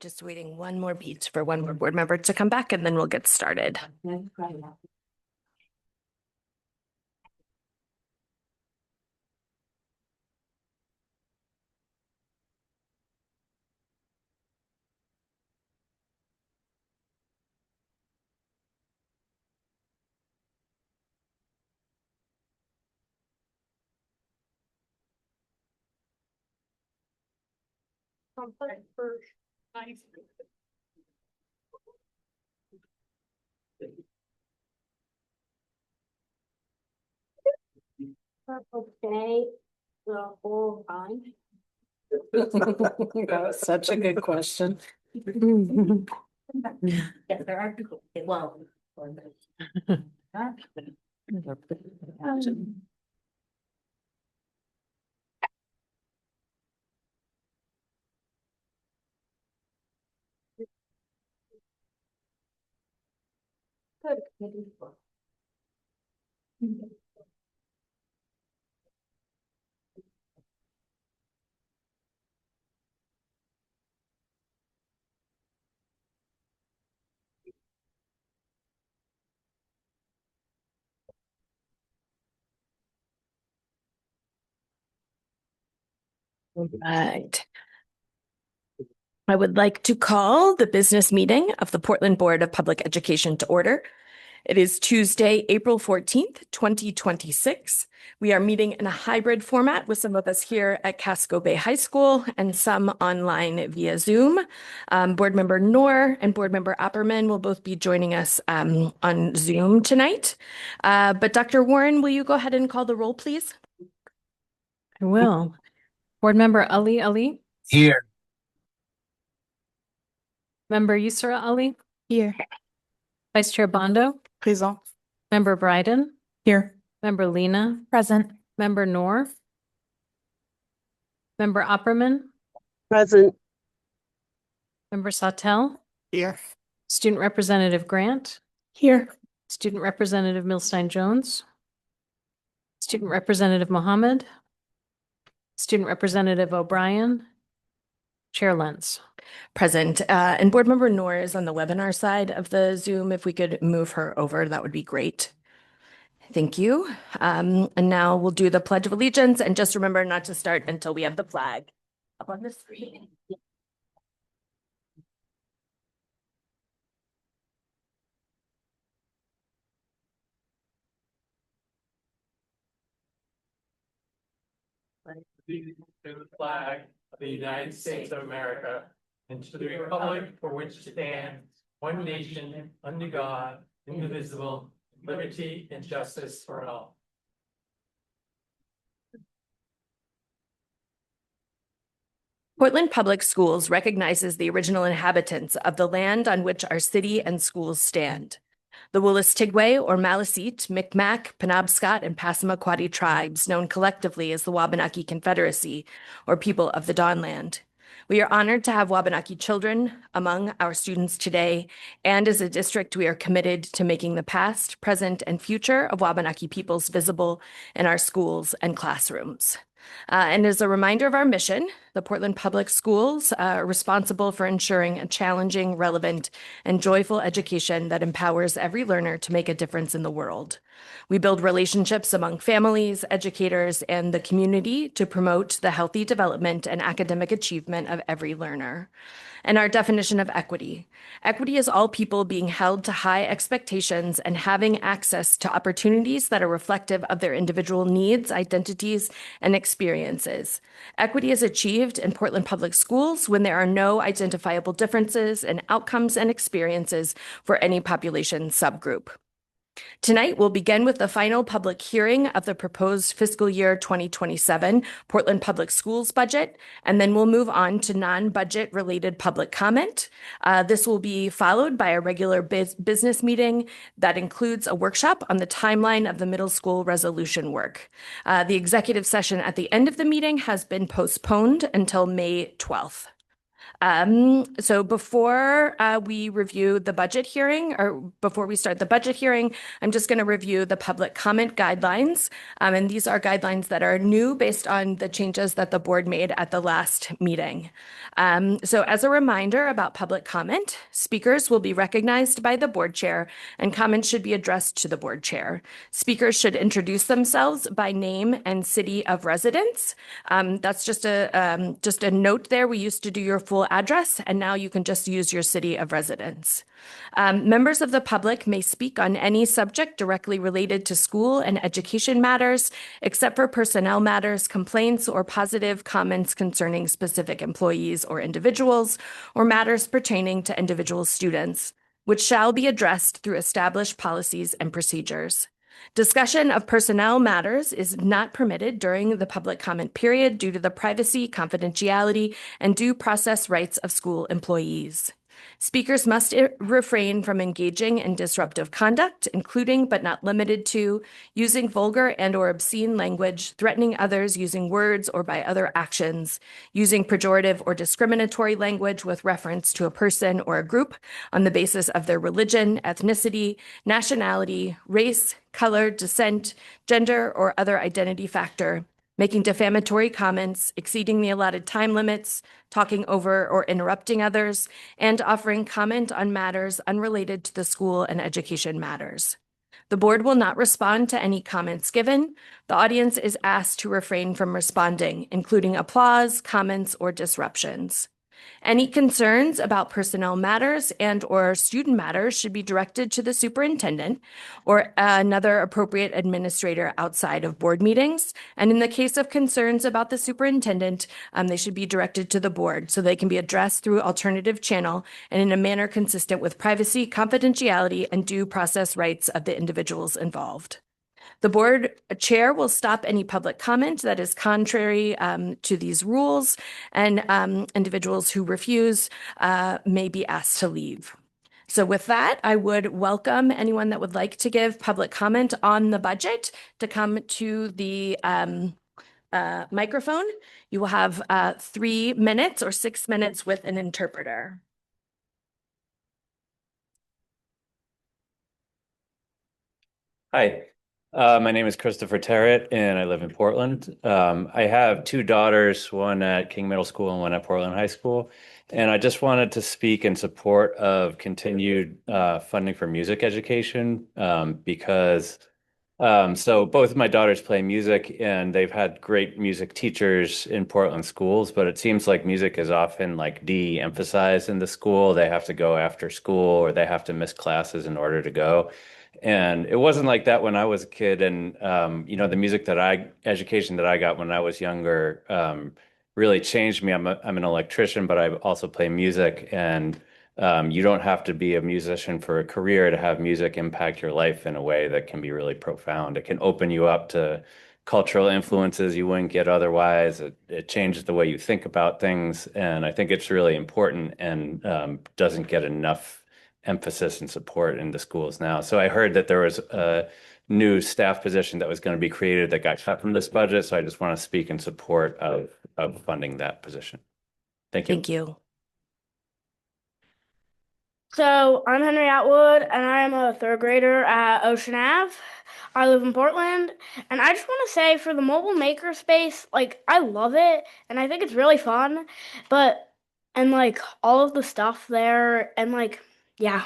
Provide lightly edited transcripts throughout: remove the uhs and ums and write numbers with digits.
Just waiting one more beat for one more board member to come back and then we'll get started. Okay, the whole time. That was such a good question. Yeah, there are people, well. Good. Right. I would like to call the business meeting of the Portland Board of Public Education to order. It is Tuesday, April 14th, 2026. We are meeting in a hybrid format with some of us here at Casco Bay High School and some online via Zoom. Board Member Knorr and Board Member Opperman will both be joining us on Zoom tonight. But Dr. Warren, will you go ahead and call the roll, please? I will. Board Member Ali. Here. Member Yusra Ali. Here. Vice Chair Bondo. Présent. Member Bryden. Here. Member Lena. Present. Member Knorr. Member Opperman. Present. Member Sautel. Here. Student Representative Grant. Here. Student Representative Milstein Jones. Student Representative Mohammed. Student Representative O'Brien. Chair Lentz. Present. And Board Member Knorr is on the webinar side of the Zoom. If we could move her over, that would be great. Thank you. And now we'll do the Pledge of Allegiance, and just remember not to start until we have the flag up on the screen. To the flag of the United States of America and to the republic for which it stands, one nation, under God, indivisible, liberty and justice for all. Portland Public Schools recognizes the original inhabitants of the land on which our city and schools stand. The Wolastoqey or Maliseet, Micmac, Penobscot, and Passamaquoddy tribes, known collectively as the Wabanaki Confederacy, or people of the Dawnland. We are honored to have Wabanaki children among our students today, and as a district, we are committed to making the past, present, and future of Wabanaki peoples visible in our schools and classrooms. And as a reminder of our mission, the Portland Public Schools are responsible for ensuring a challenging, relevant, and joyful education that empowers every learner to make a difference in the world. We build relationships among families, educators, and the community to promote the healthy development and academic achievement of every learner. And our definition of equity. Equity is all people being held to high expectations and having access to opportunities that are reflective of their individual needs, identities, and experiences. Equity is achieved in Portland Public Schools when there are no identifiable differences in outcomes and experiences for any population subgroup. Tonight, we'll begin with the final public hearing of the proposed fiscal year 2027 Portland Public Schools budget, and then we'll move on to non-budget related public comment. This will be followed by a regular business meeting that includes a workshop on the timeline of the middle school resolution work. The executive session at the end of the meeting has been postponed until May 12th. So before we review the budget hearing, or before we start the budget hearing, I'm just going to review the public comment guidelines. And these are guidelines that are new based on the changes that the board made at the last meeting. So as a reminder about public comment, speakers will be recognized by the board chair and comments should be addressed to the board chair. Speakers should introduce themselves by name and city of residence. That's just a note there. We used to do your full address, and now you can just use your city of residence. Members of the public may speak on any subject directly related to school and education matters, except for personnel matters, complaints, or positive comments concerning specific employees or individuals, or matters pertaining to individual students, which shall be addressed through established policies and procedures. Discussion of personnel matters is not permitted during the public comment period due to the privacy, confidentiality, and due process rights of school employees. Speakers must refrain from engaging in disruptive conduct, including but not limited to using vulgar and/or obscene language, threatening others using words or by other actions, using pejorative or discriminatory language with reference to a person or a group on the basis of their religion, ethnicity, nationality, race, color, descent, gender, or other identity factor, making defamatory comments, exceeding the allotted time limits, talking over or interrupting others, and offering comment on matters unrelated to the school and education matters. The board will not respond to any comments given. The audience is asked to refrain from responding, including applause, comments, or disruptions. Any concerns about personnel matters and/or student matters should be directed to the superintendent or another appropriate administrator outside of board meetings. And in the case of concerns about the superintendent, they should be directed to the board so they can be addressed through alternative channel and in a manner consistent with privacy, confidentiality, and due process rights of the individuals involved. The board chair will stop any public comment that is contrary to these rules, and individuals who refuse may be asked to leave. So with that, I would welcome anyone that would like to give public comment on the budget to come to the microphone. You will have 3 minutes or 6 minutes with an interpreter. Hi, my name is Christopher Terrett, and I live in Portland. I have 2 daughters, one at King Middle School and one at Portland High School. And I just wanted to speak in support of continued funding for music education because so both of my daughters play music, and they've had great music teachers in Portland schools, but it seems like music is often like de-emphasized in the school. They have to go after school or they have to miss classes in order to go. And it wasn't like that when I was a kid. And, the education that I got when I was younger really changed me. I'm an electrician, but I also play music. And you don't have to be a musician for a career to have music impact your life in a way that can be really profound. It can open you up to cultural influences you wouldn't get otherwise. It changes the way you think about things. And I think it's really important and doesn't get enough emphasis and support in the schools now. So I heard that there was a new staff position that was going to be created that got cut from this budget. So I just want to speak in support of funding that position. Thank you. Thank you. So I'm Henry Atwood, and I am a 3rd grader at Ocean Ave. I live in Portland, and I just want to say for the mobile maker space, I love it, and I think it's really fun, and all of the stuff there, and yeah.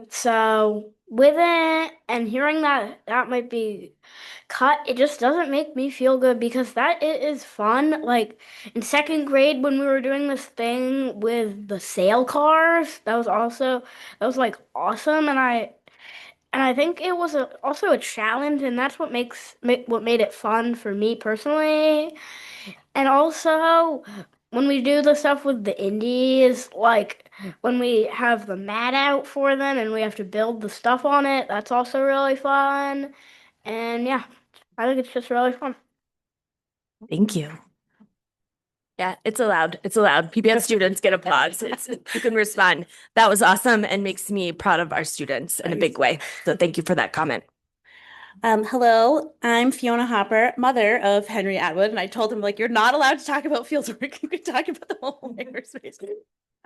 So with it and hearing that might be cut, it just doesn't make me feel good because it is fun. In 2nd grade when we were doing this thing with the sail cars, that was awesome. And I think it was also a challenge, and that's what made it fun for me personally. And also when we do the stuff with the indies, when we have the mat out for them and we have to build the stuff on it, that's also really fun. And yeah, I think it's just really fun. Thank you. Yeah, it's allowed. It's allowed. PBS students get applause. You can respond. That was awesome and makes me proud of our students in a big way. So thank you for that comment. Hello, I'm Fiona Hopper, mother of Henry Atwood, and I told him like you're not allowed to talk about fieldwork. You can talk about the whole makerspace.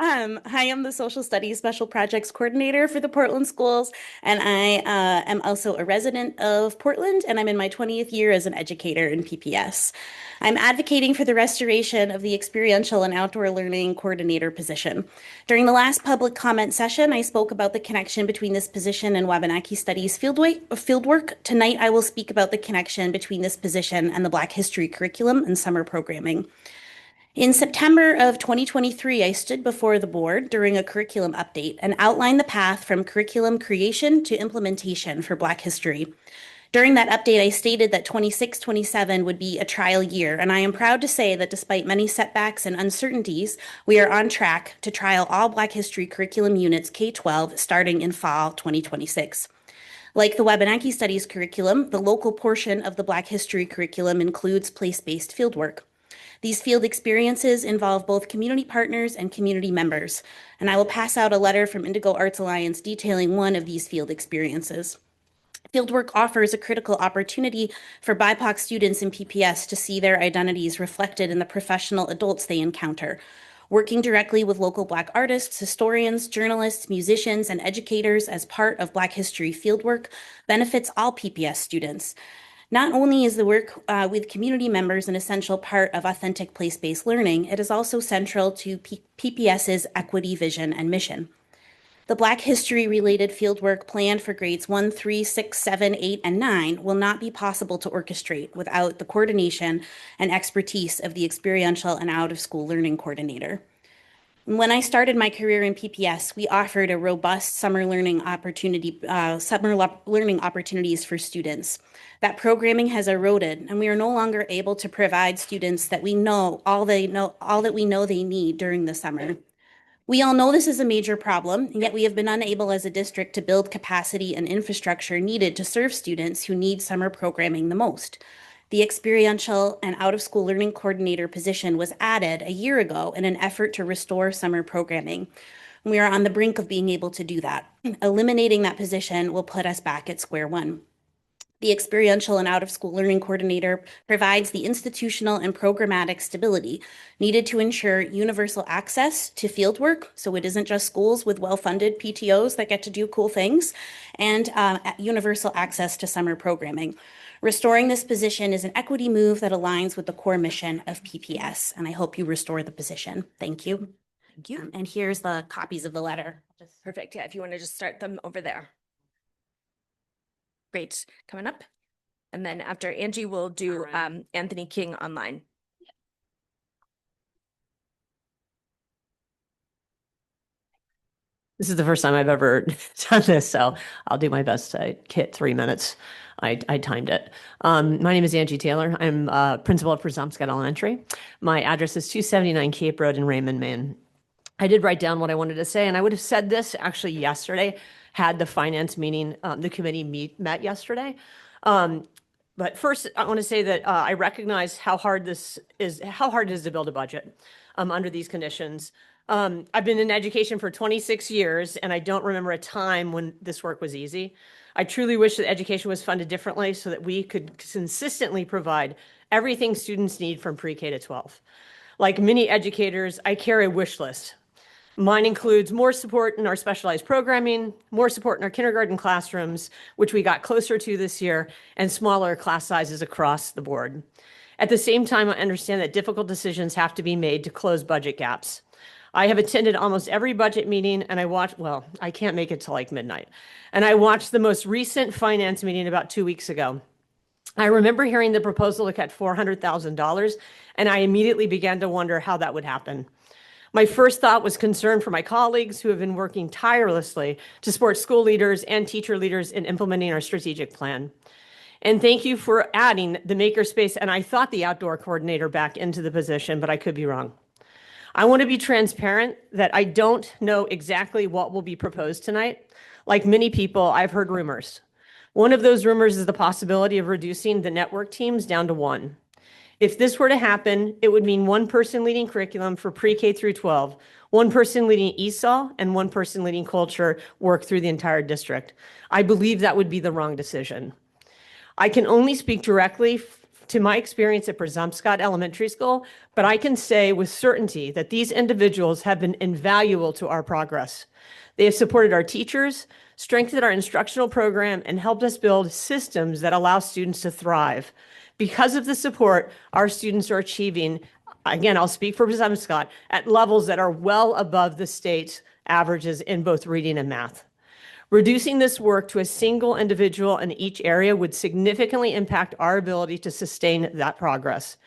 I am the social studies special projects coordinator for the Portland schools, and I am also a resident of Portland, and I'm in my 20th year as an educator in PPS. I'm advocating for the restoration of the experiential and outdoor learning coordinator position. During the last public comment session, I spoke about the connection between this position and Wabanaki Studies fieldwork. Tonight, I will speak about the connection between this position and the Black History curriculum and summer programming. In September of 2023, I stood before the board during a curriculum update and outlined the path from curriculum creation to implementation for Black history. During that update, I stated that 26-27 would be a trial year, and I am proud to say that despite many setbacks and uncertainties, we are on track to trial all Black history curriculum units K-12 starting in fall 2026. Like the Wabanaki Studies curriculum, the local portion of the Black history curriculum includes place-based fieldwork. These field experiences involve both community partners and community members, and I will pass out a letter from Indigo Arts Alliance detailing one of these field experiences. Fieldwork offers a critical opportunity for BIPOC students in PPS to see their identities reflected in the professional adults they encounter. Working directly with local Black artists, historians, journalists, musicians, and educators as part of Black History fieldwork benefits all PPS students. Not only is the work with community members an essential part of authentic place-based learning, it is also central to PPS's equity vision and mission. The Black history-related fieldwork planned for grades 1, 3, 6, 7, 8, and 9 will not be possible to orchestrate without the coordination and expertise of the experiential and out-of-school learning coordinator. When I started my career in PPS, we offered a robust summer learning opportunities for students. That programming has eroded, and we are no longer able to provide students that we know all that we know they need during the summer. We all know this is a major problem, and yet we have been unable as a district to build capacity and infrastructure needed to serve students who need summer programming the most. The experiential and out-of-school learning coordinator position was added a year ago in an effort to restore summer programming. We are on the brink of being able to do that. Eliminating that position will put us back at square one. The experiential and out-of-school learning coordinator provides the institutional and programmatic stability needed to ensure universal access to fieldwork, so it isn't just schools with well-funded PTOs that get to do cool things, and universal access to summer programming. Restoring this position is an equity move that aligns with the core mission of PPS, and I hope you restore the position. Thank you. Thank you. And here's the copies of the letter. Perfect. Yeah, if you want to just start them over there. Great. Coming up. And then after Angie, we'll do Anthony King online. This is the first time I've ever done this, so I'll do my best to hit 3 minutes. I timed it. My name is Angie Taylor. I'm principal at Presumpscot Elementary. My address is 279 Cape Road in Raymond, Maine. I did write down what I wanted to say, and I would have said this actually yesterday had the finance meeting, the committee met yesterday. But first, I want to say that I recognize how hard it is to build a budget under these conditions. I've been in education for 26 years, and I don't remember a time when this work was easy. I truly wish that education was funded differently so that we could consistently provide everything students need from pre-K to 12. Like many educators, I carry a wish list. Mine includes more support in our specialized programming, more support in our kindergarten classrooms, which we got closer to this year, and smaller class sizes across the board. At the same time, I understand that difficult decisions have to be made to close budget gaps. I have attended almost every budget meeting, and I can't make it till like midnight. And I watched the most recent finance meeting about 2 weeks ago. I remember hearing the proposal to cut $400,000, and I immediately began to wonder how that would happen. My first thought was concern for my colleagues who have been working tirelessly to support school leaders and teacher leaders in implementing our strategic plan. And thank you for adding the makerspace and I thought the outdoor coordinator back into the position, but I could be wrong. I want to be transparent that I don't know exactly what will be proposed tonight. Like many people, I've heard rumors. One of those rumors is the possibility of reducing the network teams down to 1. If this were to happen, it would mean one person leading curriculum for pre-K through 12, one person leading ESOL, and one person leading culture work through the entire district. I believe that would be the wrong decision. I can only speak directly to my experience at Presumpscott Elementary School, but I can say with certainty that these individuals have been invaluable to our progress. They have supported our teachers, strengthened our instructional program, and helped us build systems that allow students to thrive. Because of the support, our students are achieving, again, I'll speak for Presumpscott, at levels that are well above the state's averages in both reading and math. Reducing this work to a single individual in each area would significantly impact our ability to sustain that progress.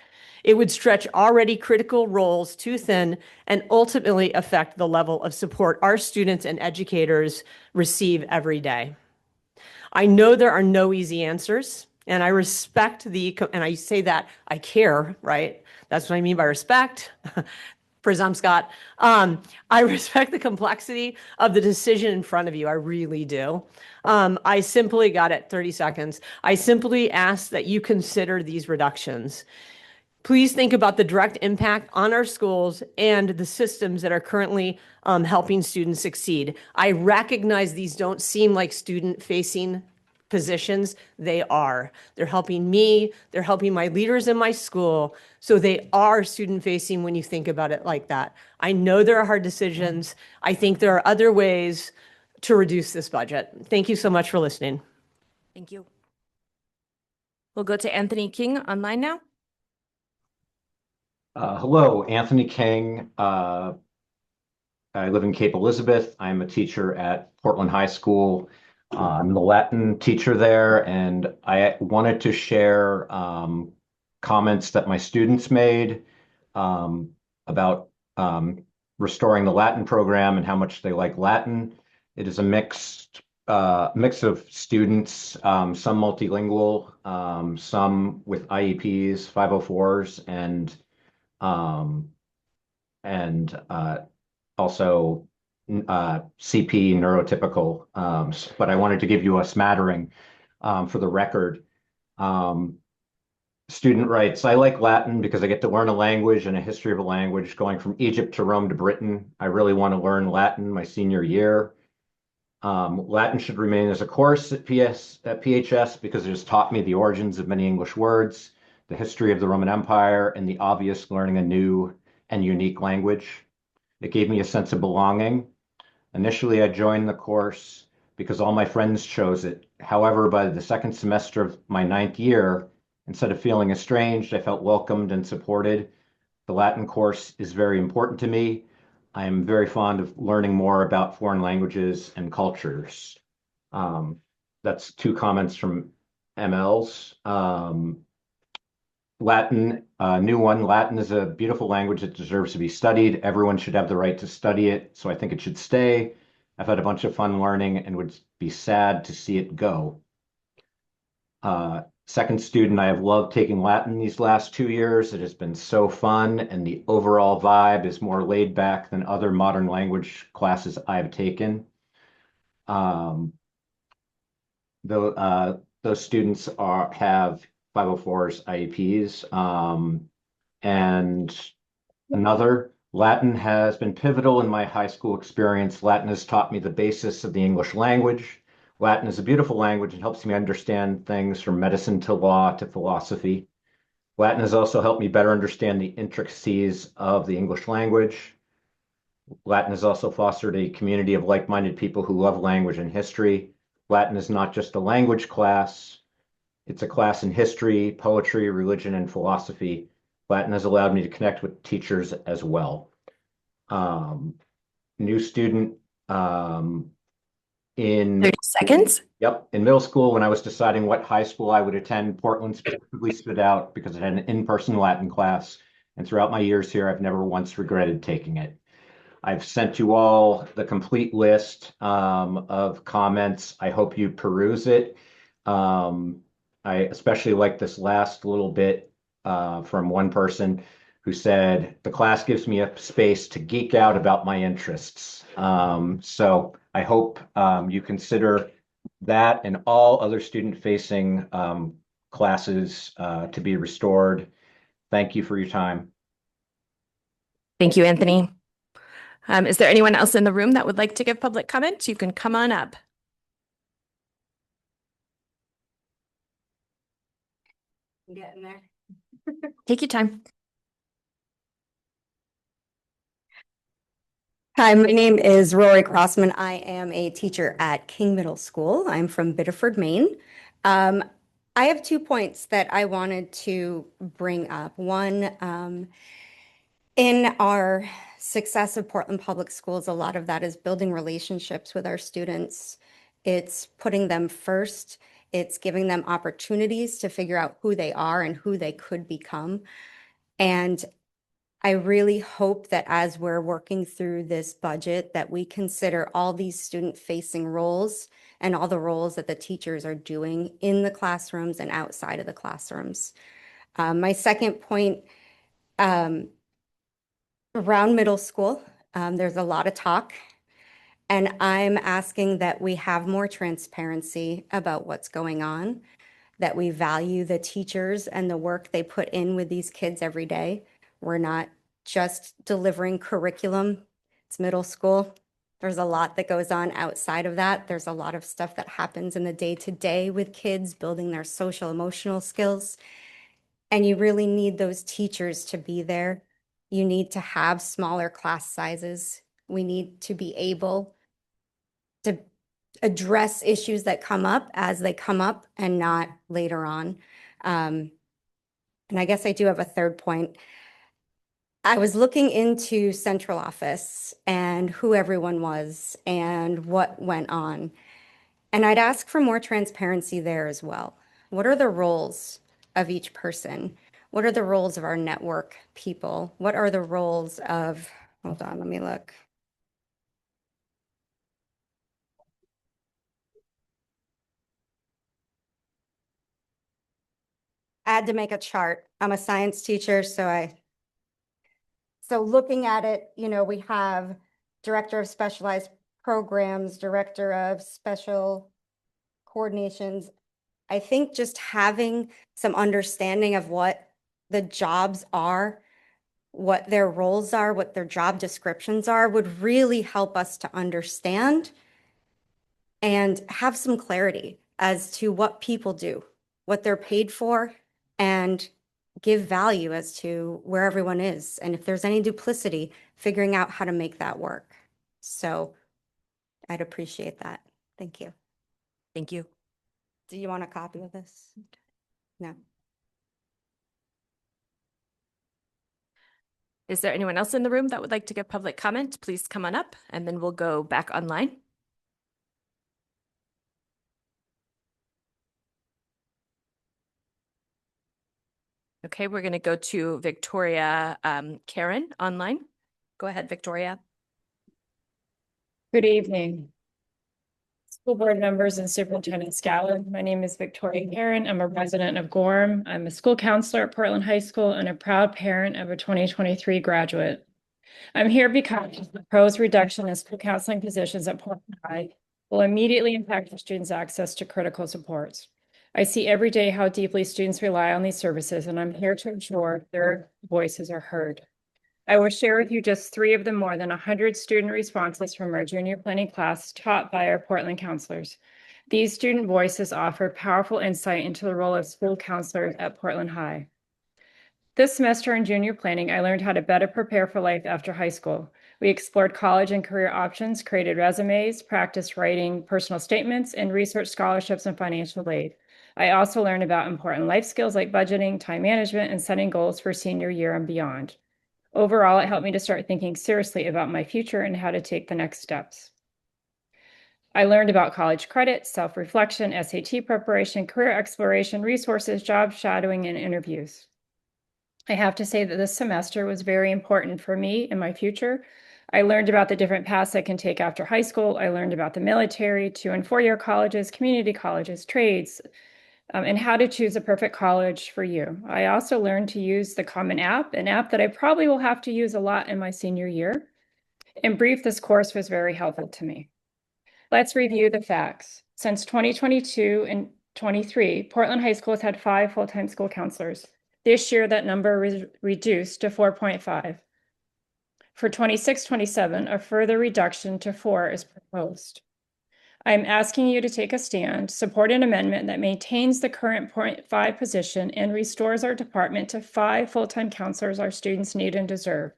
It would stretch already critical roles too thin and ultimately affect the level of support our students and educators receive every day. I know there are no easy answers, and I respect and I say that I care, right? That's what I mean by respect. Presumpscott. I respect the complexity of the decision in front of you. I really do. I simply got it 30 seconds. I simply ask that you consider these reductions. Please think about the direct impact on our schools and the systems that are currently helping students succeed. I recognize these don't seem like student-facing positions. They are. They're helping me. They're helping my leaders in my school. So they are student-facing when you think about it like that. I know there are hard decisions. I think there are other ways to reduce this budget. Thank you so much for listening. Thank you. We'll go to Anthony King online now. Hello, Anthony King. I live in Cape Elizabeth. I'm a teacher at Portland High School. I'm the Latin teacher there, and I wanted to share comments that my students made about restoring the Latin program and how much they like Latin. It is a mix of students, some multilingual, some with IEPs, 504s, and also CP neurotypical, but I wanted to give you a smattering for the record. Student writes, I like Latin because I get to learn a language and a history of a language. Going from Egypt to Rome to Britain, I really want to learn Latin my senior year. Latin should remain as a course at PHS because it has taught me the origins of many English words, the history of the Roman Empire, and the obvious learning a new and unique language. It gave me a sense of belonging. Initially, I joined the course because all my friends chose it. However, by the second semester of my 9th year, instead of feeling estranged, I felt welcomed and supported. The Latin course is very important to me. I am very fond of learning more about foreign languages and cultures. That's 2 comments from MLs. Latin, new one. Latin is a beautiful language that deserves to be studied. Everyone should have the right to study it, so I think it should stay. I've had a bunch of fun learning and would be sad to see it go. Second student, I have loved taking Latin these last 2 years. It has been so fun, and the overall vibe is more laid back than other modern language classes I've taken. Those students have 504s, IEPs, and another, Latin has been pivotal in my high school experience. Latin has taught me the basis of the English language. Latin is a beautiful language. It helps me understand things from medicine to law to philosophy. Latin has also helped me better understand the intricacies of the English language. Latin has also fostered a community of like-minded people who love language and history. Latin is not just a language class. It's a class in history, poetry, religion, and philosophy. Latin has allowed me to connect with teachers as well. New student in 30 seconds. Yep. In middle school, when I was deciding what high school I would attend, Portland specifically stood out because it had an in-person Latin class. And throughout my years here, I've never once regretted taking it. I've sent you all the complete list of comments. I hope you peruse it. I especially like this last little bit from one person who said, the class gives me a space to geek out about my interests. So I hope you consider that and all other student-facing classes to be restored. Thank you for your time. Thank you, Anthony. Is there anyone else in the room that would like to give public comment? You can come on up. I'm getting there. Take your time. Hi, my name is Rory Crossman. I am a teacher at King Middle School. I'm from Biddeford, Maine. I have 2 points that I wanted to bring up. One, in our success of Portland Public Schools, a lot of that is building relationships with our students. It's putting them first. It's giving them opportunities to figure out who they are and who they could become. And I really hope that as we're working through this budget, that we consider all these student-facing roles and all the roles that the teachers are doing in the classrooms and outside of the classrooms. My second point, around middle school, there's a lot of talk, and I'm asking that we have more transparency about what's going on, that we value the teachers and the work they put in with these kids every day. We're not just delivering curriculum. It's middle school. There's a lot that goes on outside of that. There's a lot of stuff that happens in the day-to-day with kids, building their social emotional skills. And you really need those teachers to be there. You need to have smaller class sizes. We need to be able to address issues that come up as they come up and not later on. And I guess I do have a third point. I was looking into central office and who everyone was and what went on. And I'd ask for more transparency there as well. What are the roles of each person? What are the roles of our network people? What are the roles of, hold on, let me look. I had to make a chart. I'm a science teacher, so looking at it, we have director of specialized programs, director of special coordinations. I think just having some understanding of what the jobs are, what their roles are, what their job descriptions are, would really help us to understand and have some clarity as to what people do, what they're paid for, and give value as to where everyone is. And if there's any duplicity, figuring out how to make that work. So I'd appreciate that. Thank you. Thank you. Do you want a copy of this? No. Is there anyone else in the room that would like to give public comment? Please come on up and then we'll go back online. Okay, we're going to go to Victoria Karen online. Go ahead, Victoria. Good evening. School board members and Superintendent Scallon. My name is Victoria Karen. I'm a resident of Gorham. I'm a school counselor at Portland High School and a proud parent of a 2023 graduate. I'm here because the proposed reduction in school counseling positions at Portland High will immediately impact the students' access to critical supports. I see every day how deeply students rely on these services, and I'm here to ensure their voices are heard. I will share with you just 3 of the more than 100 student responses from our junior planning class taught by our Portland counselors. These student voices offer powerful insight into the role of school counselors at Portland High. This semester in junior planning, I learned how to better prepare for life after high school. We explored college and career options, created resumes, practiced writing personal statements, and researched scholarships and financial aid. I also learned about important life skills like budgeting, time management, and setting goals for senior year and beyond. Overall, it helped me to start thinking seriously about my future and how to take the next steps. I learned about college credit, self-reflection, SAT preparation, career exploration, resources, job shadowing, and interviews. I have to say that this semester was very important for me in my future. I learned about the different paths I can take after high school. I learned about the military, 2- and 4-year colleges, community colleges, trades, and how to choose a perfect college for you. I also learned to use the Common App, an app that I probably will have to use a lot in my senior year. In brief, this course was very helpful to me. Let's review the facts. Since 2022 and 23, Portland High School has had 5 full-time school counselors. This year, that number was reduced to 4.5. For 26-27, a further reduction to 4 is proposed. I'm asking you to take a stand, support an amendment that maintains the current 0.5 position and restores our department to 5 full-time counselors our students need and deserve.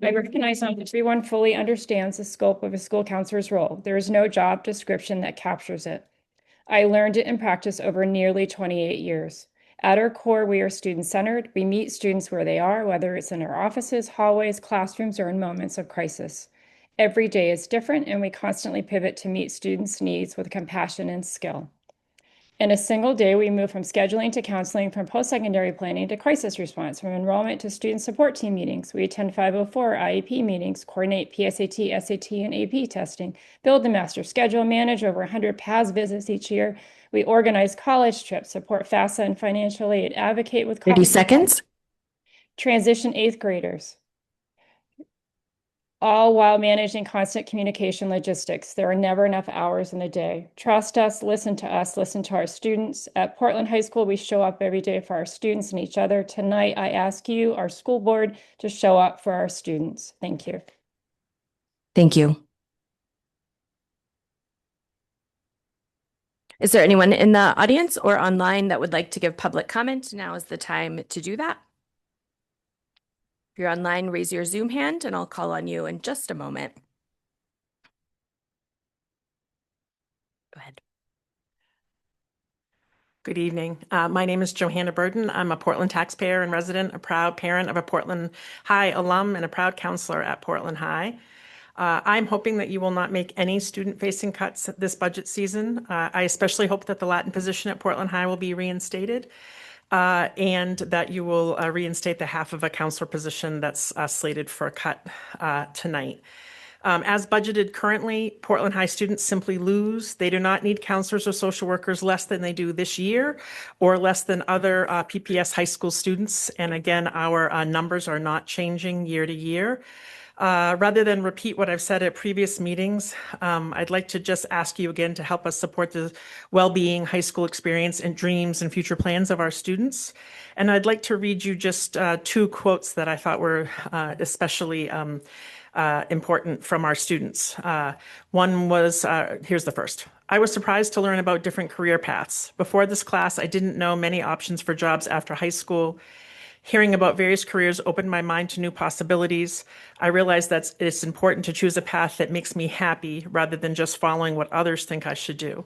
I recognize not everyone fully understands the scope of a school counselor's role. There is no job description that captures it. I learned it in practice over nearly 28 years. At our core, we are student-centered. We meet students where they are, whether it's in our offices, hallways, classrooms, or in moments of crisis. Every day is different, and we constantly pivot to meet students' needs with compassion and skill. In a single day, we move from scheduling to counseling, from post-secondary planning to crisis response, from enrollment to student support team meetings. We attend 504 IEP meetings, coordinate PSAT, SAT, and AP testing, build the master schedule, manage over 100 PAS visits each year. We organize college trips, support FAFSA and financial aid, advocate with 30 seconds. transition 8th graders, all while managing constant communication logistics. There are never enough hours in the day. Trust us, listen to our students. At Portland High School, we show up every day for our students and each other. Tonight, I ask you, our school board, to show up for our students. Thank you. Thank you. Is there anyone in the audience or online that would like to give public comment? Now is the time to do that. If you're online, raise your Zoom hand and I'll call on you in just a moment. Go ahead. Good evening. My name is Johanna Burden. I'm a Portland taxpayer and resident, a proud parent of a Portland High alum, and a proud counselor at Portland High. I'm hoping that you will not make any student-facing cuts this budget season. I especially hope that the Latin position at Portland High will be reinstated, and that you will reinstate the half of a counselor position that's slated for a cut tonight. As budgeted currently, Portland High students simply lose. They do not need counselors or social workers less than they do this year or less than other PPS high school students. And again, our numbers are not changing year to year. Rather than repeat what I've said at previous meetings, I'd like to just ask you again to help us support the well-being, high school experience, and dreams and future plans of our students. And I'd like to read you just 2 quotes that I thought were especially important from our students. One was, here's the first. I was surprised to learn about different career paths. Before this class, I didn't know many options for jobs after high school. Hearing about various careers opened my mind to new possibilities. I realized that it's important to choose a path that makes me happy rather than just following what others think I should do.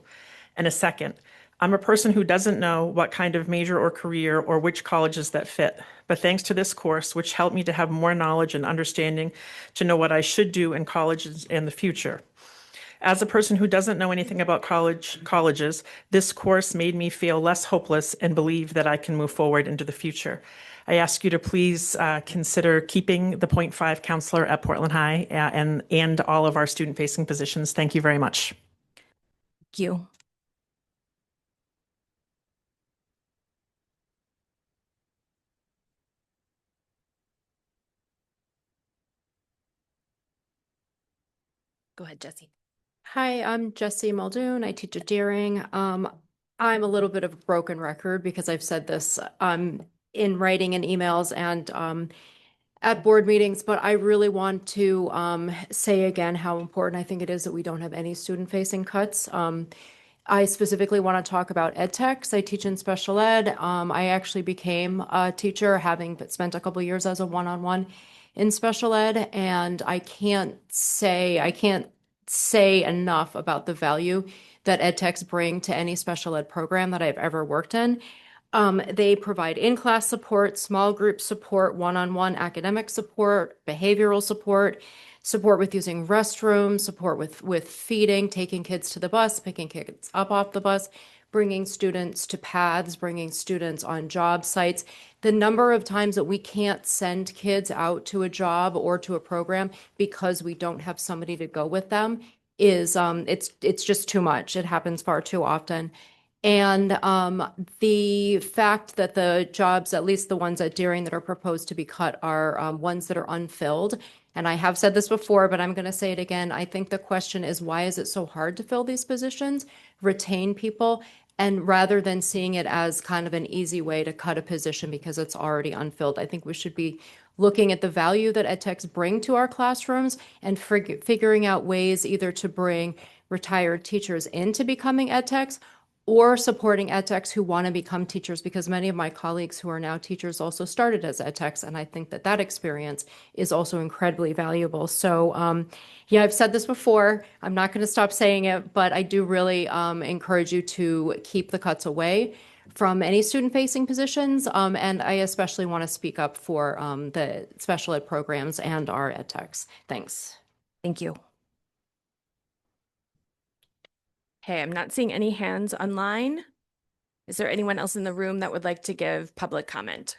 And a second, I'm a person who doesn't know what kind of major or career or which colleges that fit. But thanks to this course, which helped me to have more knowledge and understanding to know what I should do in colleges in the future. As a person who doesn't know anything about colleges, this course made me feel less hopeless and believe that I can move forward into the future. I ask you to please consider keeping the 0.5 counselor at Portland High and all of our student-facing positions. Thank you very much. Thank you. Go ahead, Jesse. Hi, I'm Jessie Muldoon. I teach at Deering. I'm a little bit of a broken record because I've said this in writing and emails and at board meetings, but I really want to say again how important I think it is that we don't have any student-facing cuts. I specifically want to talk about ed techs. I teach in special ed. I actually became a teacher, having spent a couple of years as a one-on-one in special ed, and I can't say enough about the value that ed techs bring to any special ed program that I've ever worked in. They provide in-class support, small group support, one-on-one academic support, behavioral support, support with using restrooms, support with feeding, taking kids to the bus, picking kids up off the bus, bringing students to paths, bringing students on job sites. The number of times that we can't send kids out to a job or to a program because we don't have somebody to go with them is it's just too much. It happens far too often. And the fact that the jobs, at least the ones at Deering that are proposed to be cut, are ones that are unfilled. And I have said this before, but I'm going to say it again. I think the question is, why is it so hard to fill these positions, retain people, and rather than seeing it as kind of an easy way to cut a position because it's already unfilled, I think we should be looking at the value that ed techs bring to our classrooms and figuring out ways either to bring retired teachers into becoming ed techs or supporting ed techs who want to become teachers, because many of my colleagues who are now teachers also started as ed techs, and I think that that experience is also incredibly valuable. So yeah, I've said this before, I'm not going to stop saying it, but I do really encourage you to keep the cuts away from any student-facing positions, and I especially want to speak up for the special ed programs and our ed techs. Thanks. Thank you. Okay, I'm not seeing any hands online. Is there anyone else in the room that would like to give public comment?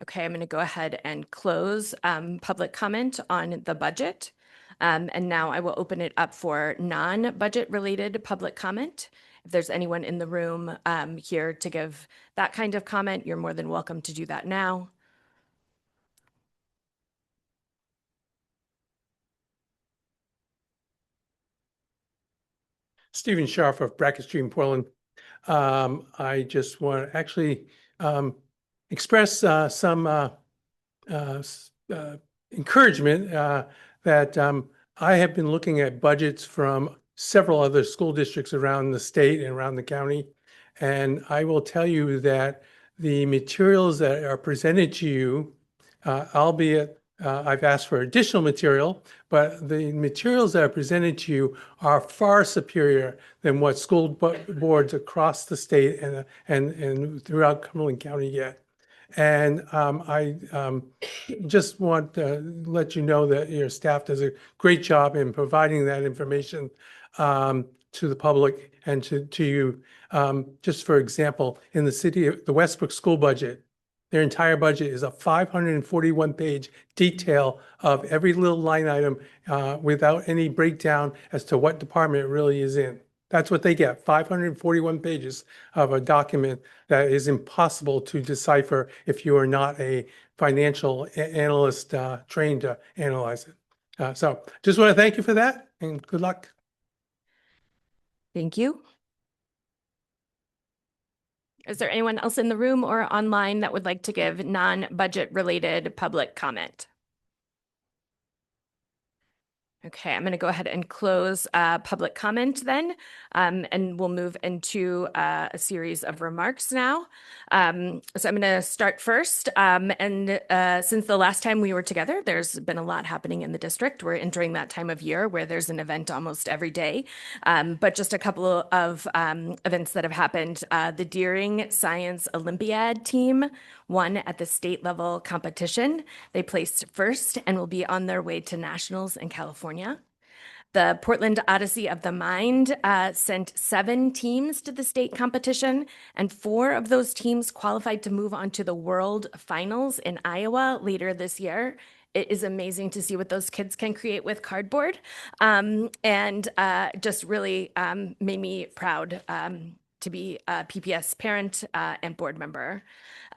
Okay, I'm going to go ahead and close public comment on the budget. And now I will open it up for non-budget related public comment. If there's anyone in the room here to give that kind of comment, you're more than welcome to do that now. Stephen Scharf of Brackett Street in Portland. I just want to actually express some encouragement that I have been looking at budgets from several other school districts around the state and around the county. And I will tell you that the materials that are presented to you, albeit I've asked for additional material, but the materials that are presented to you are far superior than what school boards across the state and throughout Cumberland County get. And I just want to let you know that your staff does a great job in providing that information to the public and to you. Just for example, in the city of the Westbrook school budget, their entire budget is a 541-page detail of every little line item without any breakdown as to what department it really is in. That's what they get, 541 pages of a document that is impossible to decipher if you are not a financial analyst trained to analyze it. So just want to thank you for that and good luck. Thank you. Is there anyone else in the room or online that would like to give non-budget related public comment? Okay, I'm going to go ahead and close public comment then, and we'll move into a series of remarks now. So I'm going to start first. Since the last time we were together, there's been a lot happening in the district. We're entering that time of year where there's an event almost every day. But just a couple of events that have happened. The Deering Science Olympiad team won at the state level competition. They placed first and will be on their way to nationals in California. The Portland Odyssey of the Mind sent 7 teams to the state competition, and 4 of those teams qualified to move on to the World Finals in Iowa later this year. It is amazing to see what those kids can create with cardboard, and just really made me proud to be a PPS parent and board member.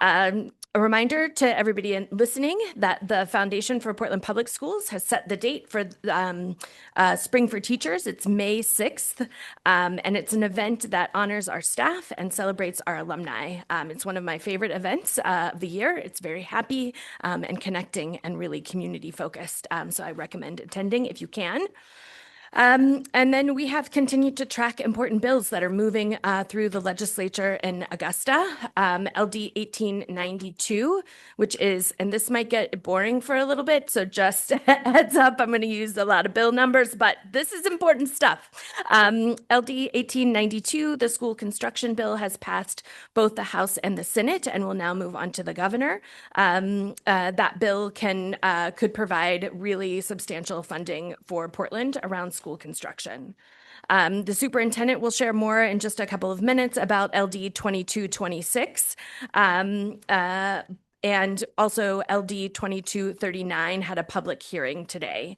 A reminder to everybody listening that the Foundation for Portland Public Schools has set the date for Spring for Teachers. It's May 6th, and it's an event that honors our staff and celebrates our alumni. It's one of my favorite events of the year. It's very happy and connecting and really community focused. So I recommend attending if you can. And then we have continued to track important bills that are moving through the legislature in Augusta. LD 1892, which is, and this might get boring for a little bit, so just heads up, I'm going to use a lot of bill numbers, but this is important stuff. LD 1892, the school construction bill, has passed both the House and the Senate and will now move on to the governor. That bill could provide really substantial funding for Portland around school construction. The superintendent will share more in just a couple of minutes about LD 2226. And also LD 2239 had a public hearing today.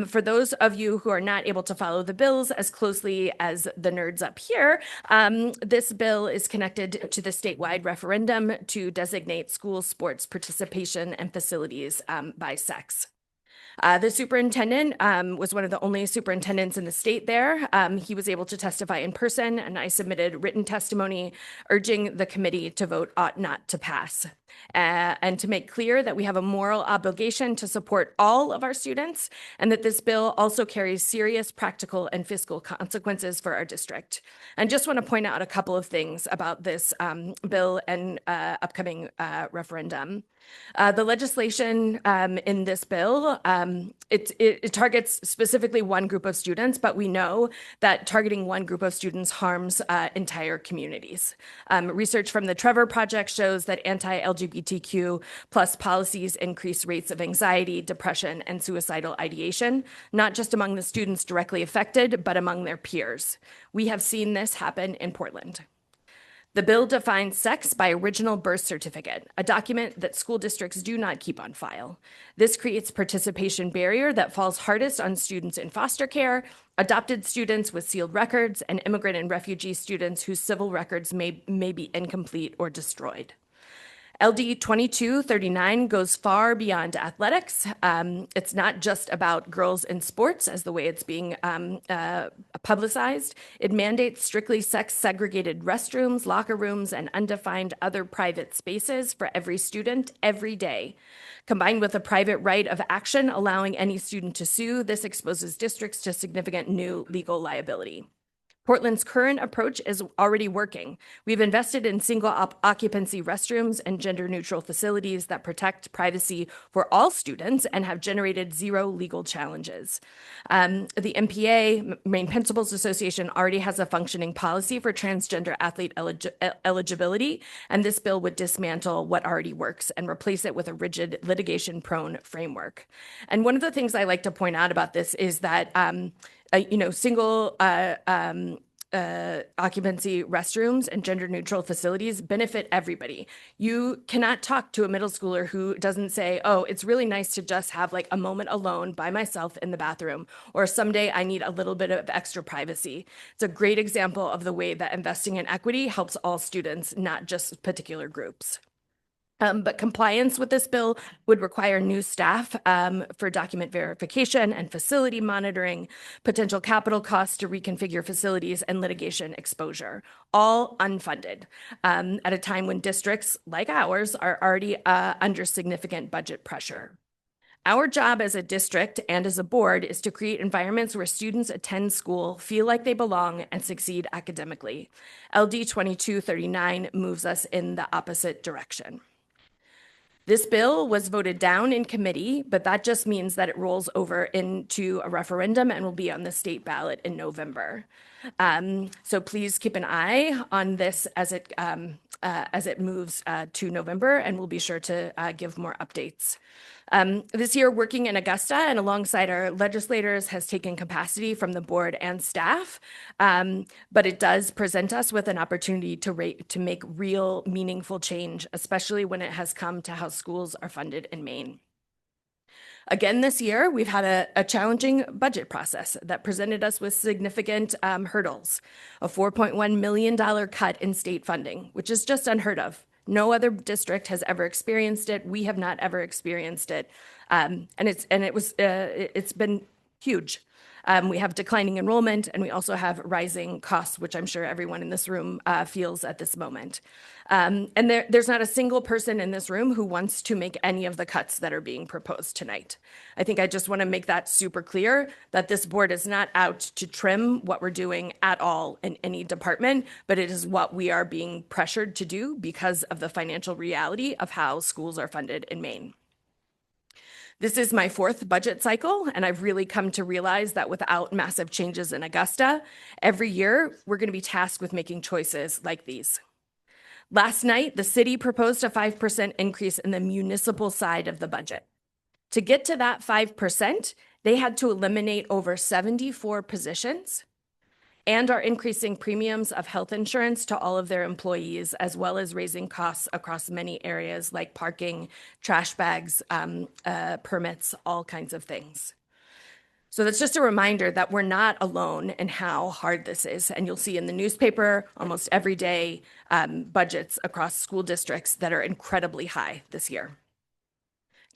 For those of you who are not able to follow the bills as closely as the nerds up here, this bill is connected to the statewide referendum to designate school sports participation and facilities by sex. The superintendent was one of the only superintendents in the state there. He was able to testify in person, and I submitted written testimony urging the committee to vote ought not to pass. And to make clear that we have a moral obligation to support all of our students, and that this bill also carries serious practical and fiscal consequences for our district. And just want to point out a couple of things about this bill and upcoming referendum. The legislation in this bill, it targets specifically one group of students, but we know that targeting one group of students harms entire communities. Research from the Trevor Project shows that anti-LGBTQ plus policies increase rates of anxiety, depression, and suicidal ideation, not just among the students directly affected, but among their peers. We have seen this happen in Portland. The bill defines sex by original birth certificate, a document that school districts do not keep on file. This creates participation barrier that falls hardest on students in foster care, adopted students with sealed records, and immigrant and refugee students whose civil records may be incomplete or destroyed. LD 2239 goes far beyond athletics. It's not just about girls in sports as the way it's being publicized. It mandates strictly sex-segregated restrooms, locker rooms, and undefined other private spaces for every student every day. Combined with a private right of action allowing any student to sue, this exposes districts to significant new legal liability. Portland's current approach is already working. We've invested in single occupancy restrooms and gender-neutral facilities that protect privacy for all students and have generated zero legal challenges. The MPA, Maine Principals Association, already has a functioning policy for transgender athlete eligibility, and this bill would dismantle what already works and replace it with a rigid litigation-prone framework. And one of the things I like to point out about this is that single occupancy restrooms and gender neutral facilities benefit everybody. You cannot talk to a middle schooler who doesn't say, oh, it's really nice to just have like a moment alone by myself in the bathroom, or someday I need a little bit of extra privacy. It's a great example of the way that investing in equity helps all students, not just particular groups. But compliance with this bill would require new staff for document verification and facility monitoring, potential capital costs to reconfigure facilities, and litigation exposure, all unfunded at a time when districts like ours are already under significant budget pressure. Our job as a district and as a board is to create environments where students attend school, feel like they belong, and succeed academically. LD 2239 moves us in the opposite direction. This bill was voted down in committee, but that just means that it rolls over into a referendum and will be on the state ballot in November. So please keep an eye on this as it moves to November, and we'll be sure to give more updates. This year, working in Augusta and alongside our legislators has taken capacity from the board and staff, but it does present us with an opportunity to make real, meaningful change, especially when it has come to how schools are funded in Maine. Again, this year, we've had a challenging budget process that presented us with significant hurdles. A $4.1 million cut in state funding, which is just unheard of. No other district has ever experienced it. We have not ever experienced it, and it's been huge. We have declining enrollment, and we also have rising costs, which I'm sure everyone in this room feels at this moment. And there's not a single person in this room who wants to make any of the cuts that are being proposed tonight. I think I just want to make that super clear that this board is not out to trim what we're doing at all in any department, but it is what we are being pressured to do because of the financial reality of how schools are funded in Maine. This is my fourth budget cycle, and I've really come to realize that without massive changes in Augusta, every year we're going to be tasked with making choices like these. Last night, the city proposed a 5% increase in the municipal side of the budget. To get to that 5%, they had to eliminate over 74 positions and are increasing premiums of health insurance to all of their employees, as well as raising costs across many areas like parking, trash bags, permits, all kinds of things. So that's just a reminder that we're not alone in how hard this is. And you'll see in the newspaper almost every day budgets across school districts that are incredibly high this year.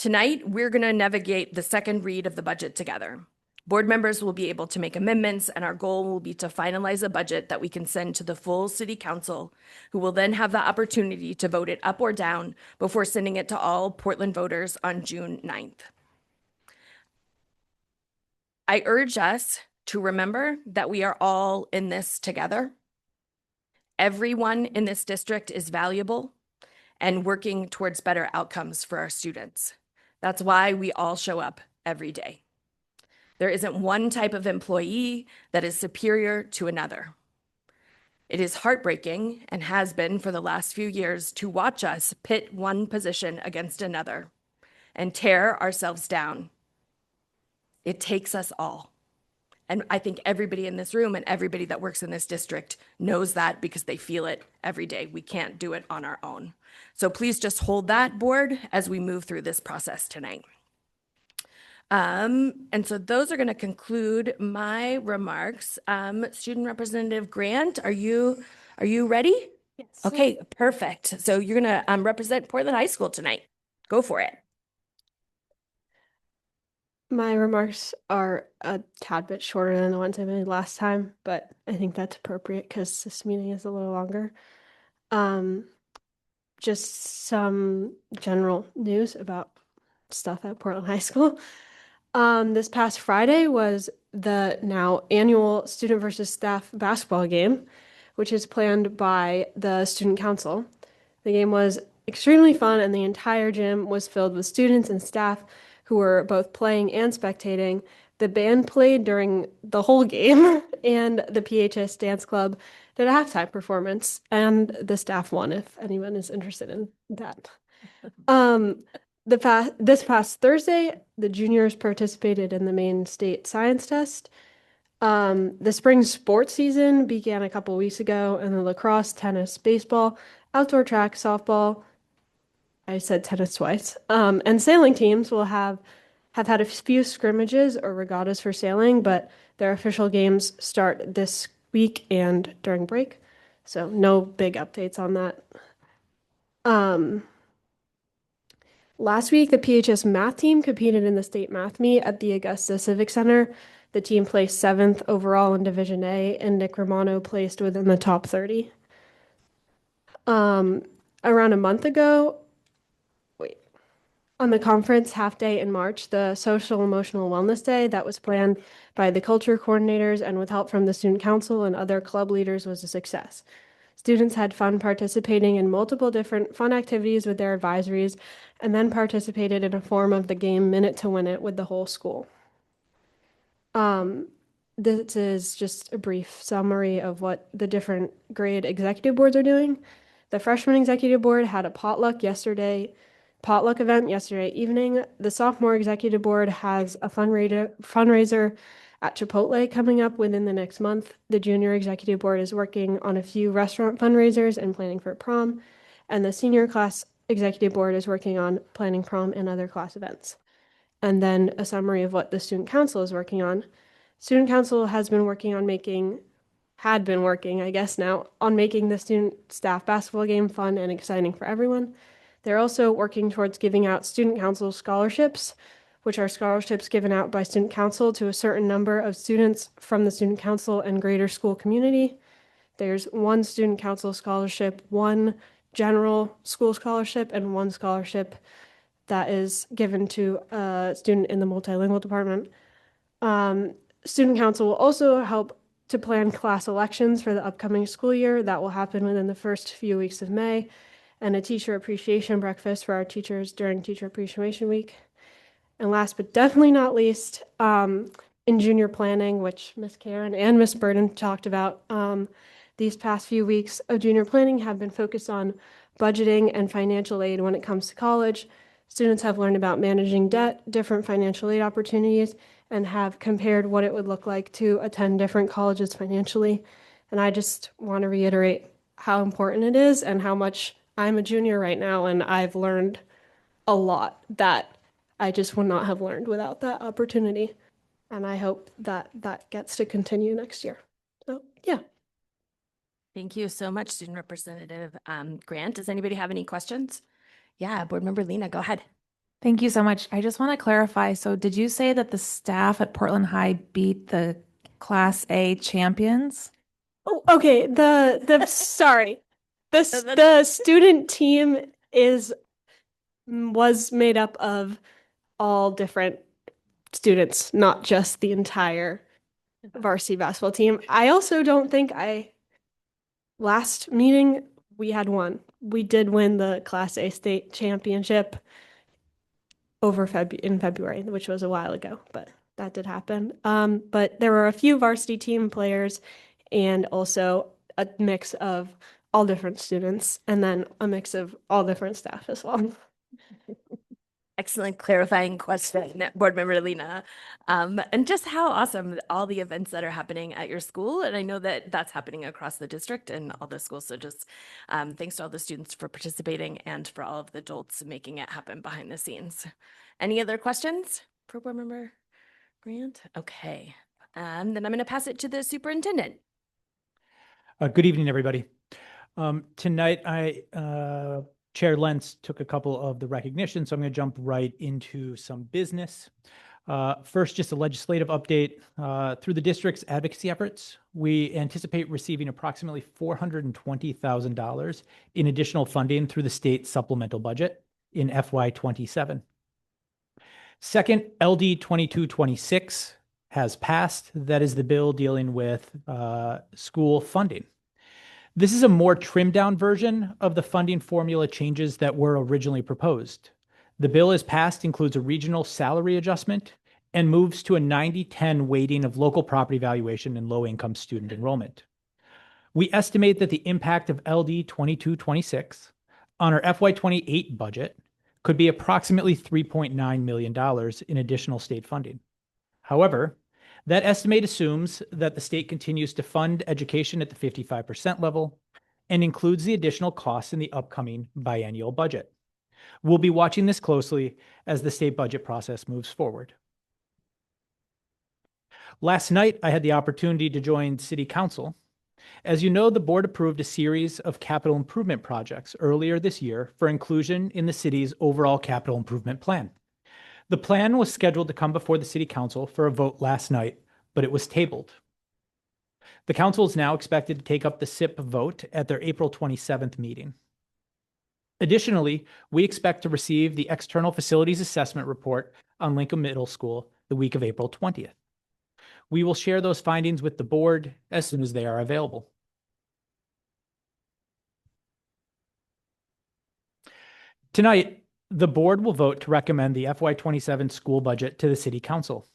Tonight, we're going to navigate the second read of the budget together. Board members will be able to make amendments, and our goal will be to finalize a budget that we can send to the full city council, who will then have the opportunity to vote it up or down before sending it to all Portland voters on June 9th. I urge us to remember that we are all in this together. Everyone in this district is valuable and working towards better outcomes for our students. That's why we all show up every day. There isn't one type of employee that is superior to another. It is heartbreaking, and has been for the last few years, to watch us pit one position against another and tear ourselves down. It takes us all. And I think everybody in this room and everybody that works in this district knows that, because they feel it every day. We can't do it on our own. So please just hold that, board, as we move through this process tonight. And so those are going to conclude my remarks. Student Representative Grant, are you ready? Yes. Okay, perfect. So you're going to represent Portland High School tonight. Go for it. My remarks are a tad bit shorter than the ones I made last time, but I think that's appropriate because this meeting is a little longer. Just some general news about stuff at Portland High School. This past Friday was the now annual student versus staff basketball game, which is planned by the student council. The game was extremely fun, and the entire gym was filled with students and staff who were both playing and spectating. The band played during the whole game, and the PHS Dance Club did a halftime performance, and the staff won, if anyone is interested in that. This past Thursday, the juniors participated in the main state science test. The spring sports season began a couple weeks ago, and the lacrosse, tennis, baseball, outdoor track, softball, I said tennis twice, and sailing teams will have had a few scrimmages or regattas for sailing, but their official games start this week and during break. So no big updates on that. Last week, the PHS math team competed in the state math meet at the Augusta Civic Center. The team placed 7th overall in Division A, and Nick Romano placed within the top 30. Around a month ago, on the conference half day in March, the Social Emotional Wellness Day that was planned by the culture coordinators and with help from the student council and other club leaders was a success. Students had fun participating in multiple different fun activities with their advisories, and then participated in a form of the game Minute to Win It with the whole school. This is just a brief summary of what the different grade executive boards are doing. The freshman executive board had a potluck event yesterday evening. The sophomore executive board has a fundraiser at Chipotle coming up within the next month. The junior executive board is working on a few restaurant fundraisers and planning for prom. And the senior class executive board is working on planning prom and other class events. And then a summary of what the student council is working on. Student council had been working, I guess now, on making the student staff basketball game fun and exciting for everyone. They're also working towards giving out student council scholarships, which are scholarships given out by student council to a certain number of students from the student council and greater school community. There's one student council scholarship, one general school scholarship, and one scholarship that is given to a student in the multilingual department. Student council will also help to plan class elections for the upcoming school year. That will happen within the first few weeks of May, and a teacher appreciation breakfast for our teachers during Teacher Appreciation Week. And last but definitely not least, in junior planning, which Miss Karen and Miss Burden talked about, these past few weeks of junior planning have been focused on budgeting and financial aid when it comes to college. Students have learned about managing debt, different financial aid opportunities, and have compared what it would look like to attend different colleges financially. And I just want to reiterate how important it is and how much I'm a junior right now, and I've learned a lot that I just would not have learned without that opportunity. And I hope that that gets to continue next year. So, yeah. Thank you so much, Student Representative Grant. Does anybody have any questions? Yeah, Board Member Lena, go ahead. Thank you so much. I just want to clarify. So did you say that the staff at Portland High beat the Class A champions? Oh, okay. Sorry. The student team was made up of all different students, not just the entire varsity basketball team. I also don't think last meeting we had won. We did win the Class A state championship in February, which was a while ago, but that did happen. But there were a few varsity team players and also a mix of all different students and then a mix of all different staff as well. Excellent clarifying question, Board Member Lena. And just how awesome all the events that are happening at your school. And I know that that's happening across the district and all the schools. So just thanks to all the students for participating and for all of the adults making it happen behind the scenes. Any other questions for Board Member Grant? Okay. Then I'm going to pass it to the superintendent. Good evening, everybody. Tonight, Chair Lentz took a couple of the recognitions, so I'm going to jump right into some business. First, just a legislative update. Through the district's advocacy efforts, we anticipate receiving approximately $420,000 in additional funding through the state supplemental budget in FY27. Second, LD 2226 has passed. That is the bill dealing with school funding. This is a more trimmed down version of the funding formula changes that were originally proposed. The bill as passed includes a regional salary adjustment and moves to a 90-10 weighting of local property valuation and low-income student enrollment. We estimate that the impact of LD 2226 on our FY28 budget could be approximately $3.9 million in additional state funding. However, that estimate assumes that the state continues to fund education at the 55% level and includes the additional costs in the upcoming biennial budget. We'll be watching this closely as the state budget process moves forward. Last night, I had the opportunity to join City Council. As you know, the board approved a series of capital improvement projects earlier this year for inclusion in the city's overall capital improvement plan. The plan was scheduled to come before the City Council for a vote last night, but it was tabled. The Council is now expected to take up the SIP vote at their April 27th meeting. Additionally, we expect to receive the External Facilities Assessment Report on Lincoln Middle School the week of April 20th. We will share those findings with the board as soon as they are available. Tonight, the board will vote to recommend the FY27 school budget to the City Council.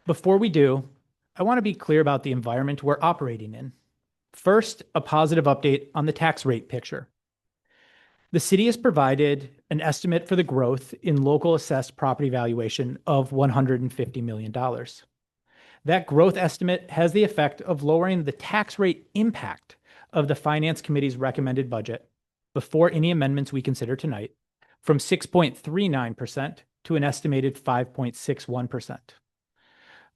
Before we do, I want to be clear about the environment we're operating in. First, a positive update on the tax rate picture. The city has provided an estimate for the growth in local assessed property valuation of $150 million. That growth estimate has the effect of lowering the tax rate impact of the Finance Committee's recommended budget before any amendments we consider tonight from 6.39% to an estimated 5.61%.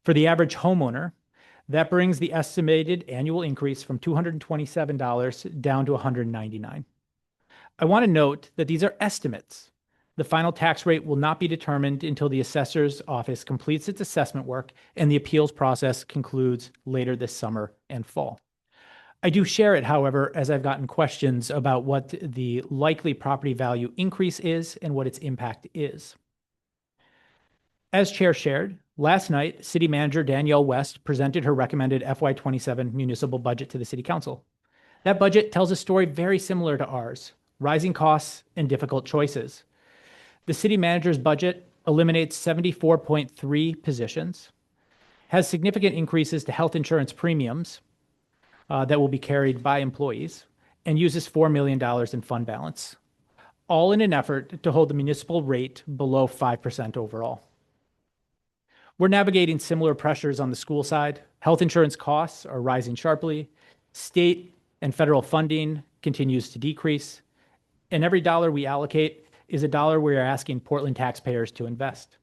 For the average homeowner, that brings the estimated annual increase from $227 down to $199. I want to note that these are estimates. The final tax rate will not be determined until the assessor's office completes its assessment work and the appeals process concludes later this summer and fall. I do share it, however, as I've gotten questions about what the likely property value increase is and what its impact is. As Chair shared, last night, City Manager Danielle West presented her recommended FY27 municipal budget to the City Council. That budget tells a story very similar to ours, rising costs and difficult choices. The City Manager's budget eliminates 74.3 positions, has significant increases to health insurance premiums, that will be carried by employees, and uses $4 million in fund balance, all in an effort to hold the municipal rate below 5% overall. We're navigating similar pressures on the school side. Health insurance costs are rising sharply. State and federal funding continues to decrease. And every dollar we allocate is a dollar we are asking Portland taxpayers to invest.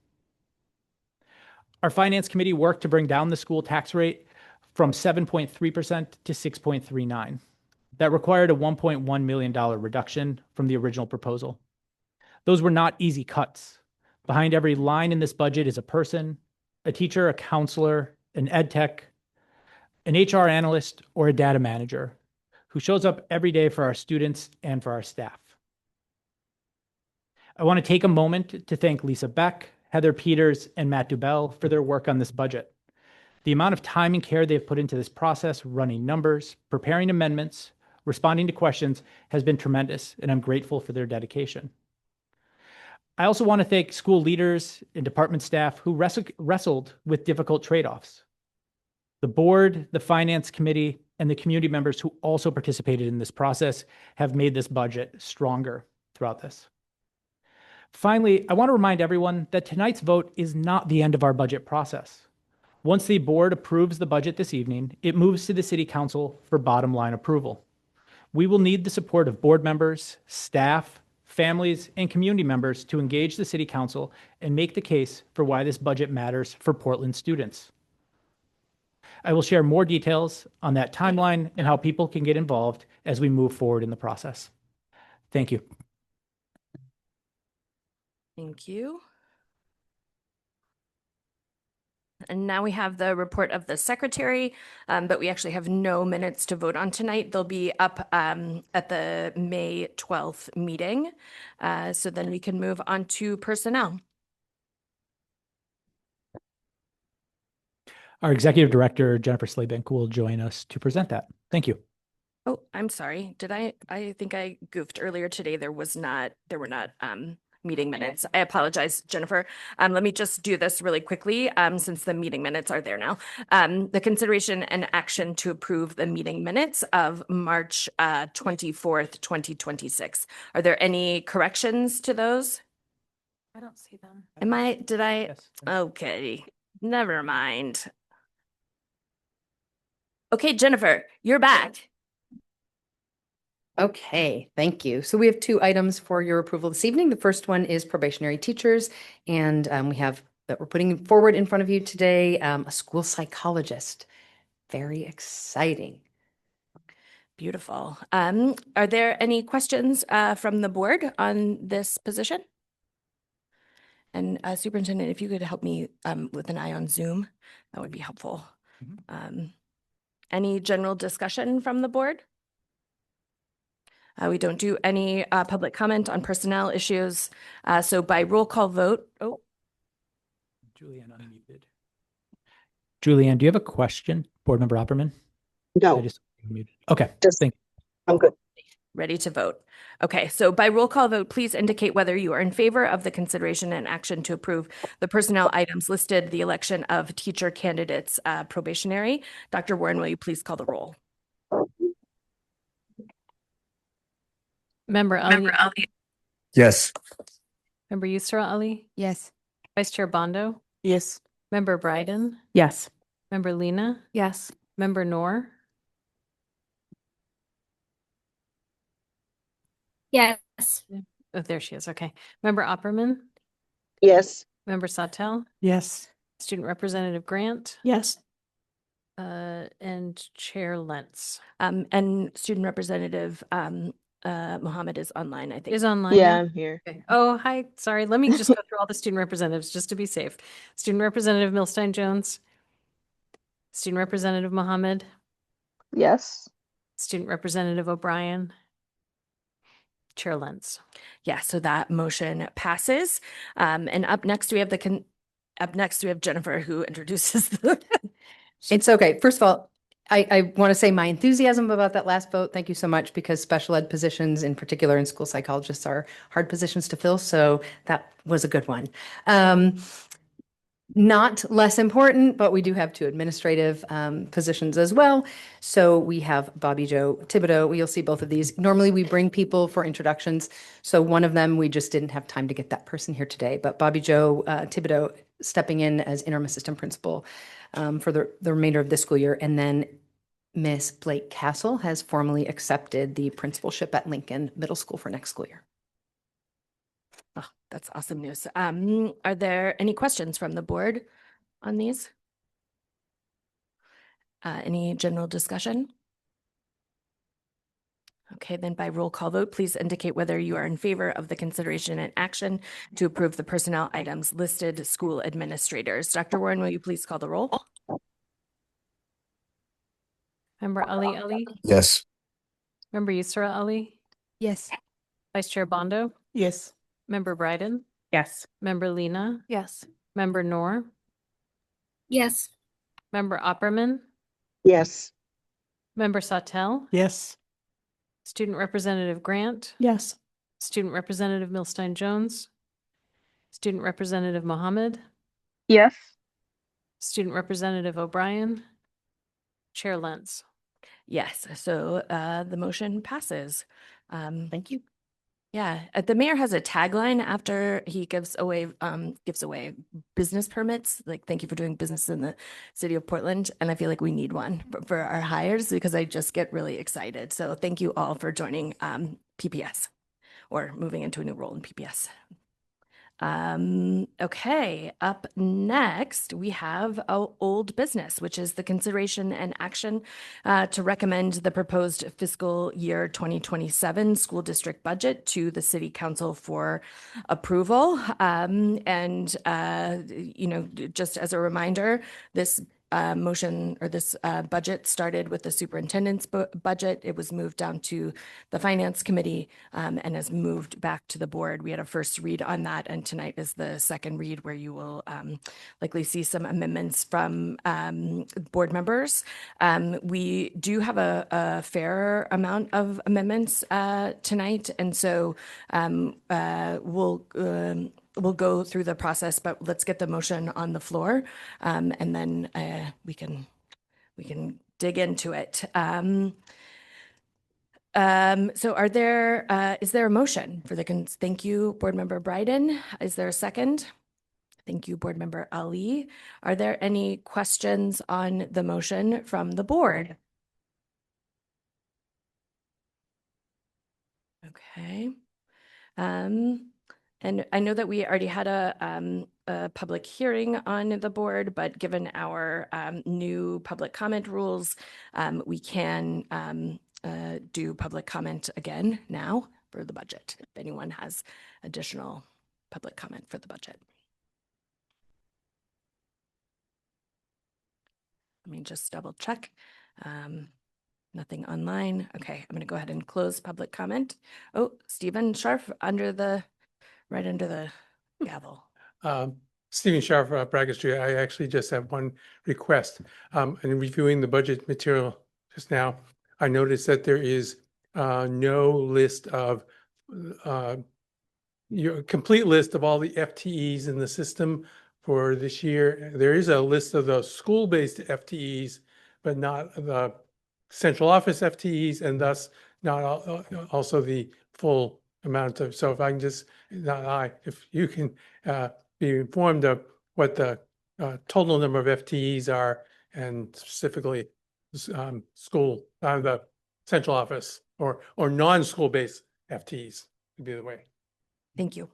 Our Finance Committee worked to bring down the school tax rate from 7.3% to 6.39%. That required a $1.1 million reduction from the original proposal. Those were not easy cuts. Behind every line in this budget is a person, a teacher, a counselor, an ed tech, an HR analyst, or a data manager who shows up every day for our students and for our staff. I want to take a moment to thank Lisa Beck, Heather Peters, and Matt Dubell for their work on this budget. The amount of time and care they've put into this process, running numbers, preparing amendments, responding to questions has been tremendous, and I'm grateful for their dedication. I also want to thank school leaders and department staff who wrestled with difficult trade-offs. The board, the finance committee, and the community members who also participated in this process have made this budget stronger throughout this. Finally, I want to remind everyone that tonight's vote is not the end of our budget process. Once the board approves the budget this evening, it moves to the City Council for bottom line approval. We will need the support of board members, staff, families, and community members to engage the City Council and make the case for why this budget matters for Portland students. I will share more details on that timeline and how people can get involved as we move forward in the process. Thank you. Thank you. And now we have the report of the secretary, but we actually have no minutes to vote on tonight. They'll be up at the May 12th meeting. So then we can move on to personnel. Our executive director, Jennifer Slaybank, will join us to present that. Thank you. Oh, I'm sorry. I think I goofed earlier today. There were not meeting minutes. I apologize, Jennifer. Let me just do this really quickly since the meeting minutes are there now. The consideration and action to approve the meeting minutes of March 24th, 2026. Are there any corrections to those? I don't see them. Yes. Okay, never mind. Okay, Jennifer, you're back. Okay, thank you. So we have two items for your approval this evening. The first one is probationary teachers, and we have that we're putting forward in front of you today, a school psychologist. Very exciting. Beautiful. Are there any questions from the board on this position? And Superintendent, if you could help me with an eye on Zoom, that would be helpful. Any general discussion from the board? We don't do any public comment on personnel issues. So by roll call vote, Julianne unmuted. Julianne, do you have a question, Board Member Opperman? No. Okay, thank you. I'm good. ready to vote. Okay, so by roll call vote, please indicate whether you are in favor of the consideration and action to approve the personnel items listed, the election of teacher candidates probationary. Dr. Warren, will you please call the roll? Member Ali. Yes. Member Yusra Ali. Yes. Vice Chair Bondo. Yes. Member Bryden. Yes. Member Lena. Yes. Member Noor. Yes. Oh, there she is. Okay. Member Opperman. Yes. Member Sautel. Yes. Student Representative Grant. Yes. And Chair Lentz. And Student Representative Mohammed is online, I think. Is online. Yeah, now? I'm here. Okay. Oh, hi. Sorry. Let me just go through all the student representatives just to be safe. Student Representative Milstein Jones. Student Representative Mohammed. Yes. Student Representative O'Brien. Chair Lentz. Yeah, so that motion passes. And up next we have Jennifer, who introduces the It's okay. First of all, I want to say my enthusiasm about that last vote. Thank you so much, because special ed positions, in particular in school psychologists, are hard positions to fill. So that was a good one. Not less important, but we do have two administrative positions as well. So we have Bobby Jo Thibodeau. You'll see both of these. Normally we bring people for introductions. So one of them, we just didn't have time to get that person here today. But Bobby Jo Thibodeau stepping in as interim assistant principal for the remainder of this school year. And then Miss Blake Castle has formally accepted the principalship at Lincoln Middle School for next school year. Oh, that's awesome news. Are there any questions from the board on these? Any general discussion? Okay, then by roll call vote, please indicate whether you are in favor of the consideration and action to approve the personnel items listed school administrators. Dr. Warren, will you please call the roll? Member Ali? Yes. Member Yusra Ali? Yes. Vice Chair Bondo? Yes. Member Bryden? Yes. Member Lena? Yes. Member Noor? Yes. Member Opperman? Yes. Member Sautel? Yes. Student Representative Grant? Yes. Student Representative Milstein Jones? Student Representative Mohammed? Yes. Student Representative O'Brien? Chair Lentz? Yes, so the motion passes. Thank you. Yeah, the mayor has a tagline after he gives away business permits. Like, thank you for doing business in the city of Portland. And I feel like we need one for our hires because I just get really excited. So thank you all for joining PPS or moving into a new role in PPS. Okay, up next, we have old business, which is the consideration and action to recommend the proposed fiscal year 2027 school district budget to the city council for approval. Just as a reminder, this motion or this budget started with the superintendent's budget. It was moved down to the finance committee and has moved back to the board. We had a first read on that, and tonight is the second read where you will likely see some amendments from board members. We do have a fair amount of amendments tonight, and so we'll go through the process, but let's get the motion on the floor, and then we can dig into it. So is there a motion for the thank you, Board Member Bryden. Is there a second? Thank you, Board Member Ali. Are there any questions on the motion from the board? Okay. And I know that we already had a public hearing on the board, but given our new public comment rules, we can do public comment again now for the budget, if anyone has additional public comment for the budget. Let me just double check. Nothing online. Okay, I'm going to go ahead and close public comment. Oh, Stephen Scharf right under the gavel. Stephen Scharf, Braga Street. I actually just have one request. In reviewing the budget material just now, I noticed that there is no list of your complete list of all the FTEs in the system for this year. There is a list of the school-based FTEs, but not the central office FTEs, and thus not also the full amount of. So if I can just, if you can be informed of what the total number of FTEs are, and specifically school, the central office or non-school based FTEs would be the way. Thank you.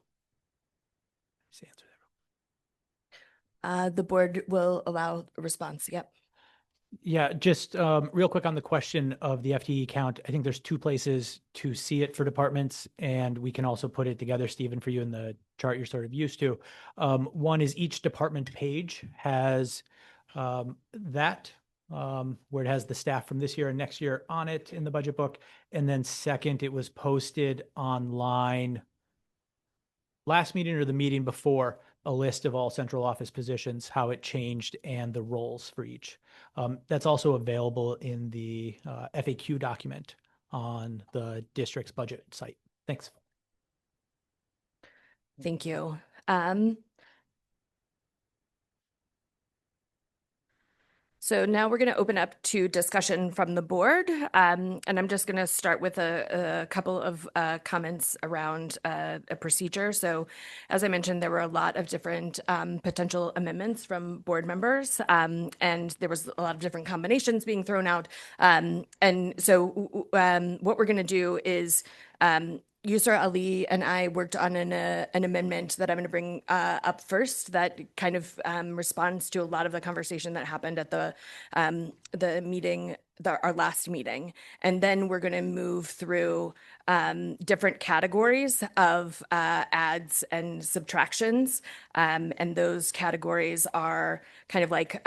The board will allow a response. Yep. Yeah, just real quick on the question of the FTE count. I think there's two places to see it for departments, and we can also put it together, Stephen, for you in the chart you're sort of used to. One is each department page has where it has the staff from this year and next year on it in the budget book. And then second, it was posted online last meeting or the meeting before, a list of all central office positions, how it changed, and the roles for each. That's also available in the FAQ document on the district's budget site. Thanks. Thank you. So now we're going to open up to discussion from the board. And I'm just going to start with a couple of comments around a procedure. So as I mentioned, there were a lot of different potential amendments from board members, and there was a lot of different combinations being thrown out. And so what we're going to do is Yusra Ali and I worked on an amendment that I'm going to bring up first that kind of responds to a lot of the conversation that happened at the meeting our last meeting. And then we're going to move through different categories of adds and subtractions. And those categories are kind of like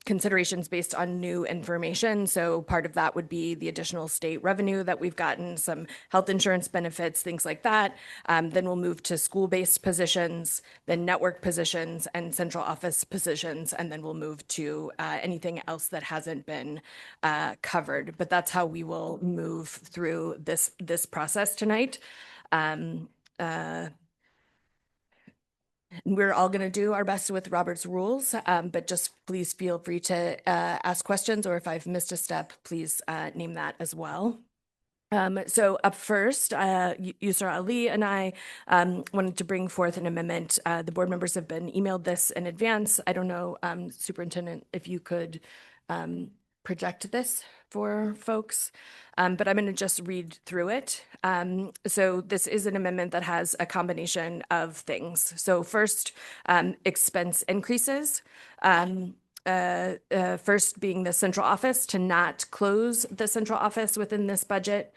considerations based on new information. So part of that would be the additional state revenue that we've gotten, some health insurance benefits, things like that. Then we'll move to school-based positions, then network positions, and central office positions. And then we'll move to anything else that hasn't been covered. But that's how we will move through this process tonight. We're all going to do our best with Robert's rules, but just please feel free to ask questions, or if I've missed a step, please name that as well. So up first, Yusra Ali and I wanted to bring forth an amendment. The board members have been emailed this in advance. I don't know, Superintendent, if you could project this for folks, but I'm going to just read through it. So this is an amendment that has a combination of things. So first, expense increases. First being the central office, to not close the central office within this budget.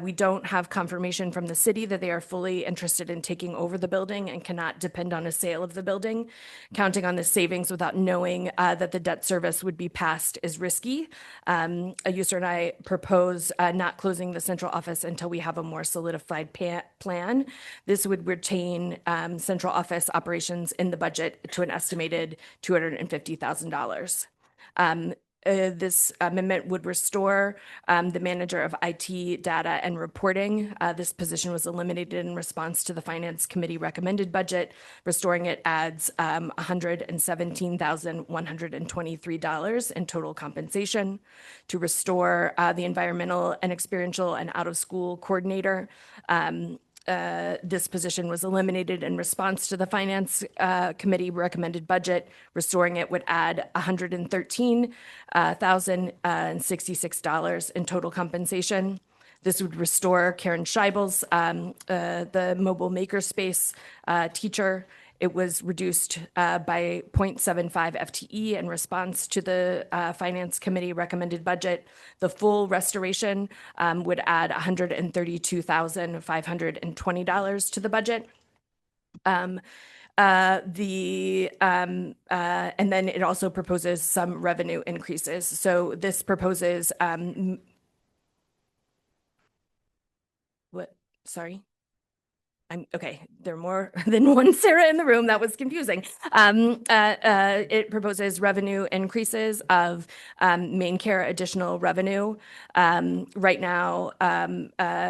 We don't have confirmation from the city that they are fully interested in taking over the building and cannot depend on a sale of the building. Counting on the savings without knowing that the debt service would be passed is risky. Yusra and I propose not closing the central office until we have a more solidified plan. This would retain central office operations in the budget to an estimated $250,000. This amendment would restore the manager of IT, data, and reporting. This position was eliminated in response to the Finance Committee recommended budget. Restoring it adds $117,123 in total compensation. To restore the environmental and experiential and out-of-school coordinator, this position was eliminated in response to the Finance Committee recommended budget. Restoring it would add $113,066 in total compensation. This would restore Karen Scheibels, the mobile makerspace teacher. It was reduced by 0.75 FTE in response to the Finance Committee recommended budget. The full restoration would add $132,520 to the budget. And then it also proposes some revenue increases. So this proposes sorry. Okay, there are more than one Sarah in the room. That was confusing. It proposes revenue increases of main care additional revenue. Right now,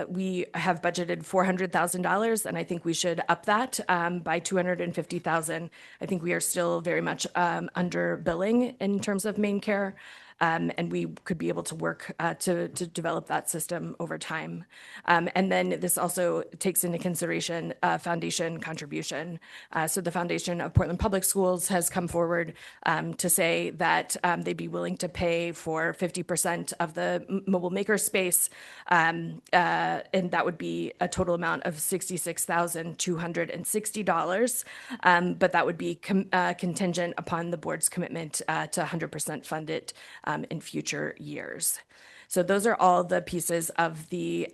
we have budgeted $400,000, and I think we should up that by $250,000. I think we are still very much under billing in terms of main care. And we could be able to work to develop that system over time. And then this also takes into consideration foundation contribution. So the Foundation of Portland Public Schools has come forward to say that they'd be willing to pay for 50% of the mobile makerspace, and that would be a total amount of $66,260. But that would be contingent upon the board's commitment to 100% fund it in future years. So those are all the pieces of the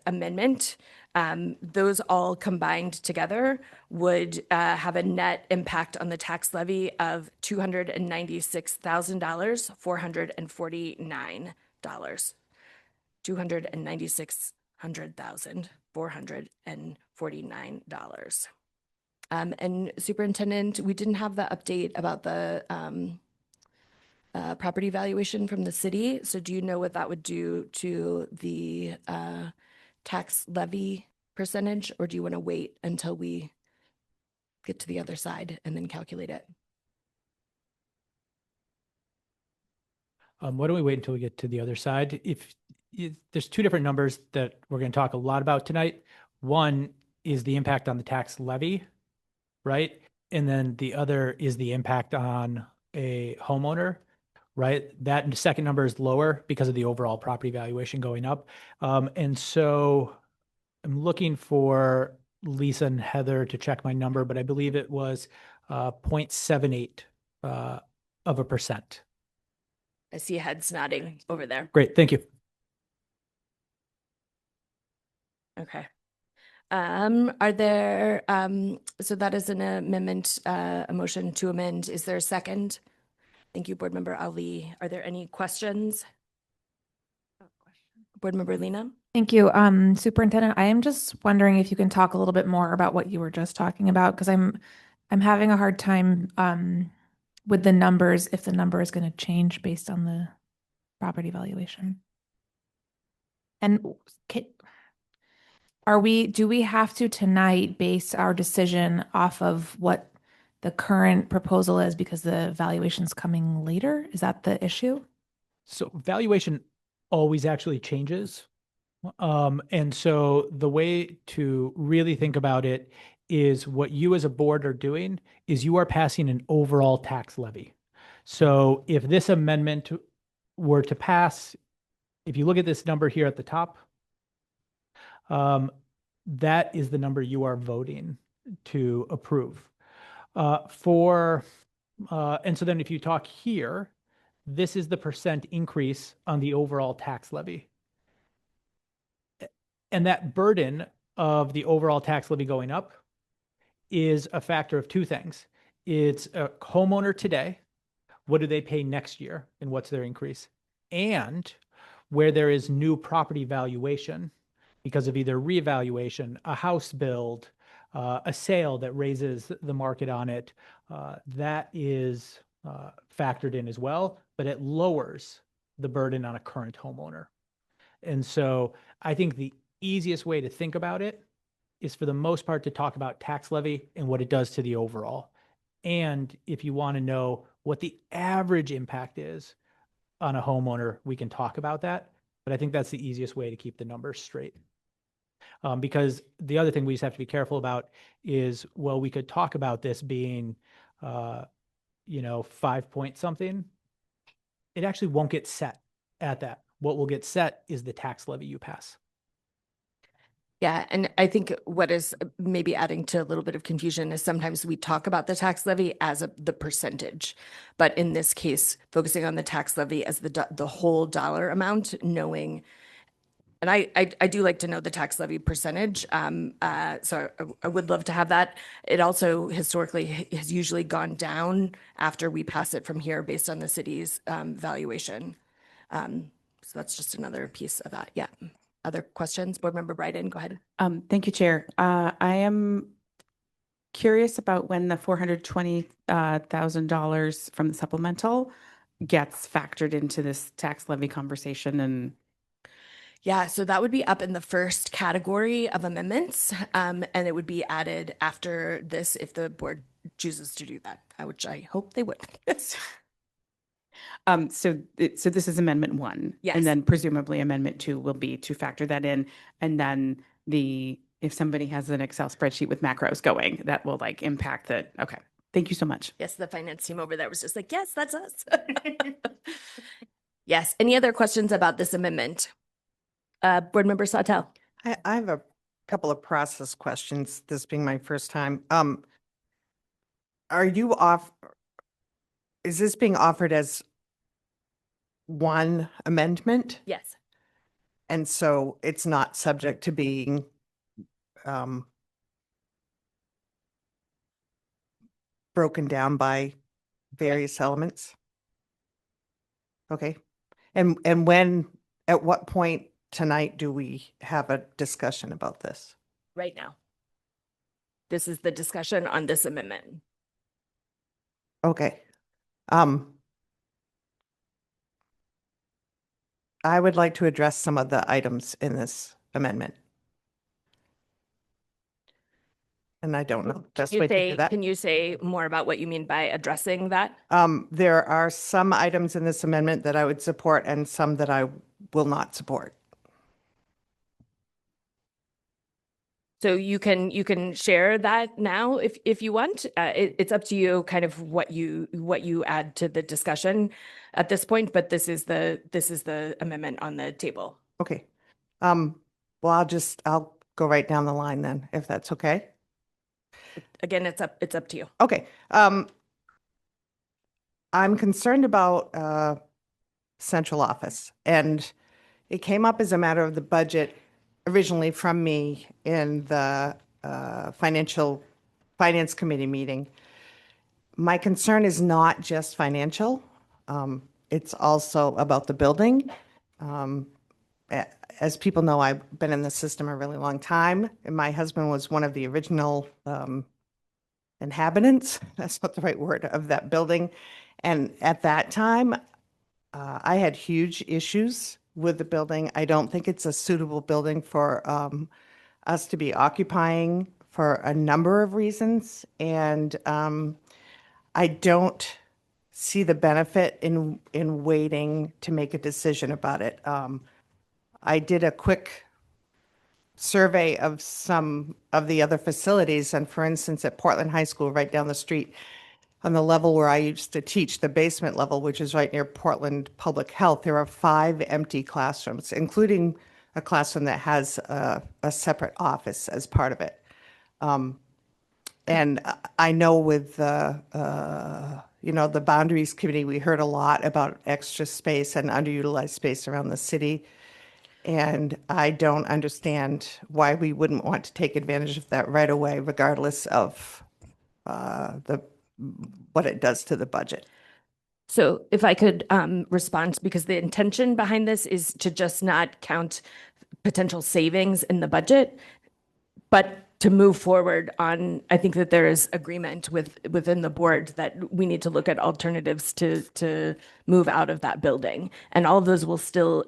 amendment. Those all combined together would have a net impact on the tax levy of $296,449. $296,449. And Superintendent, we didn't have the update about the property valuation from the city. So do you know what that would do to the tax levy percentage, or do you want to wait until we get to the other side and then calculate it? Why don't we wait until we get to the other side? There's two different numbers that we're going to talk a lot about tonight. One is the impact on the tax levy, right? And then the other is the impact on a homeowner, right? That second number is lower because of the overall property valuation going up. And so I'm looking for Lisa and Heather to check my number, but I believe it was 0.78% I see heads nodding over there. Great, thank you. Okay. Are there, so that is an amendment, a motion to amend. Is there a second? Thank you, Board Member Ali. Are there any questions? Board Member Lena? Thank you. Superintendent, I am just wondering if you can talk a little bit more about what you were just talking about, because I'm having a hard time with the numbers, if the number is going to change based on the property valuation. And do we have to tonight base our decision off of what the current proposal is because the valuation's coming later? Is that the issue? So valuation always actually changes. And so the way to really think about it is what you as a board are doing is you are passing an overall tax levy. So if this amendment were to pass, if you look at this number here at the top, that is the number you are voting to approve. And so then if you talk here, this is the percent increase on the overall tax levy. And that burden of the overall tax levy going up is a factor of two things. It's a homeowner today, what do they pay next year, and what's their increase? And where there is new property valuation because of either reevaluation, a house build, a sale that raises the market on it, that is factored in as well, but it lowers the burden on a current homeowner. And so I think the easiest way to think about it is for the most part to talk about tax levy and what it does to the overall. And if you want to know what the average impact is on a homeowner, we can talk about that. But I think that's the easiest way to keep the numbers straight. Because the other thing we just have to be careful about is, well, we could talk about this being, 5 point something. It actually won't get set at that. What will get set is the tax levy you pass. Yeah, and I think what is maybe adding to a little bit of confusion is sometimes we talk about the tax levy as the percentage, but in this case, focusing on the tax levy as the whole dollar amount, knowing, and I do like to know the tax levy percentage, so I would love to have that. It also historically has usually gone down after we pass it from here based on the city's valuation. So that's just another piece of that. Yeah. Other questions? Board Member Bryden, go ahead. Thank you, Chair. I am curious about when the $420,000 from the supplemental gets factored into this tax levy conversation. And yeah, so that would be up in the first category of amendments, and it would be added after this if the board chooses to do that, which I hope they would. So this is Amendment 1. Yes. And then presumably Amendment 2 will be to factor that in. And then if somebody has an Excel spreadsheet with macros going, that will impact that. Okay. Thank you so much. Yes, the finance team over there was just like, yes, that's us. Yes. Any other questions about this amendment? Board Member Sawtelle. I have a couple of process questions, this being my first time. Is this being offered as one amendment? Yes. And so it's not subject to being broken down by various elements? Okay. And at what point tonight do we have a discussion about this? Right now. This is the discussion on this amendment. Okay. I would like to address some of the items in this amendment. And I don't know the best way to do that. Can you say more about what you mean by addressing that? There are some items in this amendment that I would support and some that I will not support. So you can share that now if you want. It's up to you, kind of what you add to the discussion at this point. But this is the amendment on the table. Okay. Well, I'll go right down the line then, if that's okay. Again, it's up to you. Okay. I'm concerned about central office. And it came up as a matter of the budget originally from me in the finance committee meeting. My concern is not just financial. It's also about the building. As people know, I've been in the system a really long time, and my husband was one of the original inhabitants, that's not the right word, of that building. And at that time, I had huge issues with the building. I don't think it's a suitable building for us to be occupying for a number of reasons. And I don't see the benefit in waiting to make a decision about it. I did a quick survey of some of the other facilities, and for instance, at Portland High School, right down the street, on the level where I used to teach, the basement level, which is right near Portland Public Health, there are 5 empty classrooms, including a classroom that has a separate office as part of it. And I know with the Boundaries Committee, we heard a lot about extra space and underutilized space around the city. And I don't understand why we wouldn't want to take advantage of that right away, regardless of what it does to the budget. So if I could respond, because the intention behind this is to just not count potential savings in the budget, but to move forward on, I think that there is agreement within the board that we need to look at alternatives to move out of that building. And all of those will still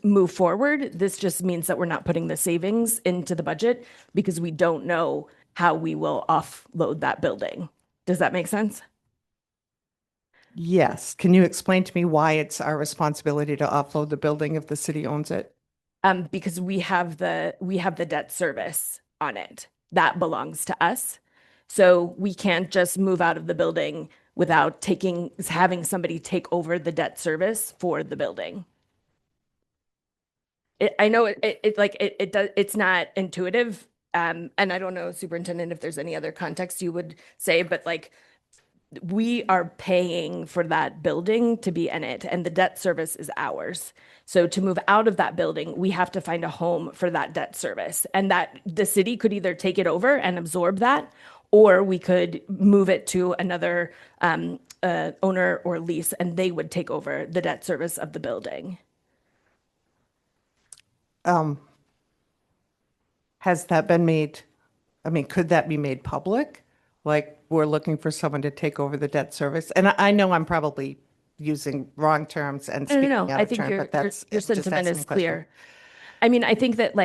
move forward. This just means that we're not putting the savings into the budget because we don't know how we will offload that building. Does that make sense? Yes. Can you explain to me why it's our responsibility to offload the building if the city owns it? Because we have the debt service on it. That belongs to us. So we can't just move out of the building without having somebody take over the debt service for the building. I know it's not intuitive. And I don't know, Superintendent, if there's any other context you would say, but like, we are paying for that building to be in it, and the debt service is ours. So to move out of that building, we have to find a home for that debt service, and that the city could either take it over and absorb that, or we could move it to another owner or lease, and they would take over the debt service of the building. Has that been made? I mean, could that be made public? Like, we're looking for someone to take over the debt service. And I know I'm probably using wrong terms and speaking out I of think turn, but that's your just sentiment asking is a question. clear. I mean, I think that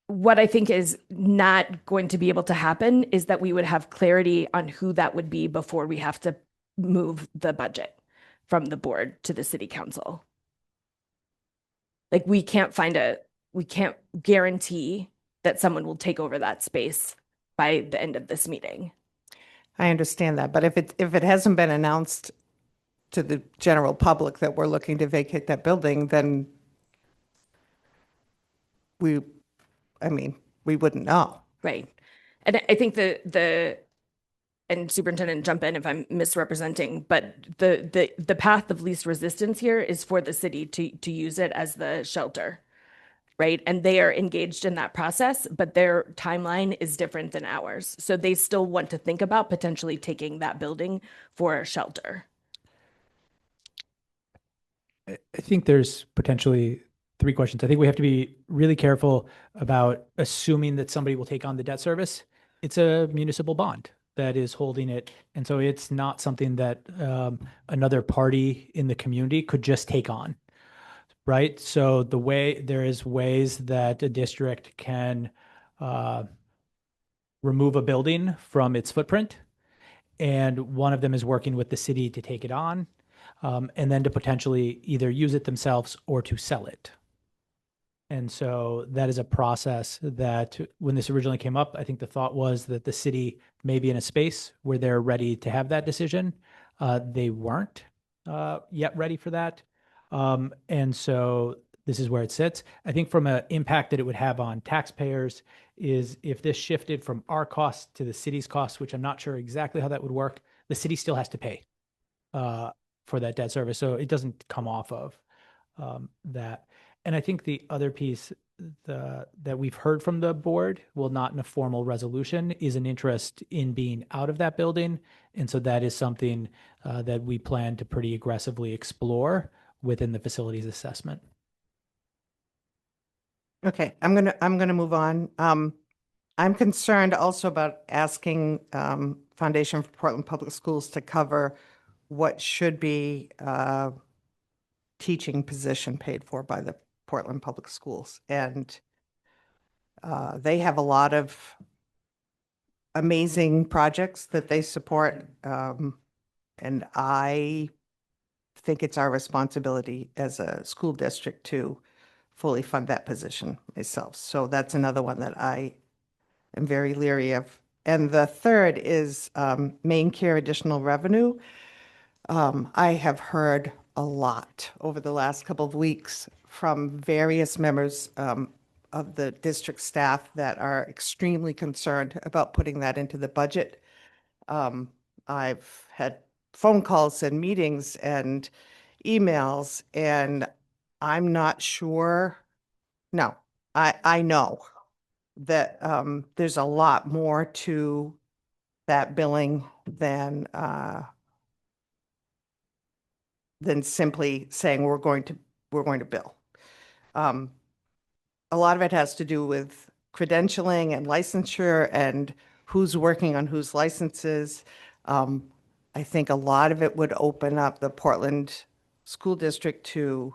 what I think is not going to be able to happen is that we would have clarity on who that would be before we have to move the budget from the board to the city council. Like, we can't guarantee that someone will take over that space by the end of this meeting. I understand that, but if it hasn't been announced to the general public that we're looking to vacate that building, then we wouldn't know. Right. And I think and Superintendent, jump in if I'm misrepresenting, but the path of least resistance here is for the city to use it as the shelter. Right. And they are engaged in that process, but their timeline is different than ours. So they still want to think about potentially taking that building for a shelter. I think there's potentially 3 questions. I think we have to be really careful about assuming that somebody will take on the debt service. It's a municipal bond that is holding it. And so it's not something that another party in the community could just take on. Right. So there is ways that a district can remove a building from its footprint. And one of them is working with the city to take it on, and then to potentially either use it themselves or to sell it. And so that is a process that when this originally came up, I think the thought was that the city may be in a space where they're ready to have that decision. They weren't yet ready for that. And so this is where it sits. I think from an impact that it would have on taxpayers is if this shifted from our costs to the city's costs, which I'm not sure exactly how that would work, the city still has to pay for that debt service. So it doesn't come off of that. And I think the other piece that we've heard from the board, well, not in a formal resolution, is an interest in being out of that building. And so that is something that we plan to pretty aggressively explore within the facilities assessment. Okay, I'm gonna move on. I'm concerned also about asking Foundation for Portland Public Schools to cover what should be teaching position paid for by the Portland Public Schools. And they have a lot of amazing projects that they support. And I think it's our responsibility as a school district to fully fund that position myself. So that's another one that I am very leery of. And the third is main care additional revenue. I have heard a lot over the last couple of weeks from various members of the district staff that are extremely concerned about putting that into the budget. I've had phone calls and meetings and emails, and I'm not sure. No, I know that there's a lot more to that billing than simply saying we're going to bill. A lot of it has to do with credentialing and licensure and who's working on whose licenses. I think a lot of it would open up the Portland School District to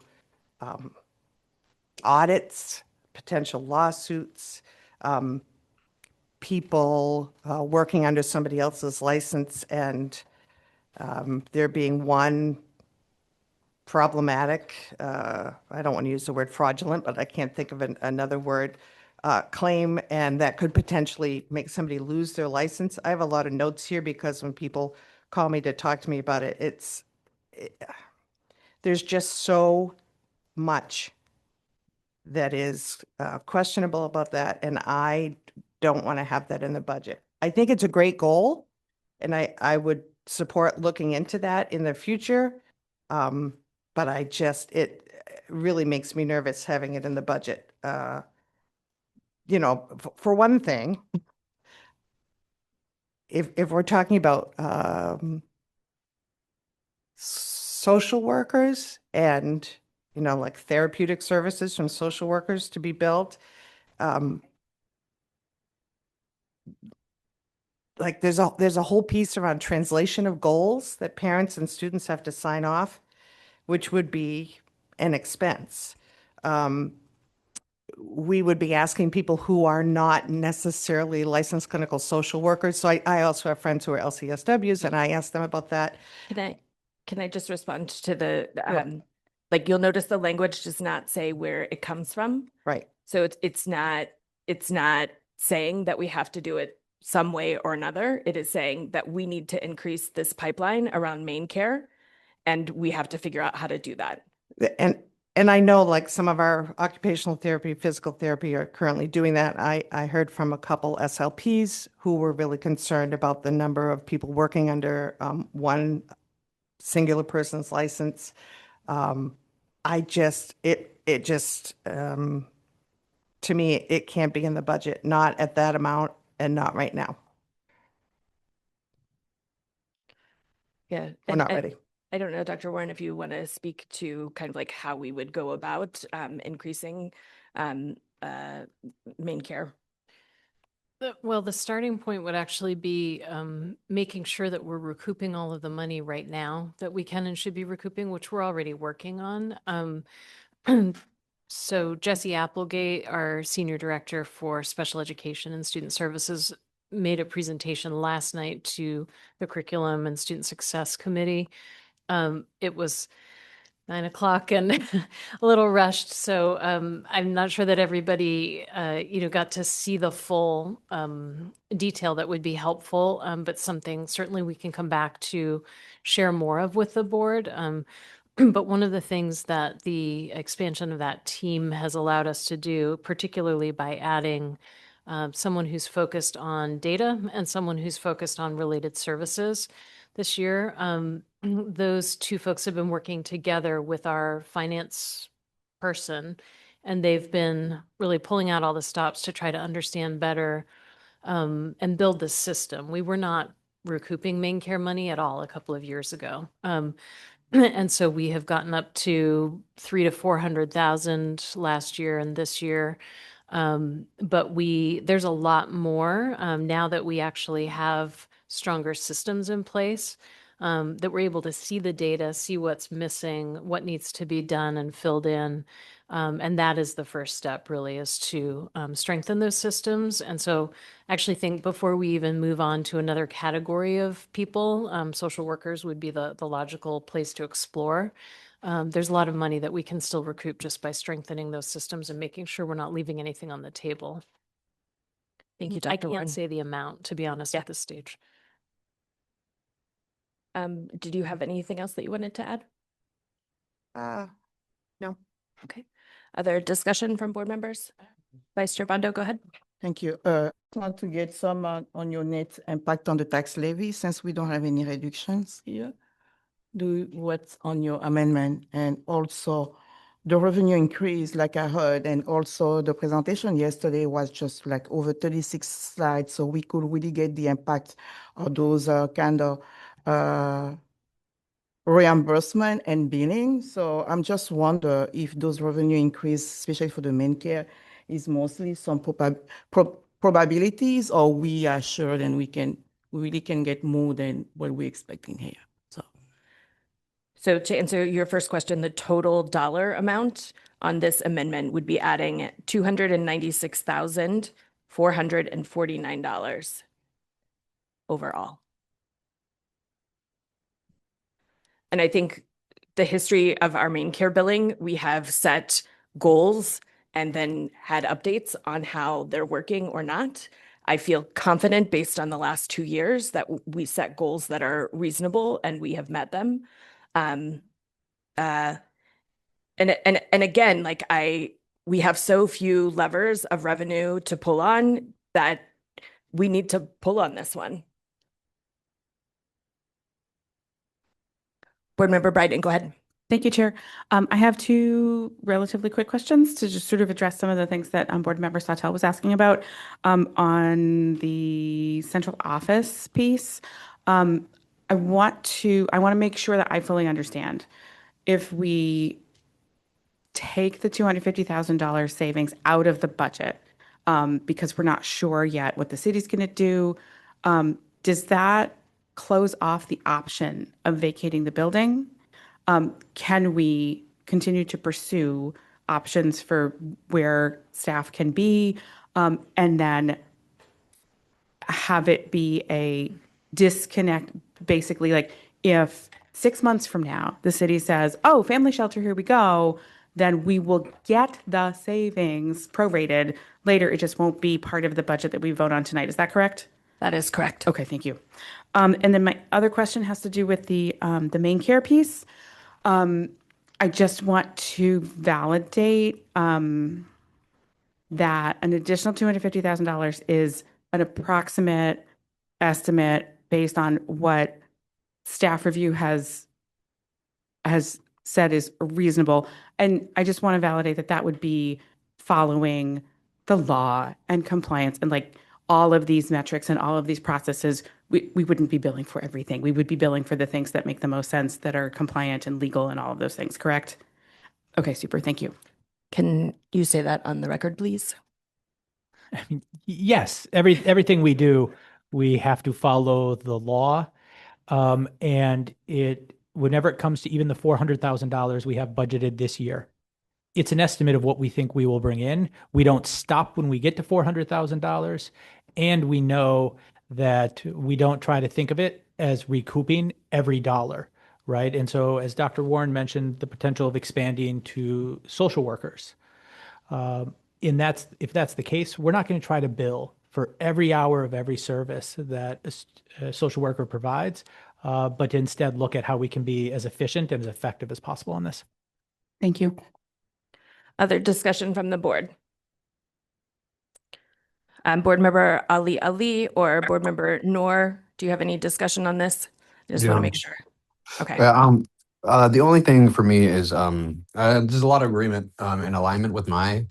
audits, potential lawsuits, people working under somebody else's license, and there being one problematic, I don't want to use the word fraudulent, but I can't think of another word, claim, and that could potentially make somebody lose their license. I have a lot of notes here because when people call me to talk to me about it, there's just so much that is questionable about that, and I don't want to have that in the budget. I think it's a great goal, and I would support looking into that in the future. But it really makes me nervous having it in the budget. For one thing, if we're talking about social workers and, like therapeutic services from social workers to be billed, like there's a whole piece around translation of goals that parents and students have to sign off, which would be an expense. We would be asking people who are not necessarily licensed clinical social workers. So I also have friends who are LCSWs, and I asked them about that. Can I just respond to the, like, you'll notice the language does not say where it comes from. Right. So it's not saying that we have to do it some way or another. It is saying that we need to increase this pipeline around main care, and we have to figure out how to do that. And I know, like, some of our occupational therapy, physical therapy are currently doing that. I heard from a couple SLPs who were really concerned about the number of people working under one singular person's license. To me, it can't be in the budget, not at that amount and not right now. Yeah. We're not ready. I don't know, Dr. Warren, if you want to speak to kind of like how we would go about increasing main care. Well, the starting point would actually be making sure that we're recouping all of the money right now that we can and should be recouping, which we're already working on. So Jesse Applegate, our Senior Director for Special Education and Student Services, made a presentation last night to the Curriculum and Student Success Committee. It was 9 o'clock and a little rushed. So I'm not sure that everybody, got to see the full detail that would be helpful, but something certainly we can come back to share more of with the board. But one of the things that the expansion of that team has allowed us to do, particularly by adding someone who's focused on data and someone who's focused on related services, this year. Those two folks have been working together with our finance person, and they've been really pulling out all the stops to try to understand better and build this system. We were not recouping main care money at all a couple of years ago. And so we have gotten up to 300 to 400,000 last year and this year. But there's a lot more now that we actually have stronger systems in place, that we're able to see the data, see what's missing, what needs to be done and filled in. And that is the first step, really, is to strengthen those systems. And so I actually think before we even move on to another category of people, social workers would be the logical place to explore. There's a lot of money that we can still recoup just by strengthening those systems and making sure we're not leaving anything on the table. Thank you, I Dr. can't Warren. say the amount, to be honest, at this stage. Did you have anything else that you wanted to add? No. Okay. Other discussion from board members? Vice Chair Bondo, go ahead. Thank you. Want to get some on your net impact on the tax levy since we don't have any reductions here. What's on your amendment, and also the revenue increase, like I heard, and also the presentation yesterday was just like over 36 slides, so we could really get the impact of those kind of reimbursement and billing. So I'm just wonder if those revenue increase, especially for the main care, is mostly some probabilities, or we are sure then we really can get more than what we're expecting here. So to answer your first question, the total dollar amount on this amendment would be adding $296,449 overall. And I think the history of our main care billing, we have set goals and then had updates on how they're working or not. I feel confident based on the last 2 years that we set goals that are reasonable and we have met them. And again, like we have so few levers of revenue to pull on that we need to pull on this one. Board Member Bryden, go ahead. Thank you, Chair. I have two relatively quick questions to just sort of address some of the things that Board Member Sautel was asking about on the central office piece. I want to make sure that I fully understand. If we take the $250,000 savings out of the budget because we're not sure yet what the city's going to do, does that close off the option of vacating the building? Can we continue to pursue options for where staff can be, and then have it be a disconnect, basically, like if 6 months from now the city says, oh, family shelter, here we go, then we will get the savings prorated later. It just won't be part of the budget that we vote on tonight. Is that correct? That is correct. Okay, thank you. And then my other question has to do with the main care piece. I just want to validate that an additional $250,000 is an approximate estimate based on what staff review has said is reasonable. And I just want to validate that that would be following the law and compliance and like all of these metrics and all of these processes. We wouldn't be billing for everything. We would be billing for the things that make the most sense, that are compliant and legal and all of those things, correct? Okay, super. Thank you. Can you say that on the record, please? I mean, yes, everything we do, we have to follow the law. And whenever it comes to even the $400,000 we have budgeted this year, it's an estimate of what we think we will bring in. We don't stop when we get to $400,000. And we know that we don't try to think of it as recouping every dollar, right? And so as Dr. Warren mentioned, the potential of expanding to social workers. If that's the case, we're not going to try to bill for every hour of every service that a social worker provides, but instead look at how we can be as efficient and as effective as possible on this. Thank you. Other discussion from the board? Board Member Ali or Board Member Noor, do you have any discussion on this? Just want to make sure. Okay. The only thing for me is there's a lot of agreement and alignment with my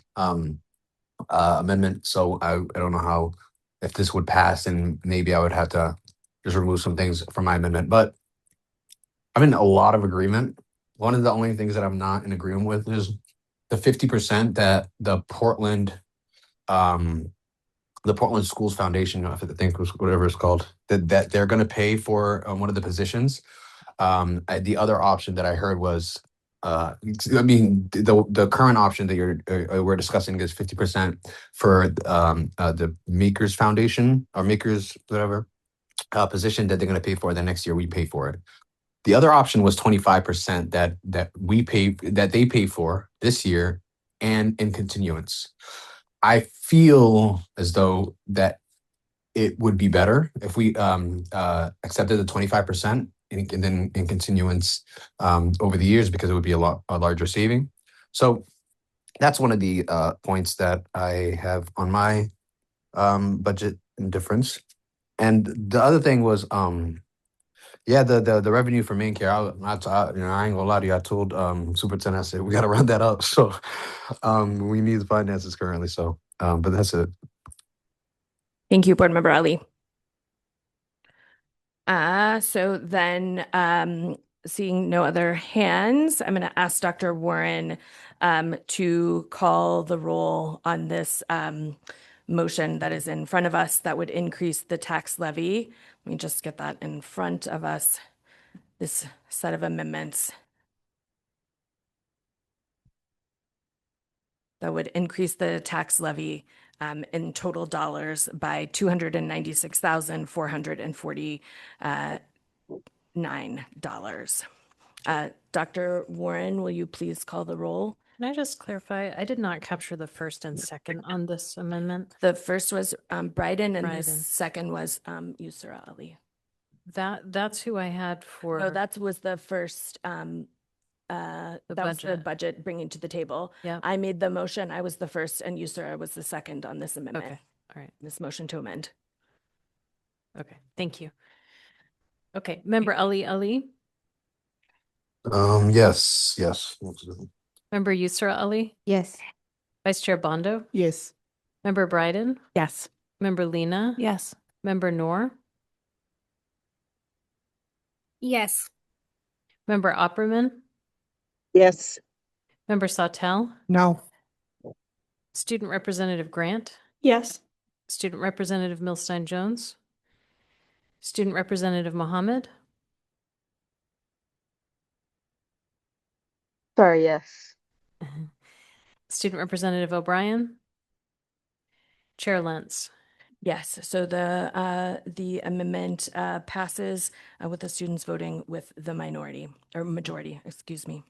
amendment. So I don't know how, if this would pass, and maybe I would have to just remove some things from my amendment. But I'm in a lot of agreement. One of the only things that I'm not in agreement with is the 50% that the Portland Schools Foundation, I think it was whatever it's called, that they're going to pay for one of the positions. The other option that I heard was, the current option that we're discussing is 50% for the Makers Foundation or Makers whatever position that they're going to pay for. The next year we pay for it. The other option was 25% that they pay for this year and in continuance. I feel as though that it would be better if we accepted the 25% and then in continuance over the years, because it would be a larger saving. So that's one of the points that I have on my budget difference. And the other thing was, the revenue for main care. I ain't gonna lie to you. I told Superintendent, I said we got to round that up. So we need the finances currently. So, but that's it. Thank you, Board Member Ali. So then, seeing no other hands, I'm going to ask Dr. Warren to call the roll on this motion that is in front of us that would increase the tax levy. Let me just get that in front of us, this set of amendments that would increase the tax levy in total dollars by $296,449. Dr. Warren, will you please call the roll? Can I just clarify? I did not capture the first and second on this amendment. The first was Bryden, and the Bryden. second was Yusra Ali. That's who I had for. No, that was the first. That was the budget bringing to the table. Yeah. I made the motion. I was the first, and Yusra was the second on this amendment. Okay. All right. This motion to amend. Okay. Thank you. Okay. Member Ali. Yes. Member Yusra Ali. Yes. Vice Chair Bondo. Yes. Member Bryden. Yes. Member Lena. Yes. Member Noor. Yes. Member Opperman. Yes. Member Sawtell. No. Student Representative Grant. Yes. Student Representative Milstein Jones. Student Representative Mohammed. Sorry, yes. Student Representative O'Brien. Chair Lentz. Yes, so the amendment passes with the students voting with the minority or majority, excuse me.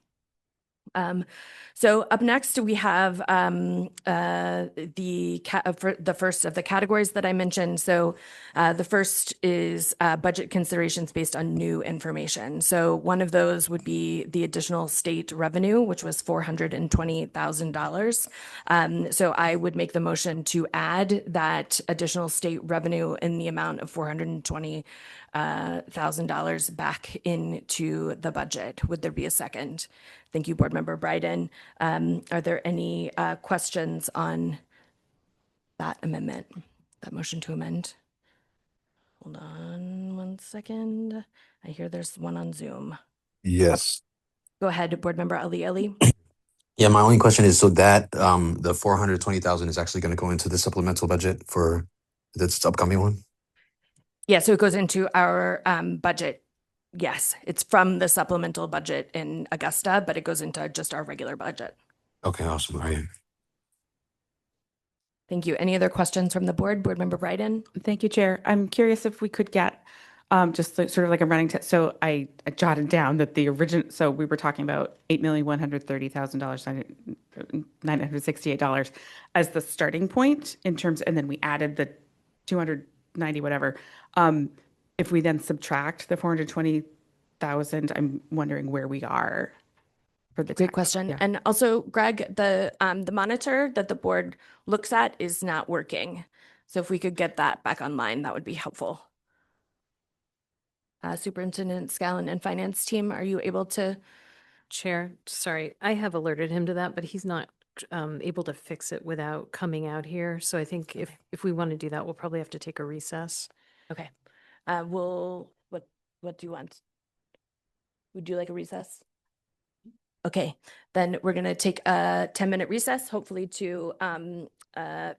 So up next we have for the first of the categories that I mentioned. So the first is budget considerations based on new information. So one of those would be the additional state revenue, which was $428,000. So I would make the motion to add that additional state revenue in the amount of $420,000 back into the budget. Would there be a second? Thank you, Board Member Bryden. Are there any questions on that amendment, that motion to amend? Hold on one second. I hear there's one on Zoom. Yes. Go ahead, Board Member Ali. Yeah, my only question is, so that the 420,000 is actually going to go into the supplemental budget for this upcoming one? Yeah, so it goes into our budget. Yes, it's from the supplemental budget in Augusta, but it goes into just our regular budget. Okay, awesome. All right. Thank you. Any other questions from the board? Board Member Bryden? Thank you, Chair. I'm curious if we could get just sort of like a running test. So I jotted down that the original, so we were talking about $8,130,000, $968 as the starting point in terms, and then we added the 290 whatever. If we then subtract the 420,000, I'm wondering where we are for the Great question. Yeah. And also, Greg, the monitor that the board looks at is not working. So if we could get that back online, that would be helpful. Superintendent Scallon and Finance Team, are you able to? Chair, sorry, I have alerted him to that, but he's not able to fix it without coming out here. So I think if we want to do that, we'll probably have to take a recess. Okay. What do you want? Would you like a recess? Okay, then we're gonna take a 10-minute recess, hopefully to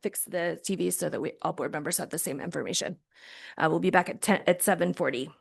fix the TV so that all board members have the same information. We'll be back at 7:40.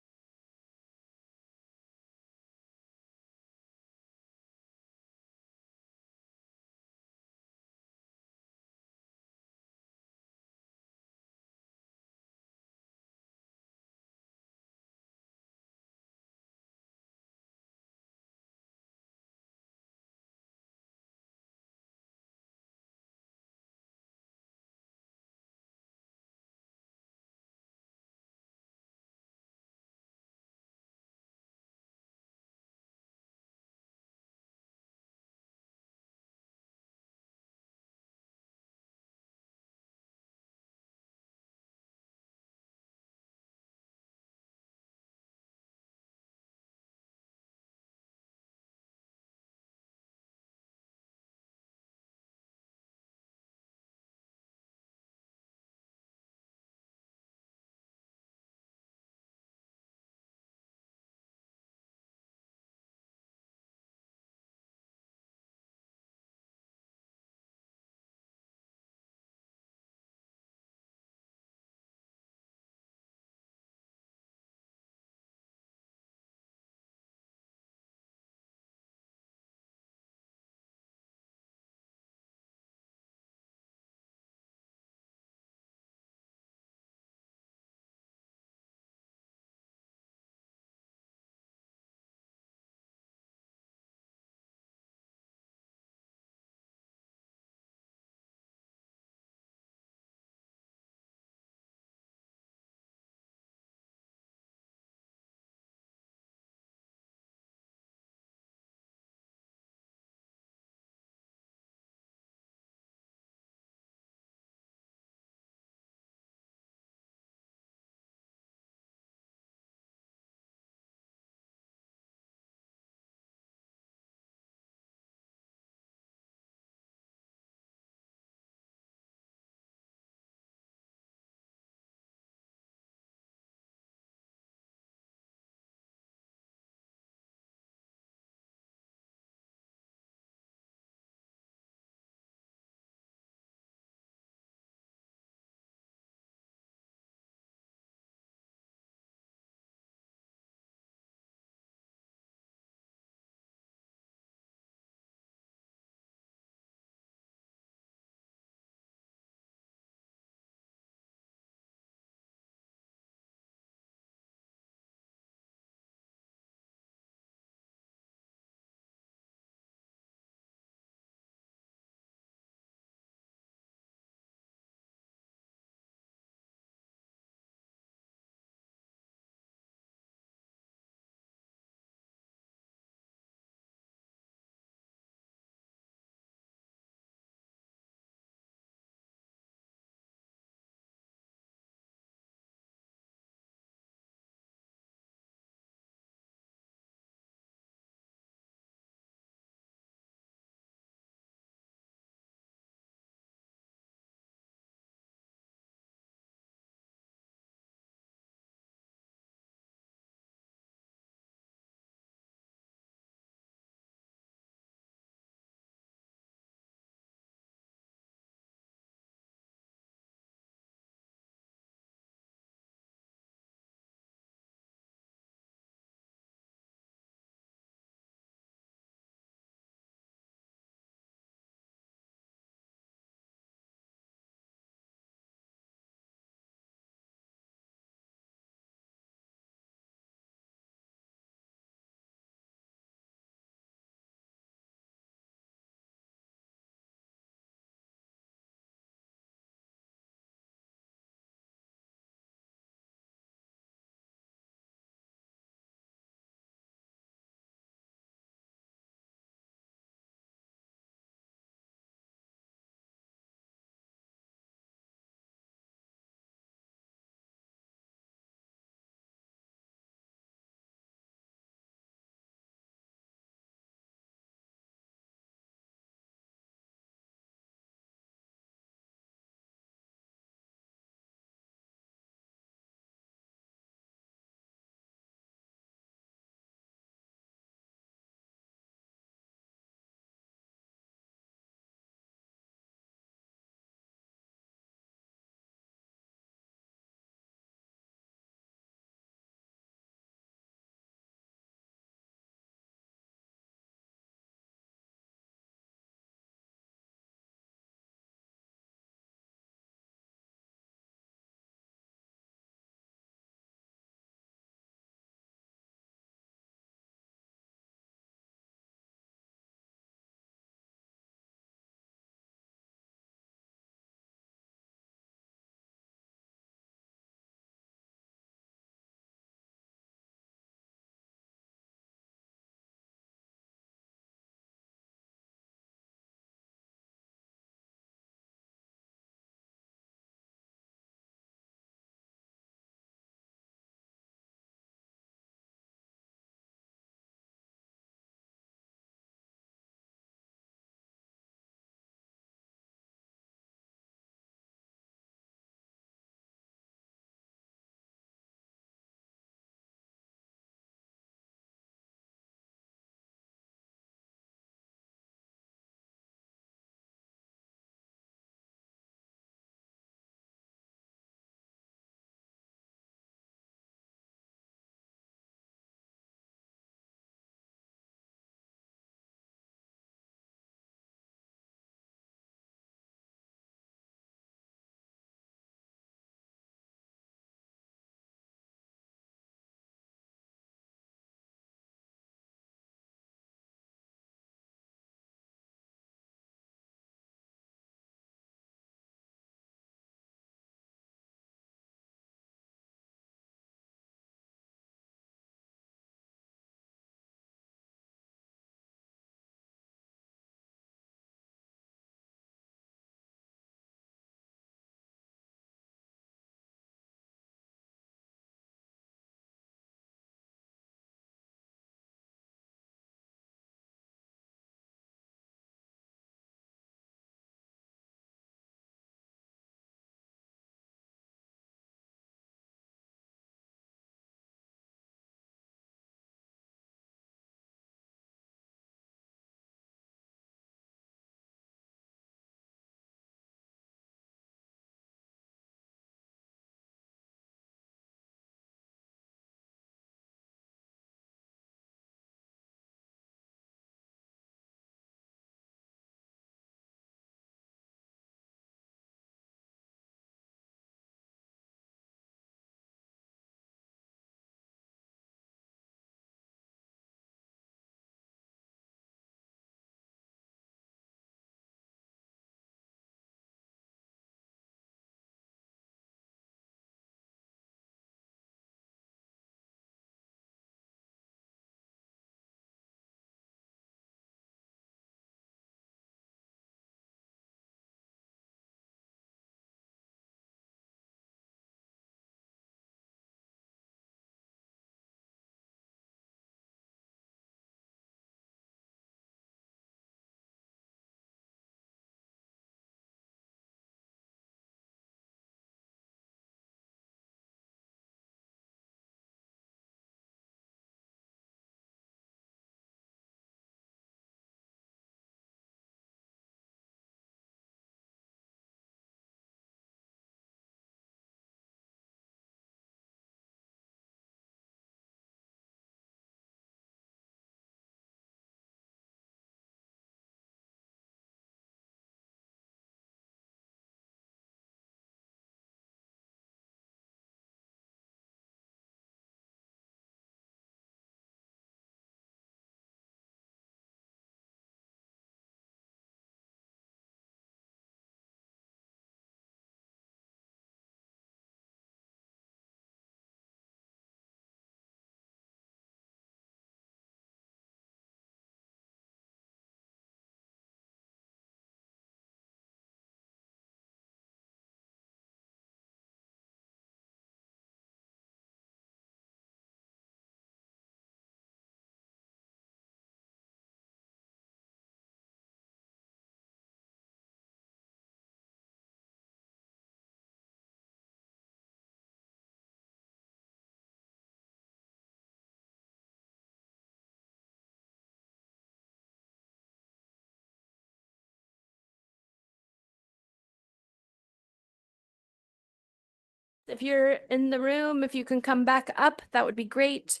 If you're in the room, if you can come back up, that would be great.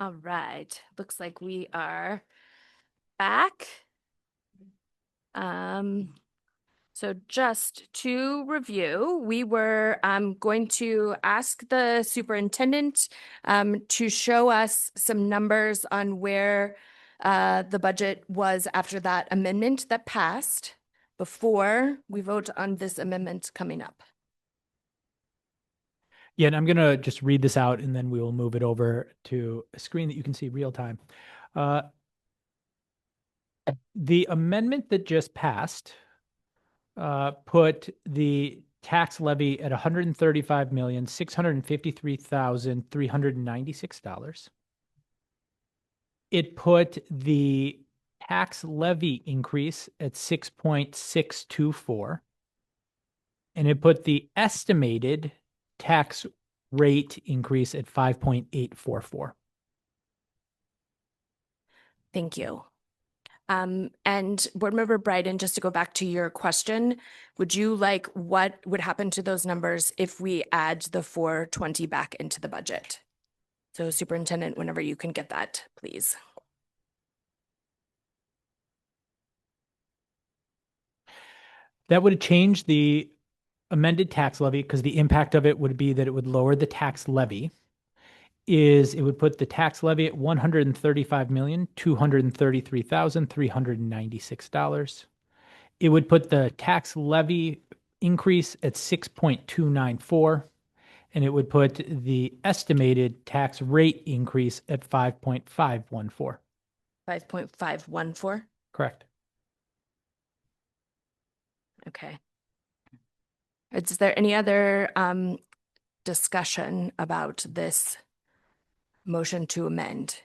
All right, looks like we are back. So just to review, we were going to ask the superintendent to show us some numbers on where the budget was after that amendment that passed before we vote on this amendment coming up. Yeah, and I'm going to just read this out and then we will move it over to a screen that you can see real time. The amendment that just passed put the tax levy at $135,653,396. It put the tax levy increase at 6.624. And it put the estimated tax rate increase at 5.844. Thank you. And Board Member Bryden, just to go back to your question, would you like what would happen to those numbers if we add the 420 back into the budget? So Superintendent, whenever you can get that, please. That would change the amended tax levy because the impact of it would be that it would lower the tax levy. It would put the tax levy at $135,233,396. It would put the tax levy increase at 6.294, and it would put the estimated tax rate increase at 5.514. 5.514? Correct. Okay. Is there any other discussion about this motion to amend?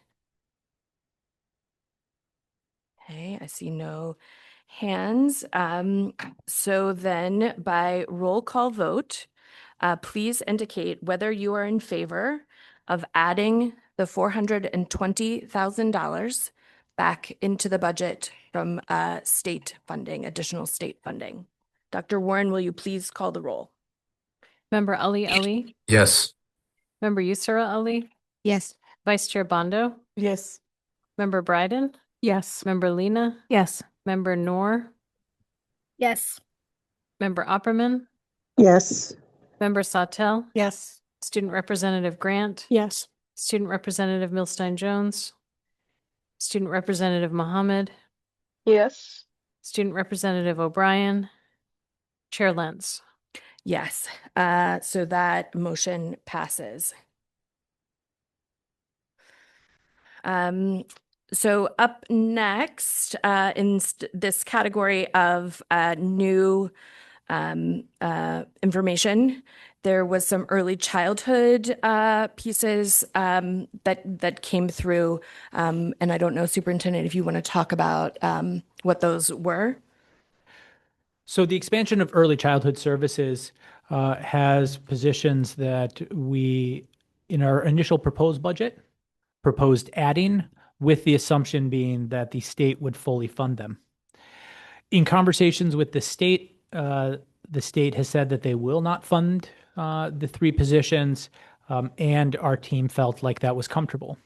Okay, I see no hands. So then by roll call vote, please indicate whether you are in favor of adding the $420,000 back into the budget from state funding, additional state funding. Dr. Warren, will you please call the roll? Member Ali? Yes. Member Yusra Ali? Yes. Vice Chair Bondo? Yes. Member Bryden? Yes. Member Lena? Yes. Member Noor? Yes. Member Opperman? Yes. Member Sawtell? Yes. Student Representative Grant? Yes. Student Representative Milstein Jones? Student Representative Mohammed? Yes. Student Representative O'Brien? Chair Lentz? Yes, so that motion passes. So up next in this category of new information, there was some early childhood pieces that came through, and I don't know, Superintendent, if you want to talk about what those were. So the expansion of early childhood services has positions that we, in our initial proposed budget, proposed adding, with the assumption being that the state would fully fund them. In conversations with the state has said that they will not fund the three positions, and our team felt like that was comfortable.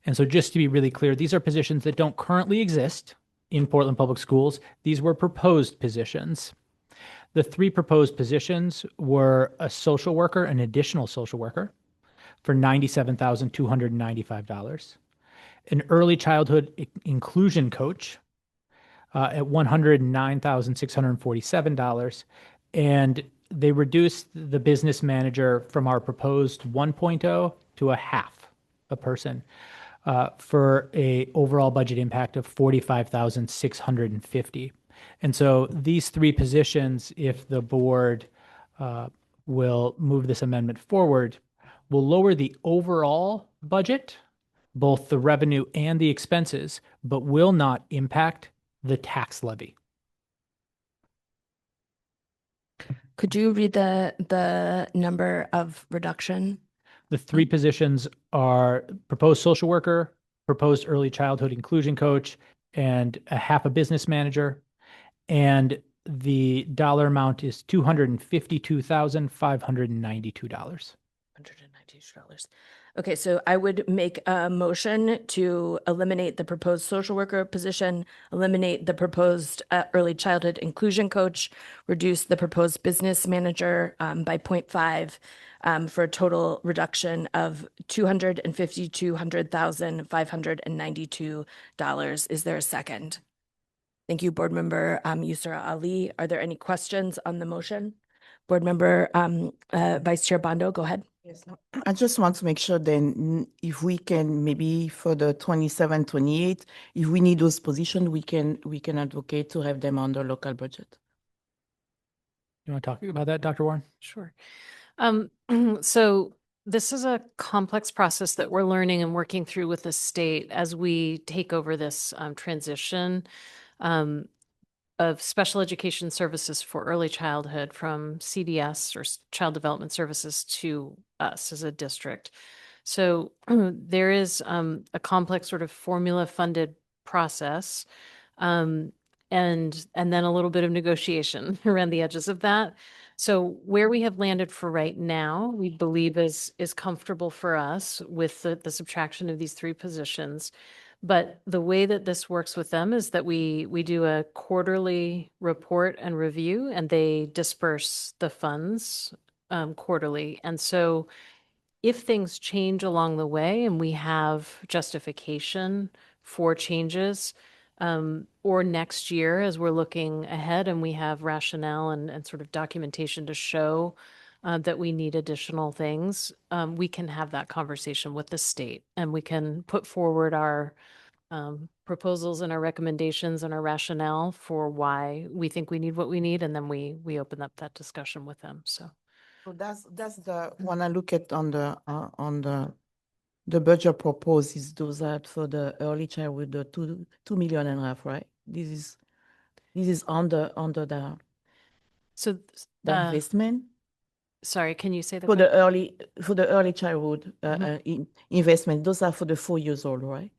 And so just to be really clear, these are positions that don't currently exist in Portland Public Schools. These were proposed positions. The three proposed positions were a social worker, an additional social worker, for $97,295, an early childhood inclusion coach at $109,647, and they reduced the business manager from our proposed 1.0 to a half a person for a overall budget impact of $45,650. And so these three positions, if the board will move this amendment forward, will lower the overall budget, both the revenue and the expenses, but will not impact the tax levy. Could you read the number of reduction? The three positions are proposed social worker, proposed early childhood inclusion coach, and a half a business manager. And the dollar amount is $252,592. $192. Okay, so I would make a motion to eliminate the proposed social worker position, eliminate the proposed early childhood inclusion coach, reduce the proposed business manager by 0.5 for a total reduction of $252,592. Is there a second? Thank you, Board Member Yusra Ali. Are there any questions on the motion? Board Member Vice Chair Bondo, go ahead. Yes, no, I just want to make sure then if we can maybe for the 27, 28, if we need those positions, we can advocate to have them on the local budget. You want to talk about that, Dr. Warren? Sure. So this is a complex process that we're learning and working through with the state as we take over this transition of special education services for early childhood from CDS or Child Development Services to us as a district. So there is a complex sort of formula funded process and then a little bit of negotiation around the edges of that. So where we have landed for right now, we believe is comfortable for us with the subtraction of these three positions. But the way that this works with them is that we do a quarterly report and review, and they disperse the funds quarterly. And so if things change along the way and we have justification for changes, or next year as we're looking ahead and we have rationale and sort of documentation to show that we need additional things, we can have that conversation with the state and we can put forward our proposals and our recommendations and our rationale for why we think we need what we need, and then we open up that discussion with them. So that's the when I look at on the budget proposed is those that for the early child with the 2.5 million, right? This is under the so investment. Sorry, can you say that For the early childhood investment, those are for the 4 years old, right?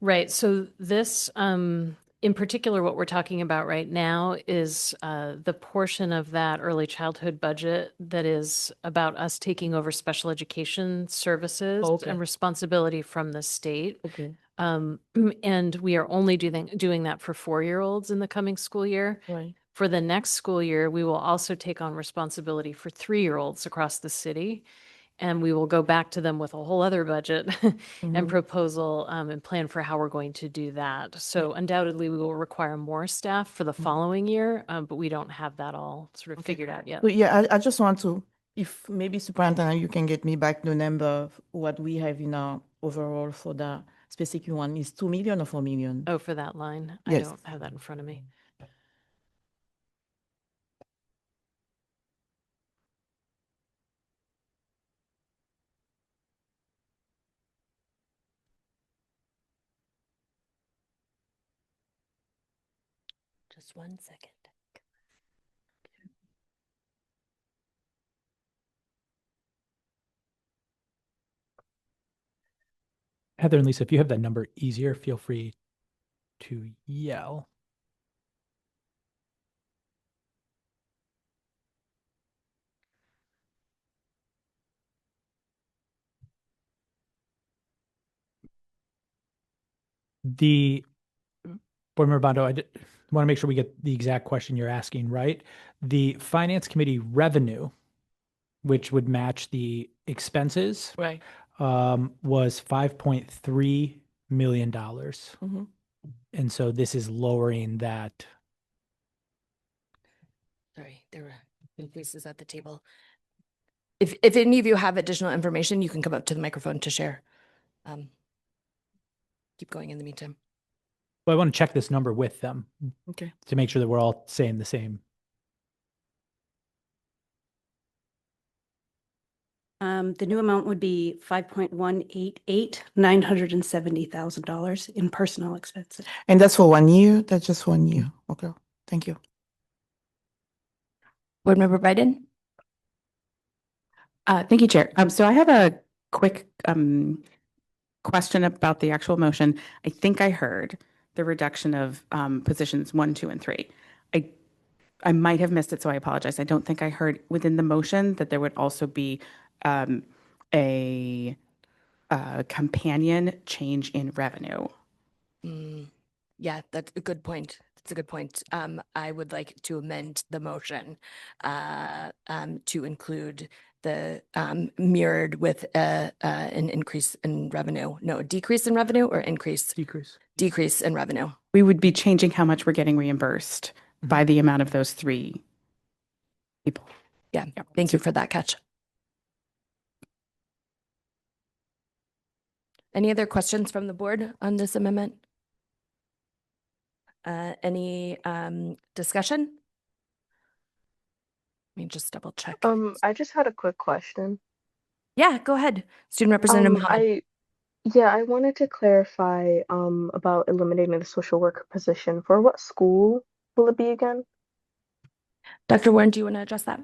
Right. So this, in particular, what we're talking about right now is the portion of that early childhood budget that is about us taking over special education services and responsibility from the state. Okay. And we are only doing that for 4-year-olds in the coming school year. Right. For the next school year, we will also take on responsibility for 3-year-olds across the city. And we will go back to them with a whole other budget and proposal and plan for how we're going to do that. So undoubtedly, we will require more staff for the following year, but we don't have that all sort of figured out yet. So yeah, I just want to, if maybe Superintendent, you can get me back the number of what we have in our overall for the specific one is 2 million or 4 million? Oh, for that line? Yes. I don't have that in front of me. Just 1 second. Heather and Lisa, if you have that number easier, feel free to yell. The Board Member Bondo, I want to make sure we get the exact question you're asking right. The Finance Committee revenue, which would match the expenses, Right. Was $5.3 million. And so this is lowering that. Sorry, there were increases at the table. If any of you have additional information, you can come up to the microphone to share. Keep going in the meantime. Well, I want to check this number with them. Okay. To make sure that we're all saying the same. The new amount would be $5.188,970,000 in personnel expenses. And that's for 1 year? That's just 1 year. Okay. Thank you. Board Member Biden? Thank you, Chair. So I have a quick question about the actual motion. I think I heard the reduction of positions 1, 2, and 3. I might have missed it, so I apologize. I don't think I heard within the motion that there would also be a companion change in revenue. Yeah, that's a good point. That's a good point. I would like to amend the motion to include the mirrored with an increase in revenue. No, a decrease in revenue or increase? Decrease in revenue. We would be changing how much we're getting reimbursed by the amount of those 3 people. Yeah, thank you for that catch. Any other questions from the board on this amendment? Any discussion? Let me just double check. I just had a quick question. Yeah, go ahead. Student Representative Mohammed. I wanted to clarify about eliminating the social worker position. For what school will it be again? Dr. Warren, do you want to address that?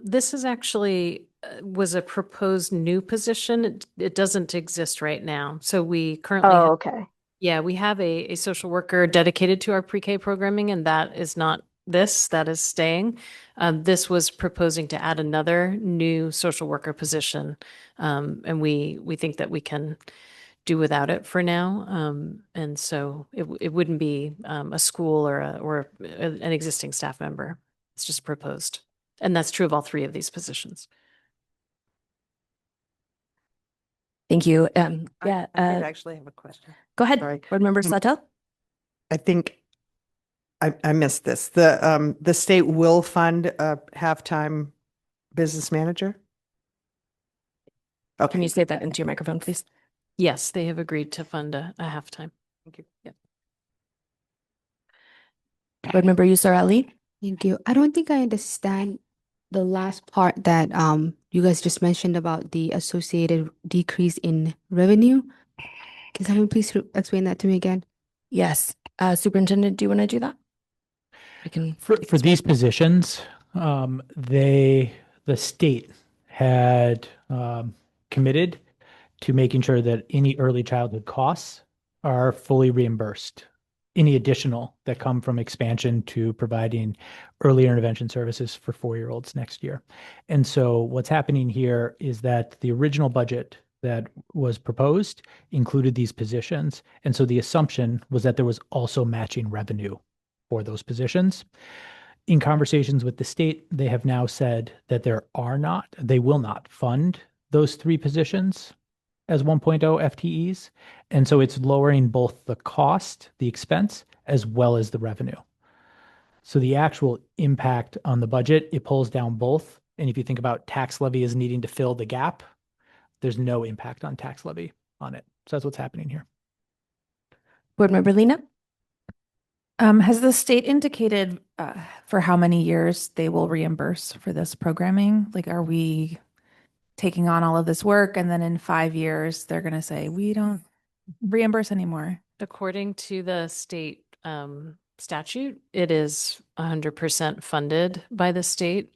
This is actually was a proposed new position. It doesn't exist right now. So we currently Oh, okay. Yeah, we have a social worker dedicated to our pre-K programming, and that is not that is staying. This was proposing to add another new social worker position. And we think that we can do without it for now. And so it wouldn't be a school or an existing staff member. It's just proposed. And that's true of all 3 of these positions. Thank you. I did actually have a question. Go ahead, Sorry. Board Member Sutto. I think I missed this. The state will fund a halftime business manager? Okay. Can you say that into your microphone, please? Yes, they have agreed to fund a halftime. Thank you. Yeah. Board Member Yusar Ali. Thank you. I don't think I understand the last part that you guys just mentioned about the associated decrease in revenue. Can someone please explain that to me again? Yes. Superintendent, do you want to do that? I can. For these positions, the state had committed to making sure that any early childhood costs are fully reimbursed. Any additional that come from expansion to providing early intervention services for 4-year-olds next year. And so what's happening here is that the original budget that was proposed included these positions. And so the assumption was that there was also matching revenue for those positions. In conversations with the state, they have now said that they will not fund those 3 positions as 1.0 FTEs. And so it's lowering both the cost, the expense, as well as the revenue. So the actual impact on the budget, it pulls down both. And if you think about tax levy as needing to fill the gap, there's no impact on tax levy on it. So that's what's happening here. Board Member Lena. Has the state indicated for how many years they will reimburse for this programming? Like, are we taking on all of this work and then in 5 years they're going to say we don't reimburse anymore? According to the state statute, it is 100% funded by the state.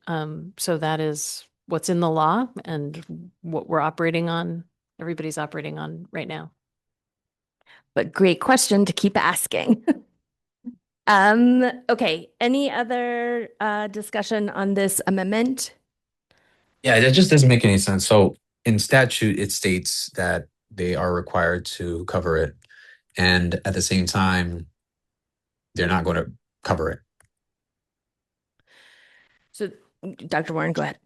So that is what's in the law and what we're operating on, everybody's operating on right now. But great question to keep asking. Okay, any other discussion on this amendment? Yeah, that just doesn't make any sense. So in statute, it states that they are required to cover it. And at the same time, they're not going to cover it. So Dr. Warren, go ahead.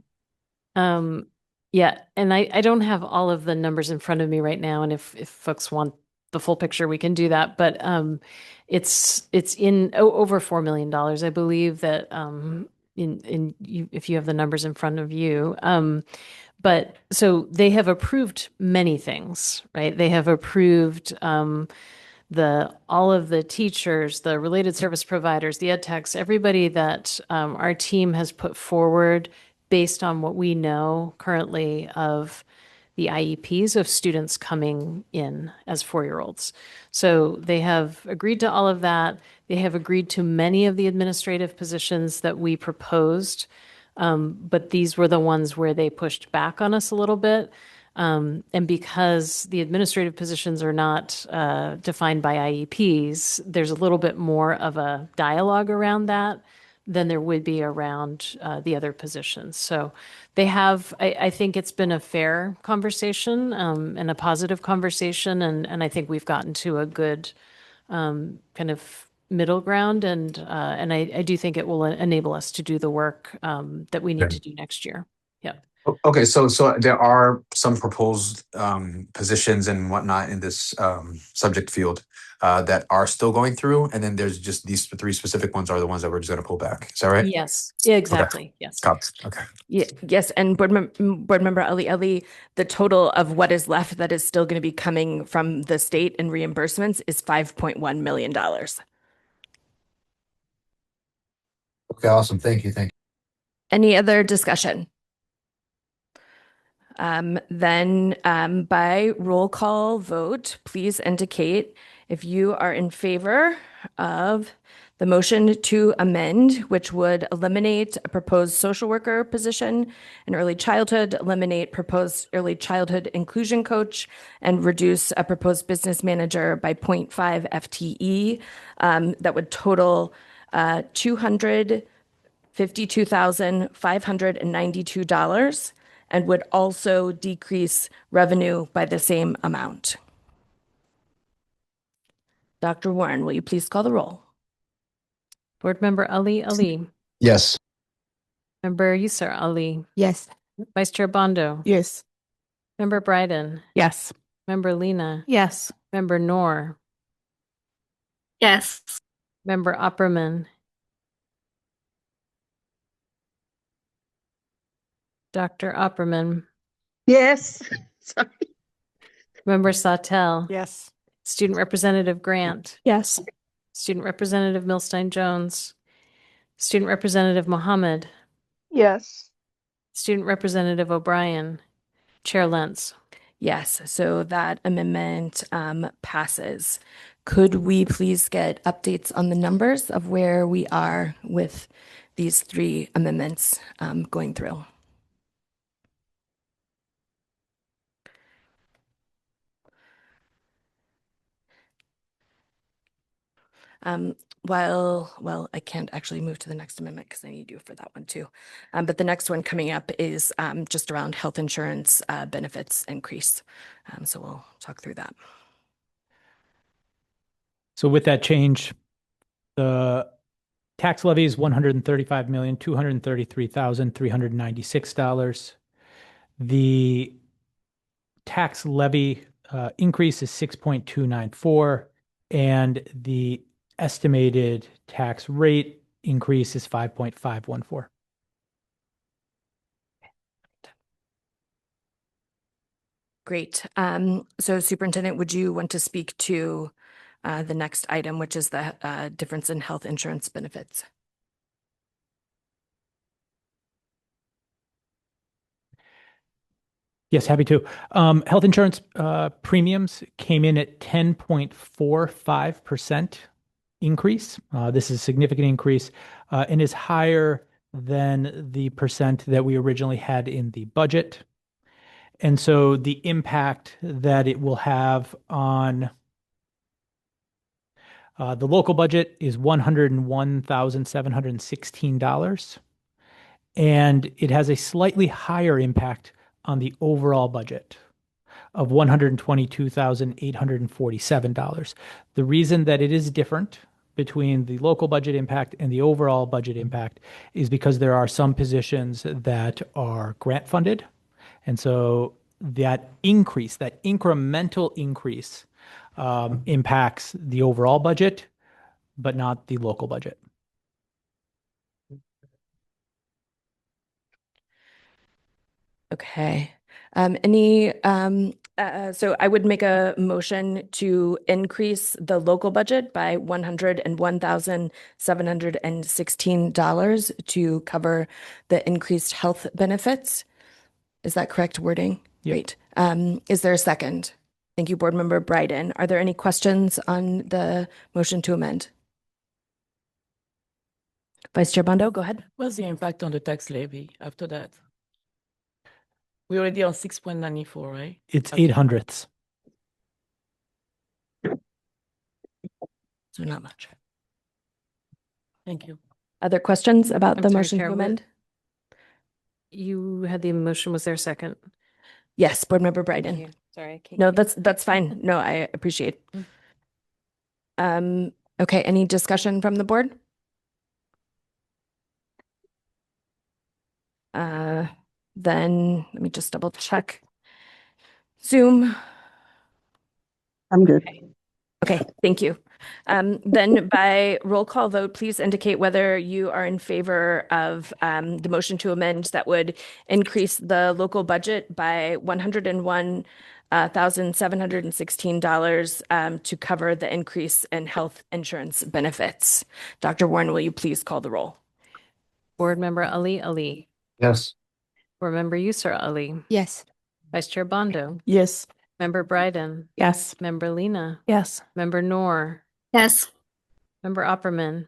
Yeah, and I don't have all of the numbers in front of me right now. And if folks want the full picture, we can do that. But it's in over $4 million. I believe that if you have the numbers in front of you. But so they have approved many things, right? They have approved all of the teachers, the related service providers, the ed techs, everybody that our team has put forward based on what we know currently of the IEPs of students coming in as 4-year-olds. So they have agreed to all of that. They have agreed to many of the administrative positions that we proposed, but these were the ones where they pushed back on us a little bit. And because the administrative positions are not defined by IEPs, there's a little bit more of a dialogue around that than there would be around the other positions. So they have, I think it's been a fair conversation and a positive conversation. And I think we've gotten to a good kind of middle ground. And I do think it will enable us to do the work that we need to do next year. Yeah. Okay, so there are some proposed positions and whatnot in this subject field that are still going through, and then there's just these three specific ones are the ones that we're just going to pull back. Is that right? Yes, exactly. Yes. Got it. Okay. Yes, and board member Ali, the total of what is left that is still going to be coming from the state in reimbursements is $5.1 million. Okay, awesome. Thank you. Any other discussion? Then by roll call vote, please indicate if you are in favor of the motion to amend, which would eliminate a proposed social worker position in early childhood, eliminate proposed early childhood inclusion coach, and reduce a proposed business manager by 0.5 FTE. That would total $252,592 and would also decrease revenue by the same amount. Dr. Warren, will you please call the roll? Board member Ali. Yes. Member Yusar Ali. Yes. Vice Chair Bondo. Yes. Member Bryden. Yes. Member Lena. Yes. Member Noor. Yes. Member Opperman. Dr. Opperman. Yes. Sorry. Member Sawtell. Yes. Student Representative Grant. Yes. Student Representative Milstein Jones. Student Representative Mohammed. Yes. Student Representative O'Brien. Chair Lentz. Yes, so that amendment passes. Could we please get updates on the numbers of where we are with these three amendments going through? Well, I can't actually move to the next amendment because I need you for that one too. But the next one coming up is just around health insurance benefits increase. So we'll talk through that. So with that change, the tax levy is $135,233,396. The tax levy increase is 6.294, and the estimated tax rate increase is 5.514. Great. So Superintendent, would you want to speak to the next item, which is the difference in health insurance benefits? Yes, happy to. Health insurance premiums came in at 10.45% increase. This is a significant increase and is higher than the percent that we originally had in the budget. And so the impact that it will have on the local budget is $101,716. And it has a slightly higher impact on the overall budget of $122,847. The reason that it is different between the local budget impact and the overall budget impact is because there are some positions that are grant funded. And so that increase, that incremental increase, impacts the overall budget, but not the local budget. Okay. So I would make a motion to increase the local budget by $101,716 to cover the increased health benefits. Is that correct wording? Yep. Great. Is there a second? Thank you, Board Member Bryden. Are there any questions on the motion to amend? Vice Chair Bondo, go ahead. What's the impact on the tax levy after that? We're already on 6.94, right? It's After- 800ths. So not much. Thank you. Other questions about I'm the sorry, motion Chair, to amend? You had the motion. Was there a second? Yes, Board Member Bryden. Sorry, I can't. No, that's fine. No, I appreciate. Okay, any discussion from the board? Then let me just double check. Zoom. I'm good. Okay, thank you. Then by roll call vote, please indicate whether you are in favor of the motion to amend that would increase the local budget by $101,716 to cover the increase in health insurance benefits. Dr. Warren, will you please call the roll? Board Member Ali. Yes. Board Member Yusra Ali. Yes. Vice Chair Bondo. Yes. Member Bryden. Yes. Member Lena. Yes. Member Noor. Yes. Member Opperman.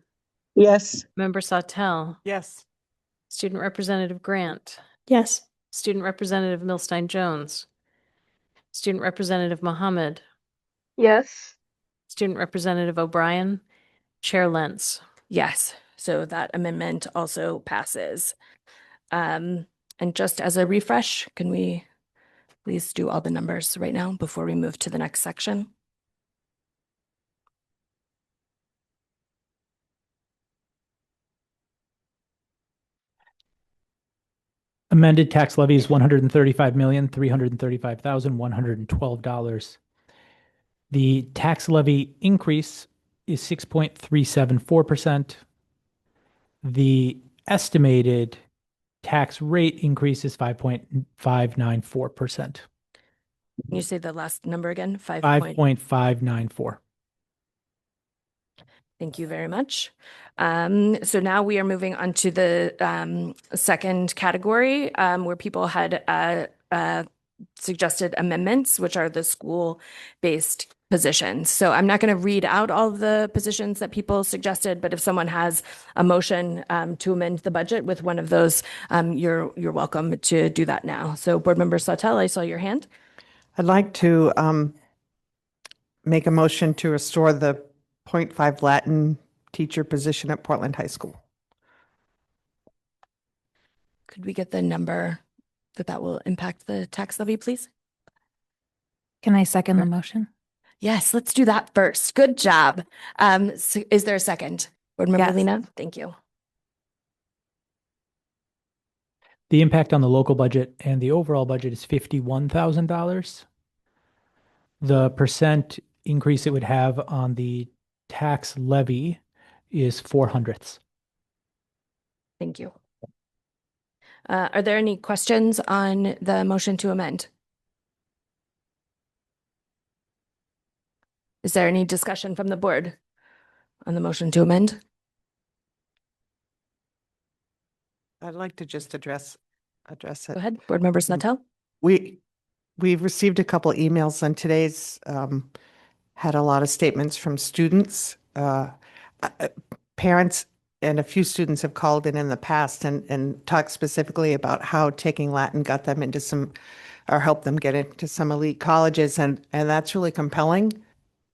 Yes. Member Sautel. Yes. Student Representative Grant. Yes. Student Representative Milstein Jones. Student Representative Mohammed. Yes. Student Representative O'Brien. Chair Lentz. Yes, so that amendment also passes. And just as a refresh, can we please do all the numbers right now before we move to the next section? Amended tax levy is $135,335,112. The tax levy increase is 6.374%. The estimated tax rate increase is 5.594%. Can you say the last number again? 5.594. Thank you very much. So now we are moving on to the second category where people had suggested amendments, which are the school-based positions. So I'm not going to read out all of the positions that people suggested, but if someone has a motion to amend the budget with one of those, you're welcome to do that now. So Board Member Sautel, I saw your hand. I'd like to make a motion to restore the 0.5 Latin teacher position at Portland High School. Could we get the number that will impact the tax levy, please? Can I second the motion? Yes, let's do that first. Good job. So is there a second? Board Member Yes. Lena, thank you. The impact on the local budget and the overall budget is $51,000. The percent increase it would have on the tax levy is 0.04. Thank you. Are there any questions on the motion to amend? Is there any discussion from the board on the motion to amend? I'd like to just address it. Go ahead, Board Member Snuttel. We've received a couple emails, and today's had a lot of statements from students, parents, and a few students have called in the past and talked specifically about how taking Latin got them into some, or helped them get into some elite colleges, and that's really compelling.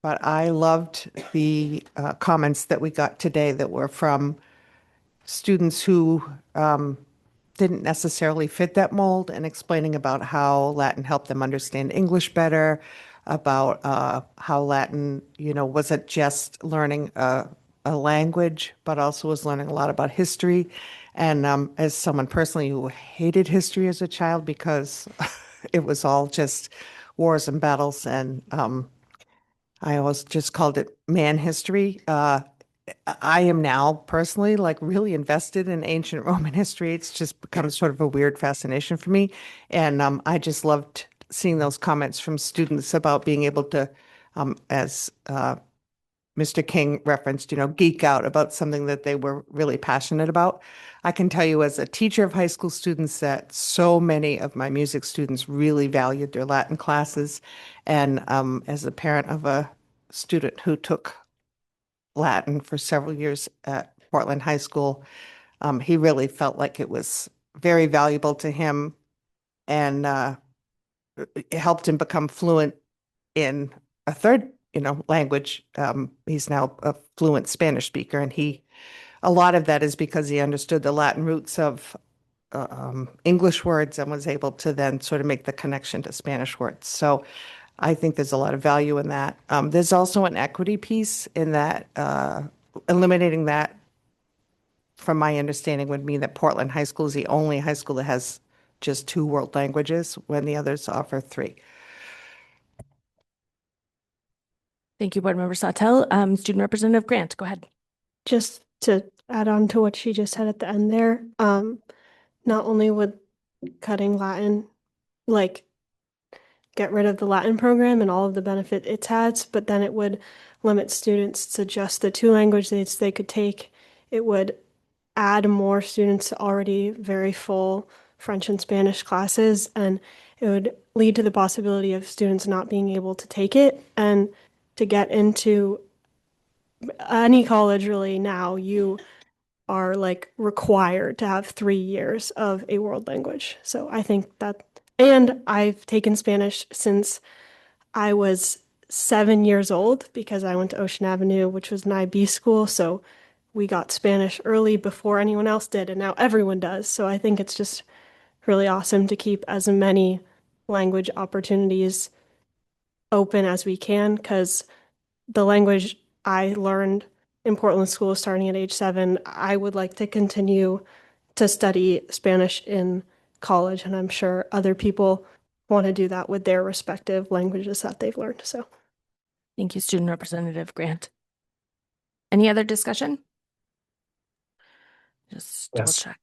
But I loved the comments that we got today that were from students who didn't necessarily fit that mold, and explaining about how Latin helped them understand English better, about how Latin, wasn't just learning a language, but also was learning a lot about history. And as someone personally who hated history as a child because it was all just wars and battles, and I always just called it man history. I am now personally really invested in ancient Roman history. It's just become sort of a weird fascination for me. And I just loved seeing those comments from students about being able to, as Mr. King referenced, geek out about something that they were really passionate about. I can tell you as a teacher of high school students that so many of my music students really valued their Latin classes. And as a parent of a student who took Latin for several years at Portland High School. He really felt like it was very valuable to him, and it helped him become fluent in a third, language. He's now a fluent Spanish speaker, and a lot of that is because he understood the Latin roots of English words and was able to then sort of make the connection to Spanish words. So I think there's a lot of value in that. There's also an equity piece in that, eliminating that, from my understanding, would mean that Portland High School is the only high school that has just 2 world languages when the others offer 3. Thank you, Board Member Sawtell. Student Representative Grant, go ahead. Just to add on to what she just said at the end there, not only would cutting Latin, like, get rid of the Latin program and all of the benefit it has, but then it would limit students to just the 2 languages they could take. It would add more students to already very full French and Spanish classes, and it would lead to the possibility of students not being able to take it. And to get into any college really now, you are like required to have 3 years of a world language. So I think that, and I've taken Spanish since I was 7 years old because I went to Ocean Avenue, which was an IB school. So we got Spanish early before anyone else did, and now everyone does. So I think it's just really awesome to keep as many language opportunities open as we can, because the language I learned in Portland school starting at age 7, I would like to continue to study Spanish in college, and I'm sure other people want to do that with their respective languages that they've learned. So Thank you, Student Representative Grant. Any other discussion? Just double Yes. check.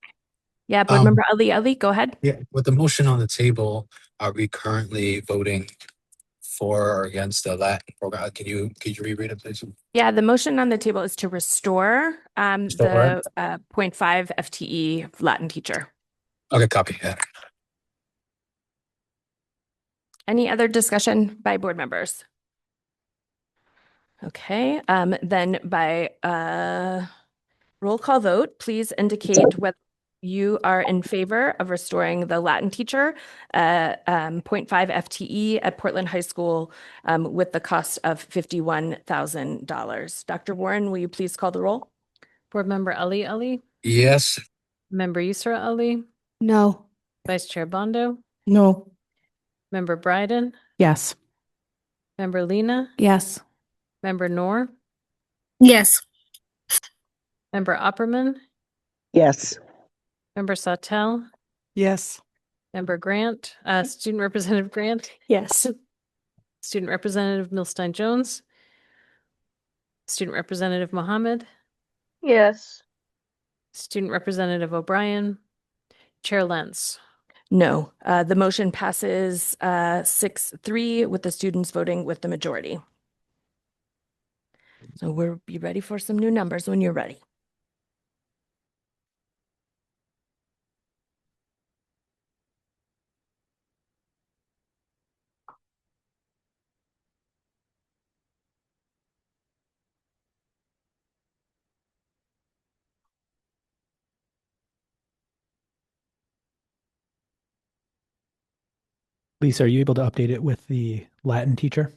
Yeah, Board Member Ali, go ahead. Yeah, with the motion on the table, are we currently voting for or against the Latin program? Could you reread it, please? Yeah, the motion on the table is to restore Restore. the 0.5 FTE Latin teacher. Okay, copy. Yeah. Any other discussion by board members? Okay, then by roll call vote, please indicate whether you are in favor of restoring the Latin teacher 0.5 FTE at Portland High School with the cost of $51,000. Dr. Warren, will you please call the roll? Board Member Ali? Yes. Member Yusra Ali? No. Vice Chair Bondo? No. Member Bryden? Yes. Member Lena? Yes. Member Noor? Yes. Member Opperman? Yes. Member Sawtell? Yes. Member Grant? Student Representative Grant? yes. Student Representative Milstein Jones? Student Representative Mohammed? Yes. Student Representative O'Brien? Chair Lentz? No, the motion passes 6-3 with the students voting with the majority. So we'll be ready for some new numbers when you're ready. Lisa, are you able to update it with the Latin teacher?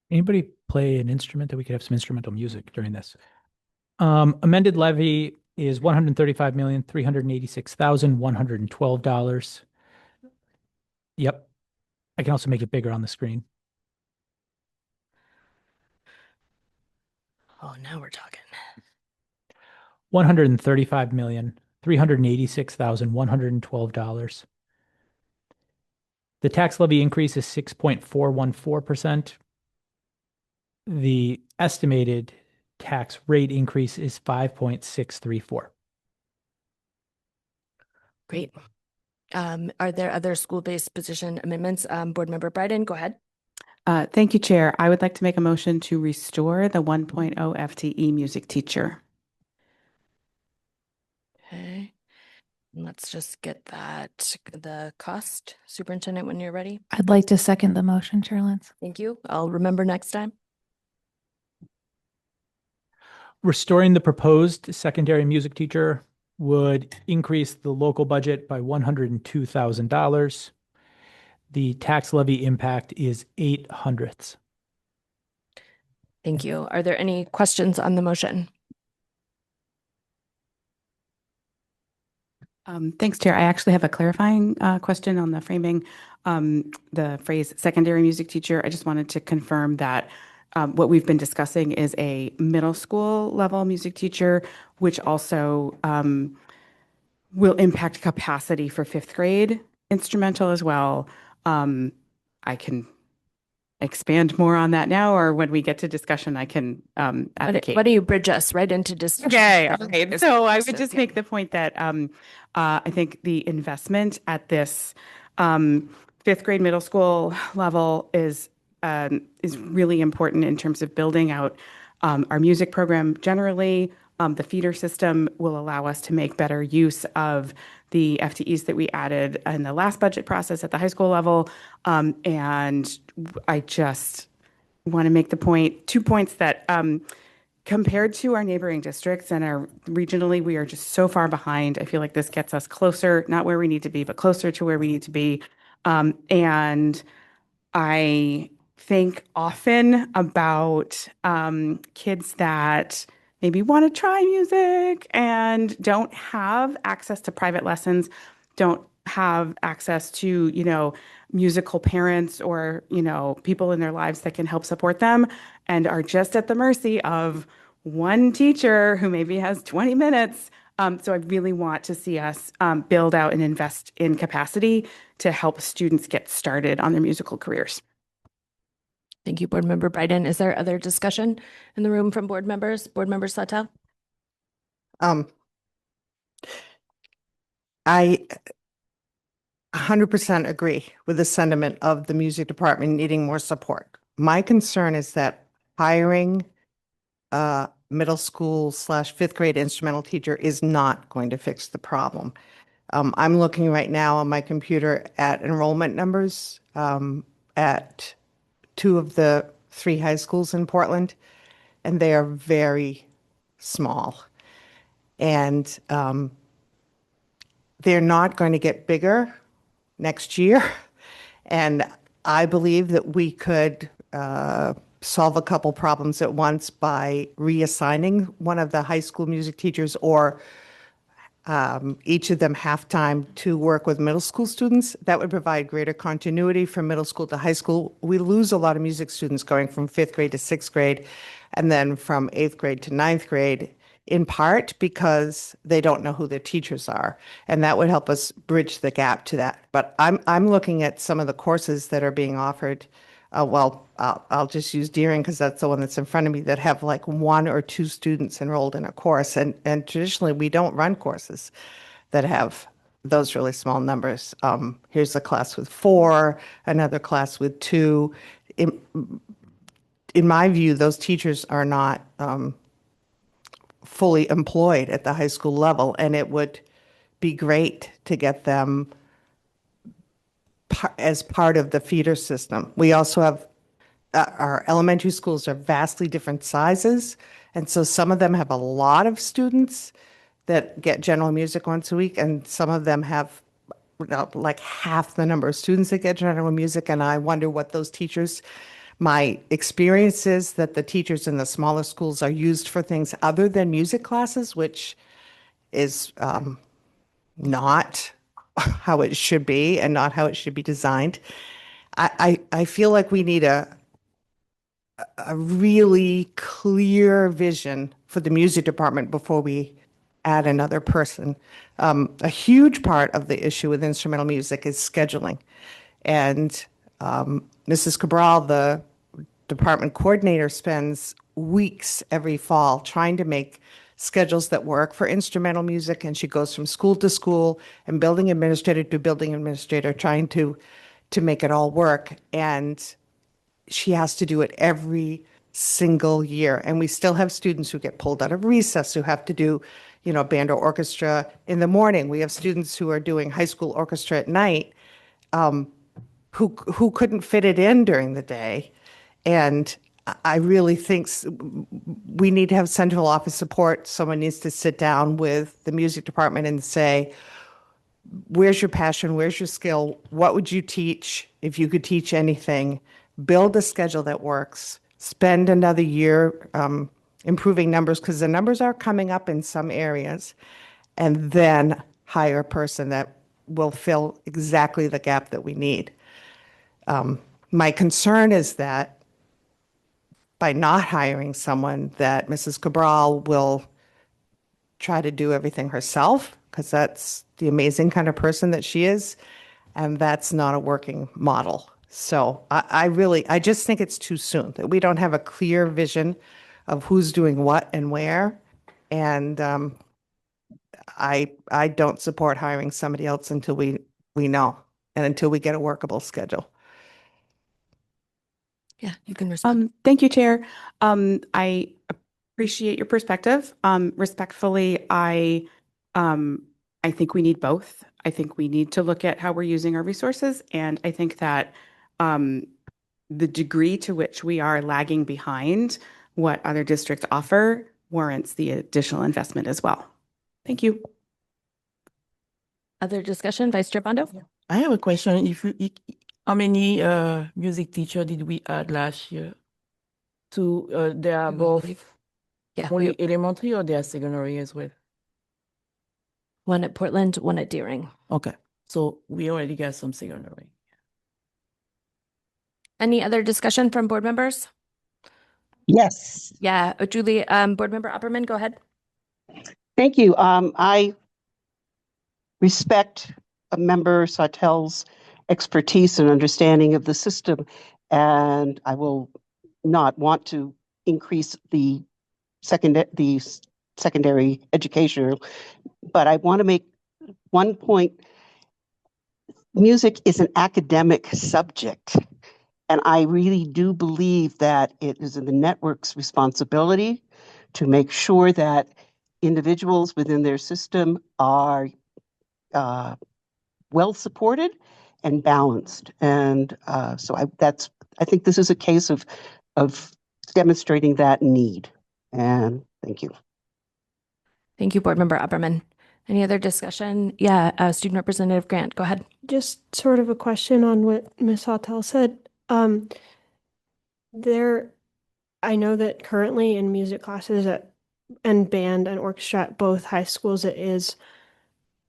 Anybody play an instrument that we could have some instrumental music during this? Amended levy is $135,386,112. Yep. I can also make it bigger on the screen. Oh, now we're talking. $135,386,112. The tax levy increase is 6.414%. The estimated tax rate increase is 5.634. Great. Are there other school-based position amendments? Board Member Bryden, go ahead. Thank you, Chair. I would like to make a motion to restore the 1.0 FTE music teacher. Okay. Let's just get the cost. Superintendent, when you're ready. I'd like to second the motion, Chair Lance. Thank you. I'll remember next time. Restoring the proposed secondary music teacher would increase the local budget by $102,000. The tax levy impact is 0.08. Thank you. Are there any questions on the motion? Thanks, Chair. I actually have a clarifying question on the framing. The phrase secondary music teacher, I just wanted to confirm that what we've been discussing is a middle school level music teacher, which also will impact capacity for fifth grade instrumental as well. I can expand more on that now, or when we get to discussion, I can advocate. Why don't you bridge us right into discussion? Okay. So I would just make the point that I think the investment at this fifth grade middle school level is really important in terms of building out our music program generally. The feeder system will allow us to make better use of the FTEs that we added in the last budget process at the high school level. And I just want to make the point, 2 points that compared to our neighboring districts and our regionally, we are just so far behind. I feel like this gets us closer, not where we need to be, but closer to where we need to be. And I think often about kids that maybe want to try music and don't have access to private lessons, don't have access to, musical parents or, people in their lives that can help support them, and are just at the mercy of one teacher who maybe has 20 minutes. So I really want to see us build out and invest in capacity to help students get started on their musical careers. Thank you, Board Member Bryden. Is there other discussion in the room from board members? Board Member Sawtelle? I 100% agree with the sentiment of the music department needing more support. My concern is that hiring a middle school / fifth grade instrumental teacher is not going to fix the problem. I'm looking right now on my computer at enrollment numbers at 2 of the 3 high schools in Portland, and they are very small. And they're not going to get bigger next year. And I believe that we could solve a couple problems at once by reassigning one of the high school music teachers, or each of them half-time to work with middle school students. That would provide greater continuity from middle school to high school. We lose a lot of music students going from 5th grade to 6th grade, and then from 8th grade to 9th grade, in part because they don't know who their teachers are. And that would help us bridge the gap to that. But I'm looking at some of the courses that are being offered. I'll just use Deering because that's the one that's in front of me, that have like 1 or 2 students enrolled in a course. And traditionally, we don't run courses that have those really small numbers. Here's a class with 4, another class with 2. In my view, those teachers are not fully employed at the high school level, and it would be great to get them as part of the feeder system. We also have our elementary schools are vastly different sizes, and so some of them have a lot of students that get general music once a week, and some of them have like half the number of students that get general music. And I wonder what those teachers, my experience is that the teachers in the smaller schools are used for things other than music classes, which is not how it should be and not how it should be designed. I feel like we need a really clear vision for the music department before we add another person. A huge part of the issue with instrumental music is scheduling. And Mrs. Cabral, the department coordinator, spends weeks every fall trying to make schedules that work for instrumental music. And she goes from school to school and building administrator to building administrator, trying to make it all work. And she has to do it every single year. And we still have students who get pulled out of recess who have to do, band or orchestra in the morning. We have students who are doing high school orchestra at night, who couldn't fit it in during the day. And I really think we need to have central office support. Someone needs to sit down with the music department and say, where's your passion? Where's your skill? What would you teach if you could teach anything? Build a schedule that works. Spend another year improving numbers, because the numbers are coming up in some areas, and then hire a person that will fill exactly the gap that we need. My concern is that by not hiring someone, that Mrs. Cabral will try to do everything herself, because that's the amazing kind of person that she is, and that's not a working model. So I just think it's too soon, that we don't have a clear vision of who's doing what and where, and I don't support hiring somebody else until we know, and until we get a workable schedule. Yeah, you can respond. Thank you, Chair. I appreciate your perspective. Respectfully, I think we need both. I think we need to look at how we're using our resources, and I think that the degree to which we are lagging behind what other districts offer warrants the additional investment as well. Thank you. Other discussion, Vice Chair Bondo? I have a question. How many music teacher did we add last year? They are both only elementary, or they are secondary as well? One at Portland, one at Deering. Okay, so we already got some secondary. Any other discussion from board members? Yes. Yeah, Julie, Board Member Opperman, go ahead. Thank you. I respect Member Sautel's expertise and understanding of the system, and I will not want to increase the secondary education, but I want to make one point. Music is an academic subject, and I really do believe that it is in the network's responsibility to make sure that individuals within their system are well supported and balanced. And so I think this is a case of demonstrating that need. And thank you. Thank you, Board Member Opperman. Any other discussion? Yeah, Student Representative Grant, go ahead. Just sort of a question on what Ms. Sautel said. I know that currently in music classes and band and orchestra at both high schools, it is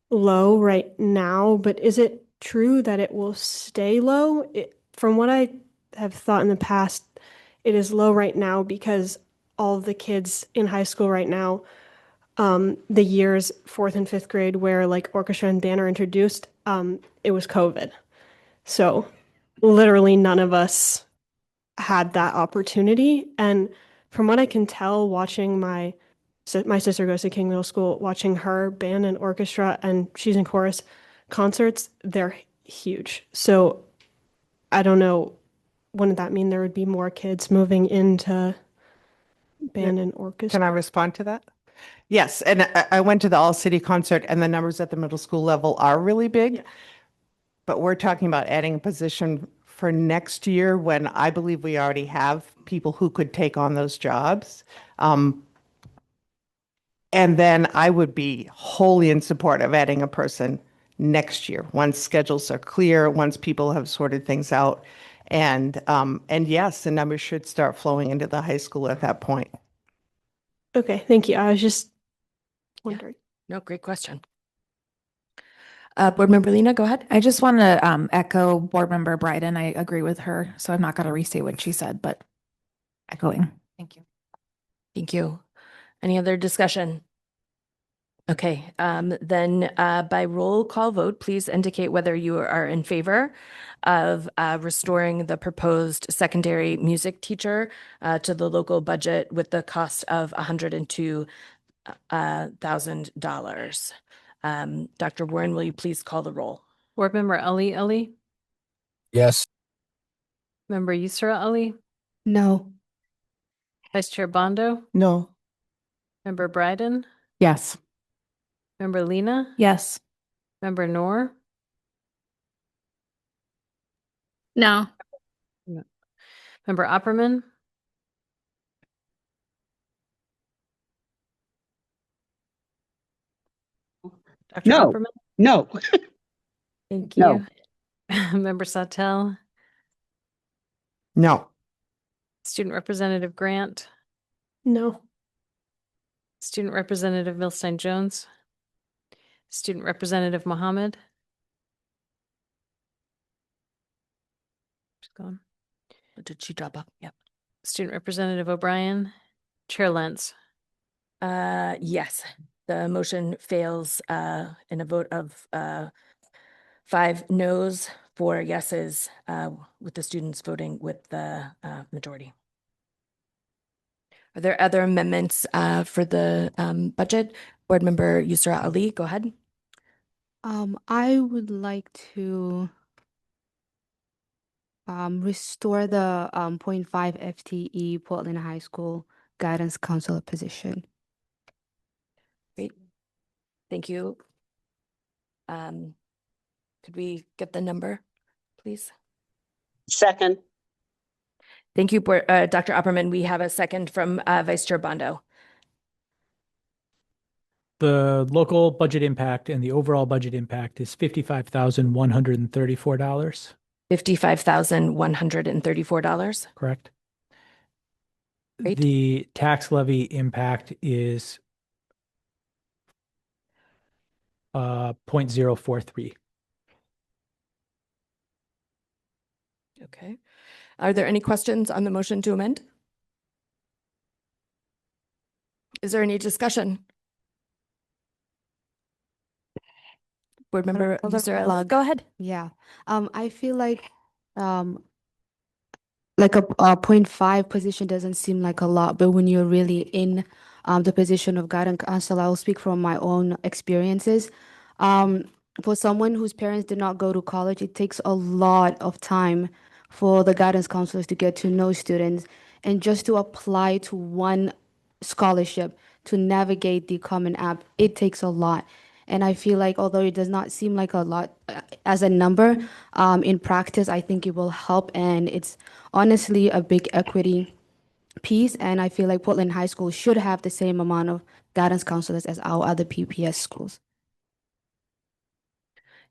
low right now, but is it true that it will stay low? From what I have thought in the past, it is low right now because all of the kids in high school right now, the years 4th and 5th grade where like orchestra and band are introduced, it was COVID. So literally none of us had that opportunity. And from what I can tell, watching my sister goes to King Middle School, watching her band and orchestra, and she's in chorus concerts, they're huge. So I don't know, wouldn't that mean there would be more kids moving into band and orchestra? Can I respond to that? Yes, and I went to the all-city concert, and the numbers at the middle school level are really big. Yeah. But we're talking about adding a position for next year when I believe we already have people who could take on those jobs. And then I would be wholly in support of adding a person next year, once schedules are clear, once people have sorted things out. And yes, the numbers should start flowing into the high school at that point. Okay, thank you. I was just wondering. No, great question. Board Member Lena, go ahead. I just want to echo Board Member Bryden. I agree with her, so I'm not going to restate what she said, but echoing. Thank you. Thank you. Any other discussion? Okay, then by roll call vote, please indicate whether you are in favor of restoring the proposed secondary music teacher to the local budget with the cost of $102,000. Dr. Warren, will you please call the roll? Board Member Ali? Yes. Member Yusra Ali? No. Vice Chair Bondo? No. Member Bryden? Yes. Member Lena? Yes. Member Noor? No. Member Opperman? Dr. No. Opperman? No. Thank No. you. Member Sautel? No. Student Representative Grant? No. Student Representative Milstein Jones? Student Representative Mohammed? She's gone. Did she drop off? Yep. Student Representative O'Brien? Chair Lentz? Yes, the motion fails in a vote of 5 noes, 4 yeses, with the students voting with the majority. Are there other amendments for the budget? Board Member Yusra Ali, go ahead. I would like to restore the 0.5 FTE Portland High School guidance counselor position. Great. Thank you. Could we get the number, please? Second. Thank you, Dr. Opperman. We have a second from Vice Chair Bondo. The local budget impact and the overall budget impact is $55,134. $55,134. Correct. Great. The tax levy impact is 0.043. Okay. Are there any questions on the motion to amend? Is there any discussion? Board Member Yusra, go ahead. Yeah. I feel like a 0.5 position doesn't seem like a lot, but when you're really in the position of guidance counselor, I'll speak from my own experiences. For someone whose parents did not go to college, it takes a lot of time for the guidance counselors to get to know students and just to apply to one scholarship to navigate the Common App. It takes a lot. And I feel like although it does not seem like a lot as a number, in practice, I think it will help. And it's honestly a big equity piece. And I feel like Portland High School should have the same amount of guidance counselors as our other PPS schools.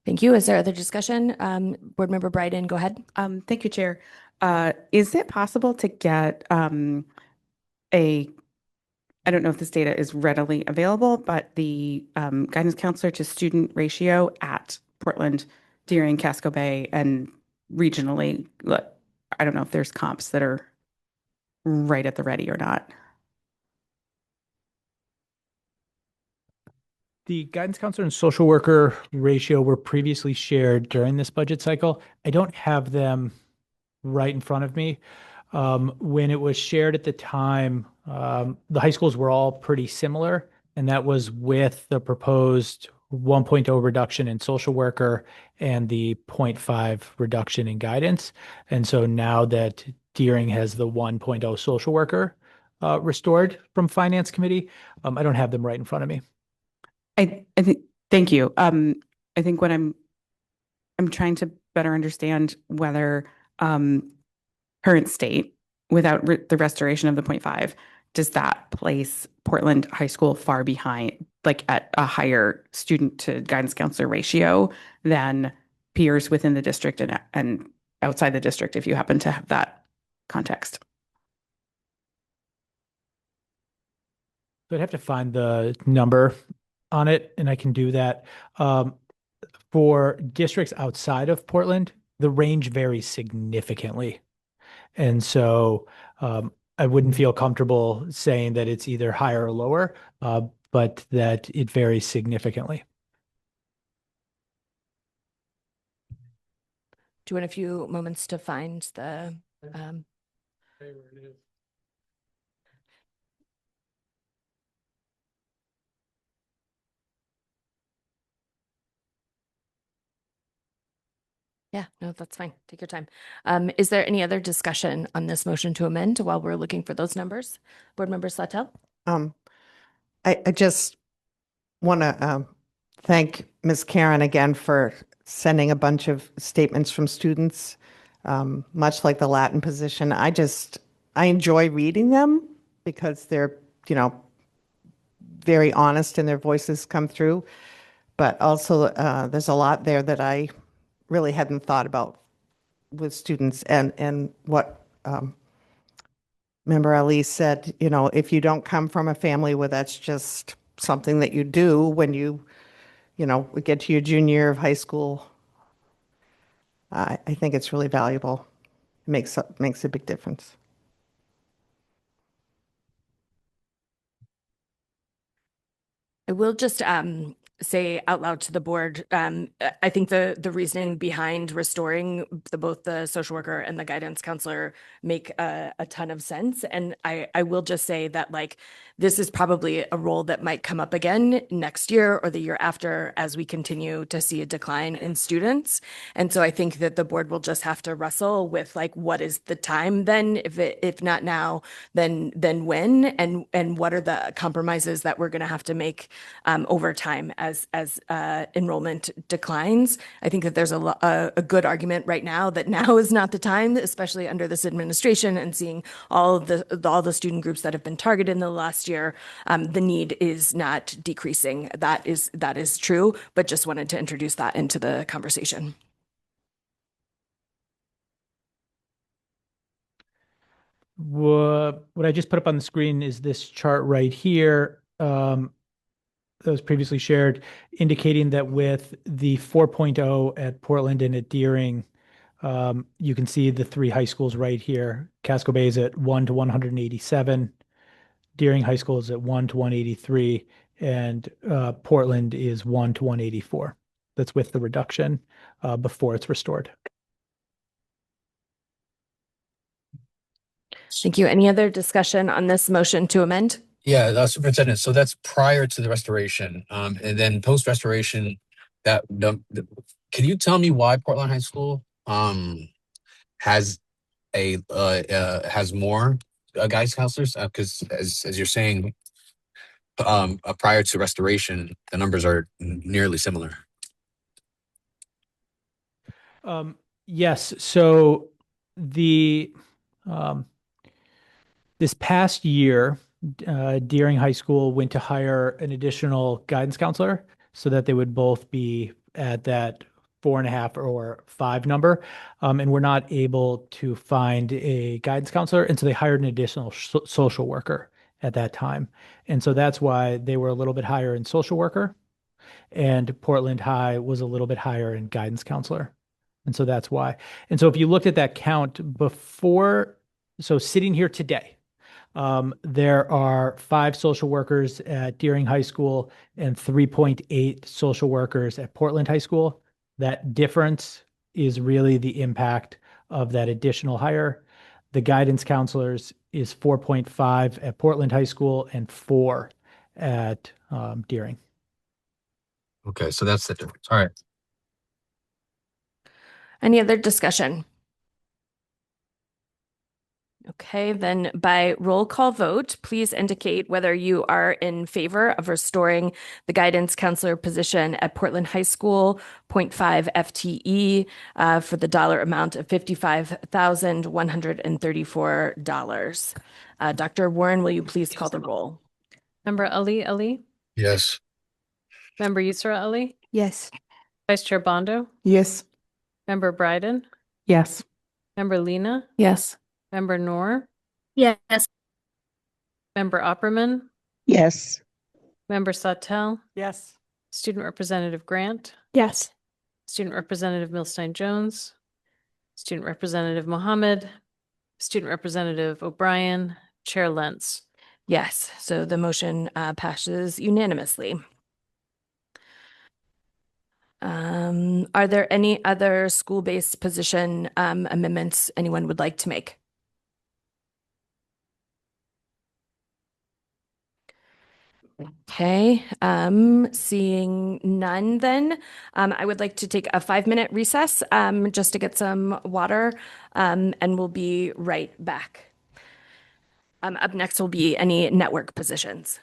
Thank you. Is there other discussion? Board Member Bryden, go ahead. Thank you, Chair. Is it possible to get I don't know if this data is readily available, but the guidance counselor to student ratio at Portland, Deering, Casco Bay, and regionally, I don't know if there's comps that are right at the ready or not. The guidance counselor and social worker ratio were previously shared during this budget cycle. I don't have them right in front of me. When it was shared at the time, the high schools were all pretty similar, and that was with the proposed 1.0 reduction in social worker and the 0.5 reduction in guidance. And so now that Deering has the 1.0 social worker restored from Finance Committee, I don't have them right in front of me. I think, thank you. I think what I'm trying to better understand whether current state without the restoration of the 0.5, does that place Portland High School far behind, like at a higher student to guidance counselor ratio than peers within the district and outside the district, if you happen to have that context? So I'd have to find the number on it, and I can do that. For For districts outside of Portland, the range varies significantly. And so I wouldn't feel comfortable saying that it's either higher or lower, but that it varies significantly. Do you want a few moments to find the Yeah, no, that's fine. Take your time. Is there any other discussion on this motion to amend while we're looking for those numbers? Board Member Sawtelle? I just want to thank Ms. Karen again for sending a bunch of statements from students, much like the Latin position. I enjoy reading them because they're, very honest and their voices come through. But also there's a lot there that I really hadn't thought about with students and what Member Ali said, if you don't come from a family where that's just something that you do when you get to your junior year of high school, I think it's really valuable. It makes a big difference. I will just say out loud to the board, I think the reasoning behind restoring both the social worker and the guidance counselor make a ton of sense. And I will just say that this is probably a role that might come up again next year or the year after as we continue to see a decline in students. And so I think that the board will just have to wrestle with what is the time then, if not now, then when, and what are the compromises that we're going to have to make over time as enrollment declines. I think that there's a good argument right now that now is not the time, especially under this administration and seeing all the student groups that have been targeted in the last year. The need is not decreasing. That is true, but just wanted to introduce that into the conversation. What I just put up on the screen is this chart right here. That was previously shared, indicating that with the 4.0 at Portland and at Deering, you can see the three high schools right here. Casco Bay is at 1 to 187. Deering High School is at 1 to 183, and Portland is 1 to 184. That's with the reduction before it's restored. Thank you. Any other discussion on this motion to amend? Yeah, Superintendent. So that's prior to the restoration, and then post restoration. Can you tell me why Portland High School has more guidance counselors? Because as you're saying, prior to restoration, the numbers are nearly similar. Yes. So this past year, Deering High School went to hire an additional guidance counselor so that they would both be at that 4.5 or 5 number. And we're not able to find a guidance counselor. And so they hired an additional social worker at that time. And so that's why they were a little bit higher in social worker, and Portland High was a little bit higher in guidance counselor. And so that's why. And so if you looked at that count before, so sitting here today, there are 5 social workers at Deering High School and 3.8 social workers at Portland High School. That difference is really the impact of that additional hire. The guidance counselors is 4.5 at Portland High School and 4 at Deering. Okay, so that's the difference. All right. Any other discussion? Okay, then by roll call vote, please indicate whether you are in favor of restoring the guidance counselor position at Portland High School, 0.5 FTE for the dollar amount of $55,134. Dr. Warren, will you please call the roll? Member Ali? Yes. Member Yusra Ali? Yes. Vice Chair Bondo? Yes. Member Bryden? Yes. Member Lena? Yes. Member Noor? Yes. Member Opperman? Yes. Member Sawtelle? Yes. Student Representative Grant? Yes. Student Representative Milstein Jones, Student Representative Mohammed, Student Representative O'Brien, Chair Lentz. Yes, so the motion passes unanimously. Are there any other school-based position amendments anyone would like to make? Okay, seeing none then, I would like to take a 5-minute recess just to get some water, and we'll be right back. Up next will be any network positions.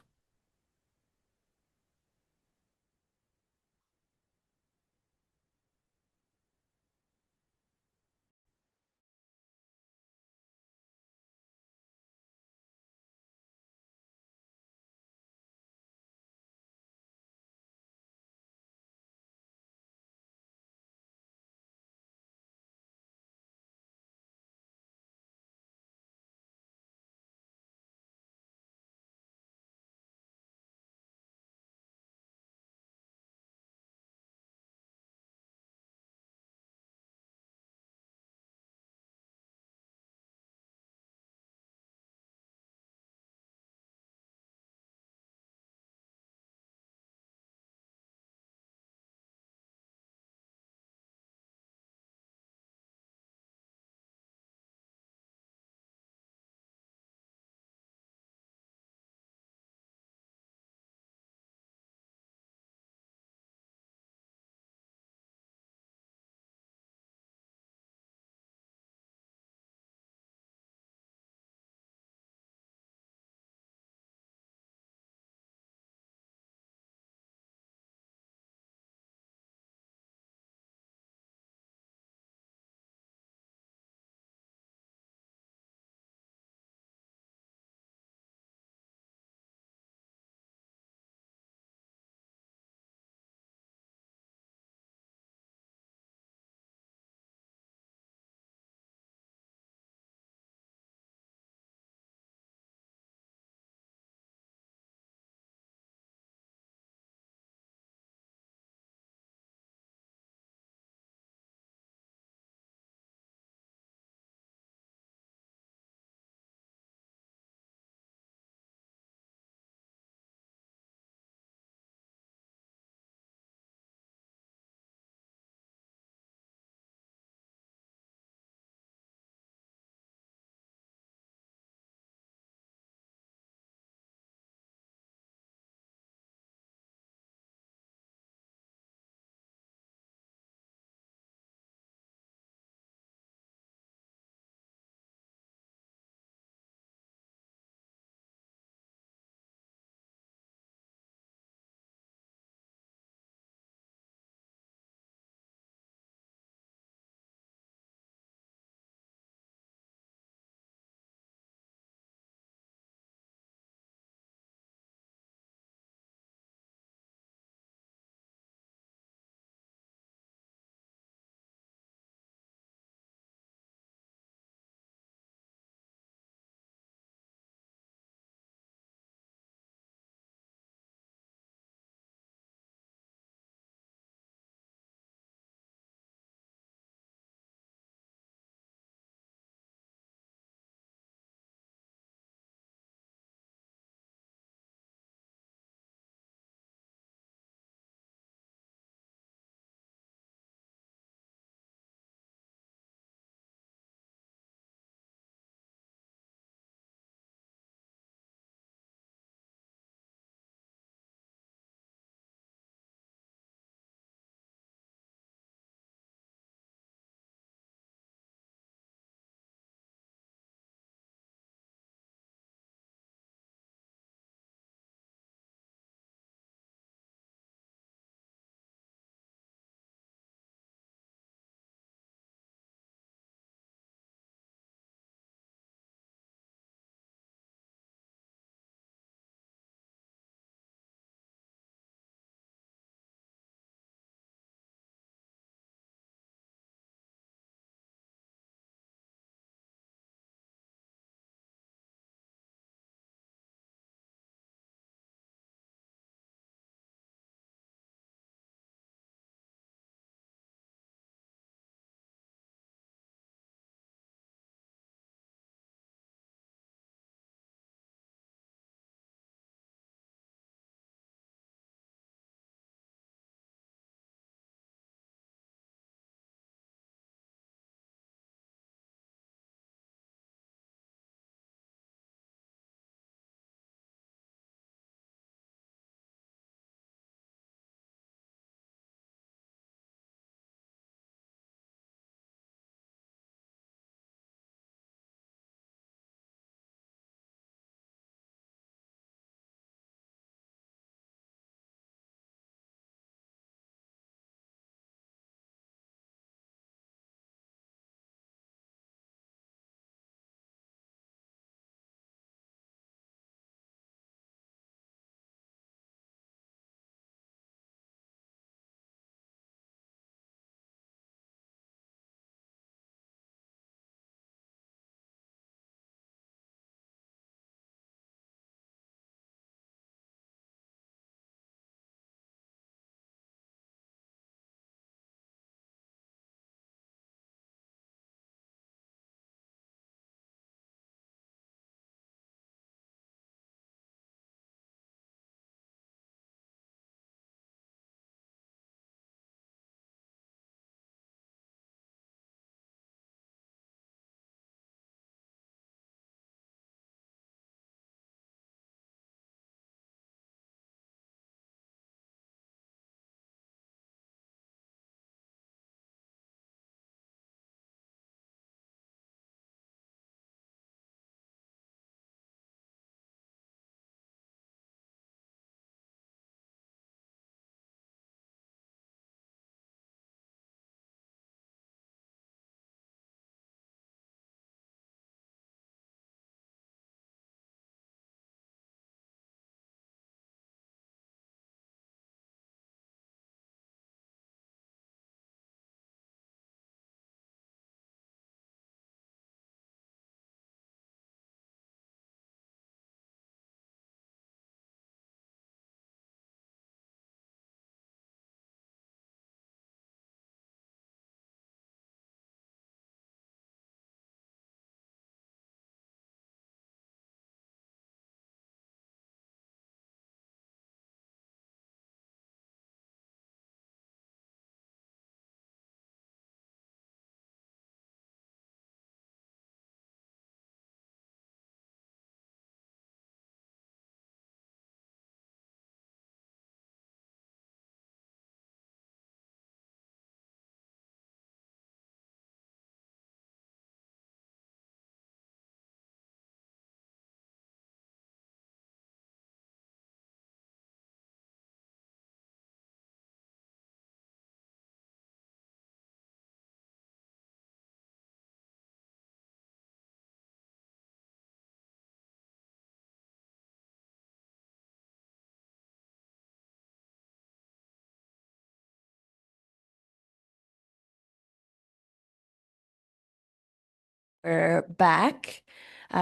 We're back.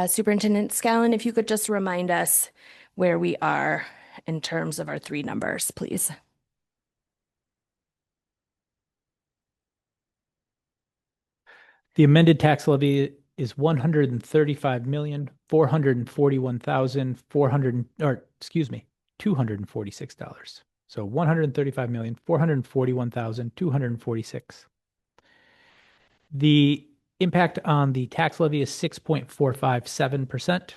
Superintendent Scallon, if you could just remind us where we are in terms of our three numbers, please. The amended tax levy is $135,441,400, or excuse me, $246. So $135,441,246. The impact on the tax levy is 6.457%,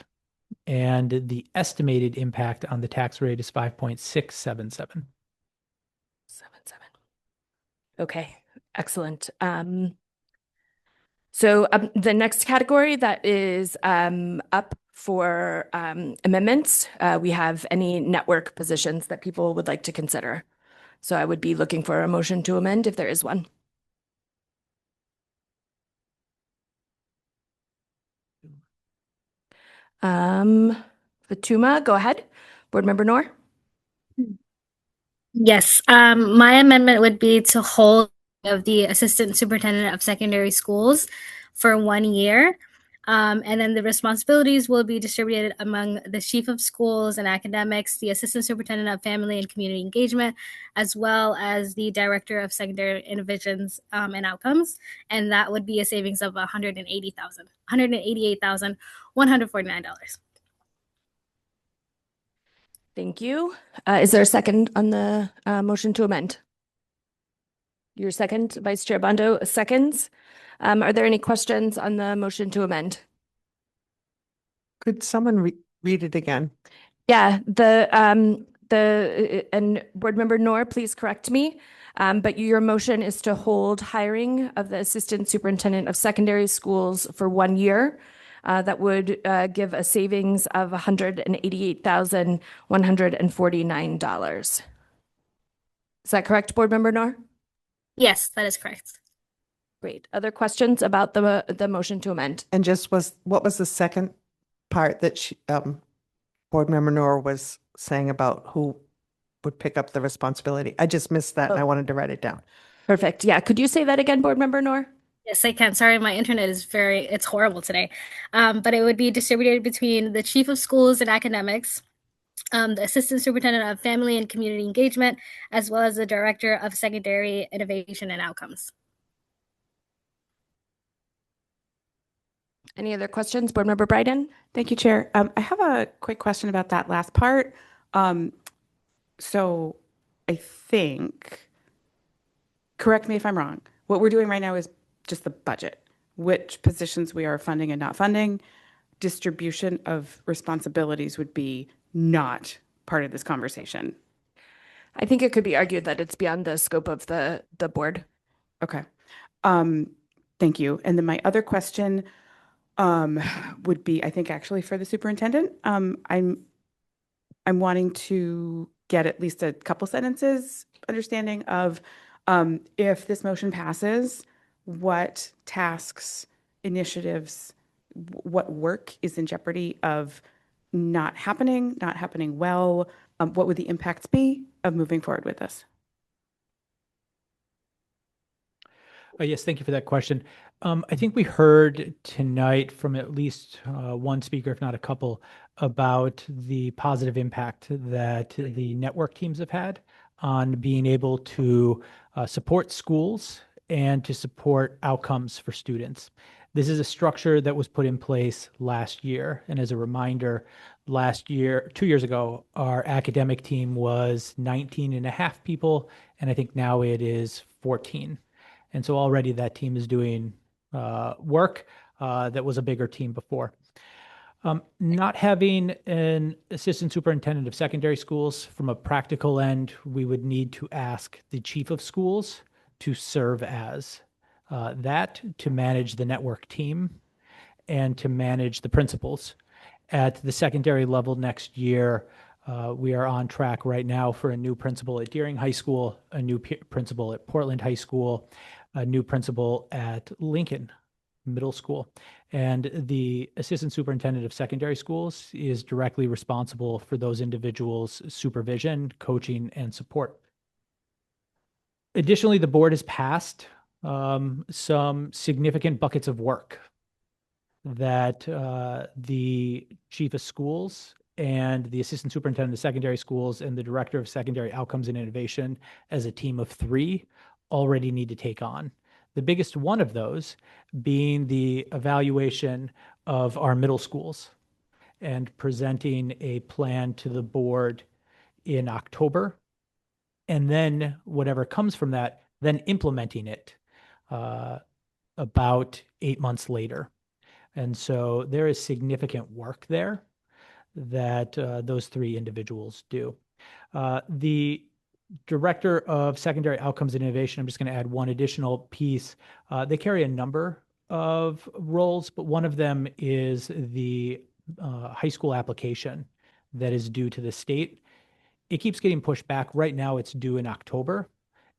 and the estimated impact on the tax rate is 5.677. Okay, excellent. So the next category that is up for amendments, we have any network positions that people would like to consider. So I would be looking for a motion to amend if there is one. Fatuma, go ahead. Board Member Noor. Yes, my amendment would be to hold of the Assistant Superintendent of Secondary Schools for 1 year. And then the responsibilities will be distributed among the Chief of Schools and Academics, the Assistant Superintendent of Family and Community Engagement, as well as the Director of Secondary Interventions and Outcomes. And that would be a savings of $188,149. Thank you. Is there a second on the motion to amend? Your second, Vice Chair Bondo, seconds. Are there any questions on the motion to amend? Could someone read it again? Yeah, and Board Member Noor, please correct me. But your motion is to hold hiring of the Assistant Superintendent of Secondary Schools for 1 year. That would give a savings of $188,149. Is that correct, Board Member Noor? Yes, that is correct. Great. Other questions about the motion to amend? And what was the second part that Board Member Noor was saying about who would pick up the responsibility? I just missed that and I wanted to write it down. Perfect. Yeah. Could you say that again, Board Member Noor? Yes, I can. Sorry, my internet is it's horrible today. But it would be distributed between the Chief of Schools and Academics, the Assistant Superintendent of Family and Community Engagement, as well as the Director of Secondary Innovation and Outcomes. Any other questions? Board Member Bryden? Thank you, Chair. I have a quick question about that last part. So I think, correct me if I'm wrong, what we're doing right now is just the budget, which positions we are funding and not funding. Distribution of responsibilities would be not part of this conversation. I think it could be argued that it's beyond the scope of the board. Okay. Thank you. And then my other question would be, I think actually for the superintendent, I'm wanting to get at least a couple sentences understanding of if this motion passes, what tasks, initiatives, what work is in jeopardy of not happening well? What would the impacts be of moving forward with this? Yes, thank you for that question. I think we heard tonight from at least one speaker, if not a couple, about the positive impact that the network teams have had on being able to support schools and to support outcomes for students. This is a structure that was put in place last year. And as a reminder, last year, 2 years ago, our academic team was 19 and a half people, and I think now it is 14. And so already that team is doing work that was a bigger team before. Not having an assistant superintendent of secondary schools, from a practical end, we would need to ask the chief of schools to serve as that, to manage the network team and to manage the principals. At the secondary level next year, we are on track right now for a new principal at Deering High School, a new principal at Portland High School, a new principal at Lincoln Middle School. And the assistant superintendent of secondary schools is directly responsible for those individuals' supervision, coaching, and support. Additionally, the board has passed some significant buckets of work. that the chief of schools and the assistant superintendent of secondary schools and the director of secondary outcomes and innovation as a team of 3 already need to take on. The biggest one of those being the evaluation of our middle schools and presenting a plan to the board in October. And then whatever comes from that, then implementing it about 8 months later. And so there is significant work there that those 3 individuals do. The director of secondary outcomes and innovation, I'm just going to add one additional piece. They carry a number of roles, but one of them is the high school application that is due to the state. It keeps getting pushed back. Right now, it's due in October,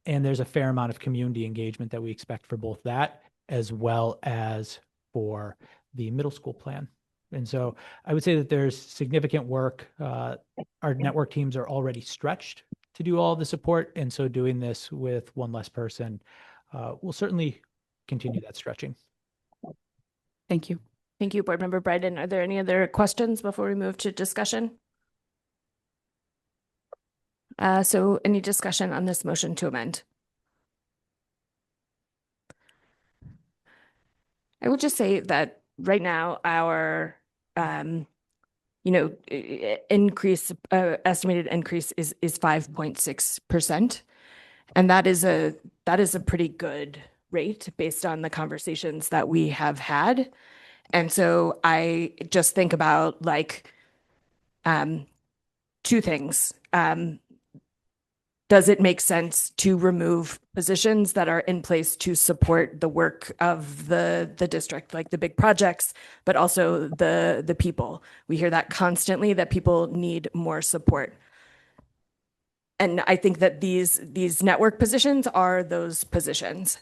and there's a fair amount of community engagement that we expect for both that as well as for the middle school plan. And so I would say that there's significant work. Our network teams are already stretched to do all the support, and so doing this with one less person will certainly continue that stretching. Thank you. Thank you, Board Member Bryden. Are there any other questions before we move to discussion? So any discussion on this motion to amend? I would just say that right now our, increase, estimated increase is 5.6%. And that is a pretty good rate based on the conversations that we have had. And so I just think about like 2 things. Does it make sense to remove positions that are in place to support the work of the district, like the big projects, but also the people? We hear that constantly, that people need more support. And I think that these network positions are those positions.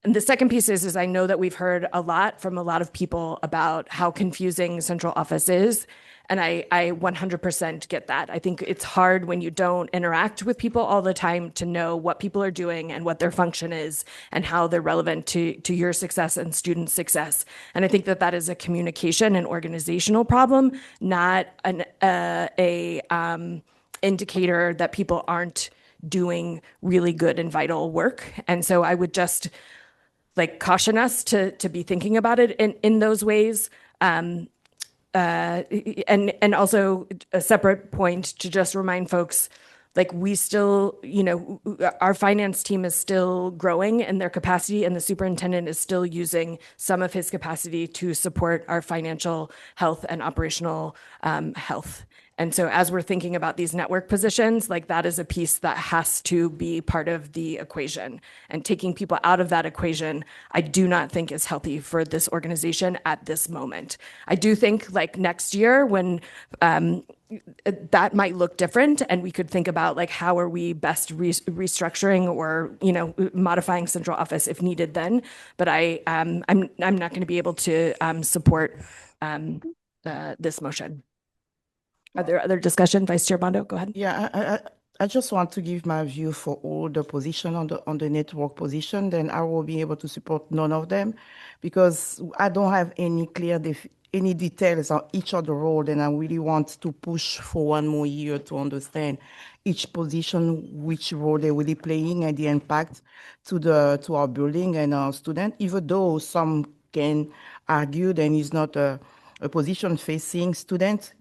And the second piece is I know that we've heard a lot from a lot of people about how confusing central office is. And I 100% get that. I think it's hard when you don't interact with people all the time to know what people are doing and what their function is and how they're relevant to your success and student success. And I think that is a communication and organizational problem, not an indicator that people aren't doing really good and vital work. And so I would just like caution us to be thinking about it in those ways. And also a separate point to just remind folks, like we still, our finance team is still growing in their capacity, and the superintendent is still using some of his capacity to support our financial health and operational health. And so as we're thinking about these network positions, like that is a piece that has to be part of the equation. And taking people out of that equation, I do not think is healthy for this organization at this moment. I do think like next year when that might look different and we could think about like how are we best restructuring or modifying central office if needed then. But I'm not going to be able to support this motion. Are there other discussion? Vice Chair Bondo, go ahead. Yeah, I just want to give my view for all the position on the network position. Then I will be able to support none of them because I don't have any clear any details on each of the role, and I really want to push for one more year to understand each position, which role they're really playing, and the impact to our building and our student. Even though some can argue that it's not a position facing students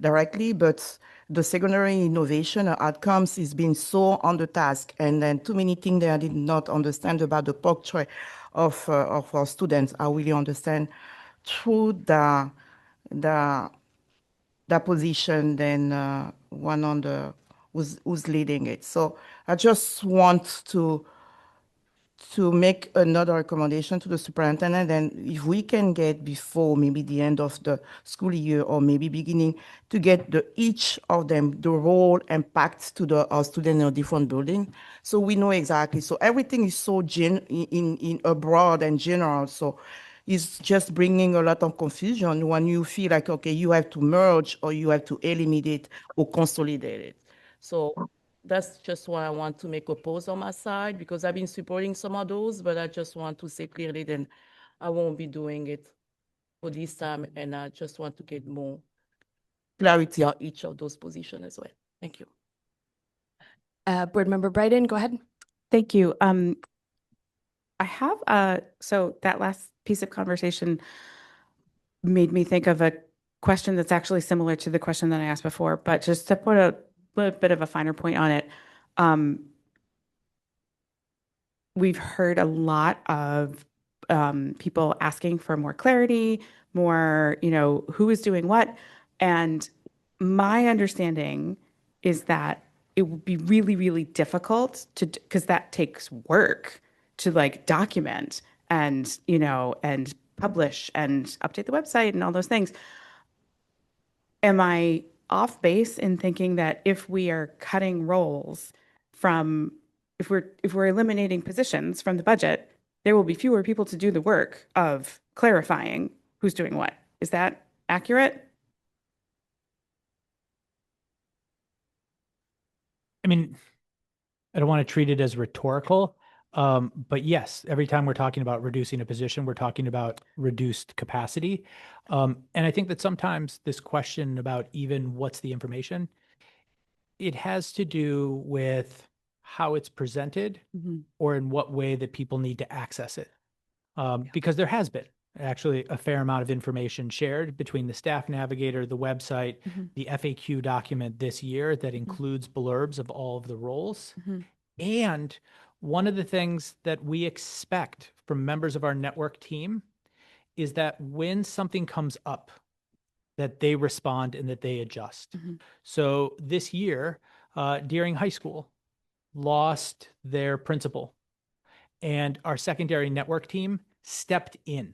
directly, but the secondary innovation outcomes is being so on the task, and then too many things that I did not understand about the portrait of our students. I really understand through the position than one on the who's leading it. So I just want to make another recommendation to the superintendent, and if we can get before maybe the end of the school year or maybe beginning to get each of them, the role impact to our student in a different building. So we know exactly. So everything is so in broad and general. So it's just bringing a lot of confusion when you feel like, okay, you have to merge or you have to eliminate or consolidate it. So that's just why I want to make a pause on my side because I've been supporting some of those, but I just want to say clearly that I won't be doing it. for this time, and I just want to get more clarity on each of those positions as well. Thank you. Board Member Bryden, go ahead. Thank you. I have so that last piece of conversation made me think of a question that's actually similar to the question that I asked before, but just to put a little bit of a finer point on it. We've heard a lot of people asking for more clarity, more, who is doing what. And my understanding is that it would be really, really difficult because that takes work to like document and, and publish and update the website and all those things. Am I off base in thinking that if we are cutting roles from, if we're eliminating positions from the budget, there will be fewer people to do the work of clarifying who's doing what? Is that accurate? I mean, I don't want to treat it as rhetorical, but yes, every time we're talking about reducing a position, we're talking about reduced capacity. And I think that sometimes this question about even what's the information, it has to do with how it's presented or in what way that people need to access it. Because there has been actually a fair amount of information shared between the staff navigator, the website, the FAQ document this year that includes blurbs of all of the roles. And one of the things that we expect from members of our network team is that when something comes up, that they respond and that they adjust. So this year, Deering High School lost their principal, and our secondary network team stepped in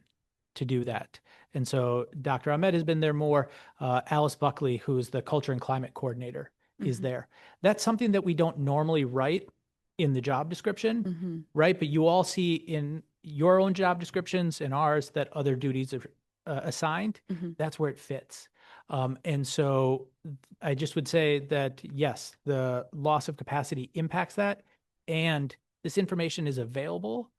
to do that. And so Dr. Ahmed has been there more. Alice Buckley, who's the culture and climate coordinator, is there. That's something that we don't normally write in the job description, right? But you all see in your own job descriptions and ours that other duties are assigned. That's where it fits. And so I just would say that, yes, the loss of capacity impacts that. And this information is available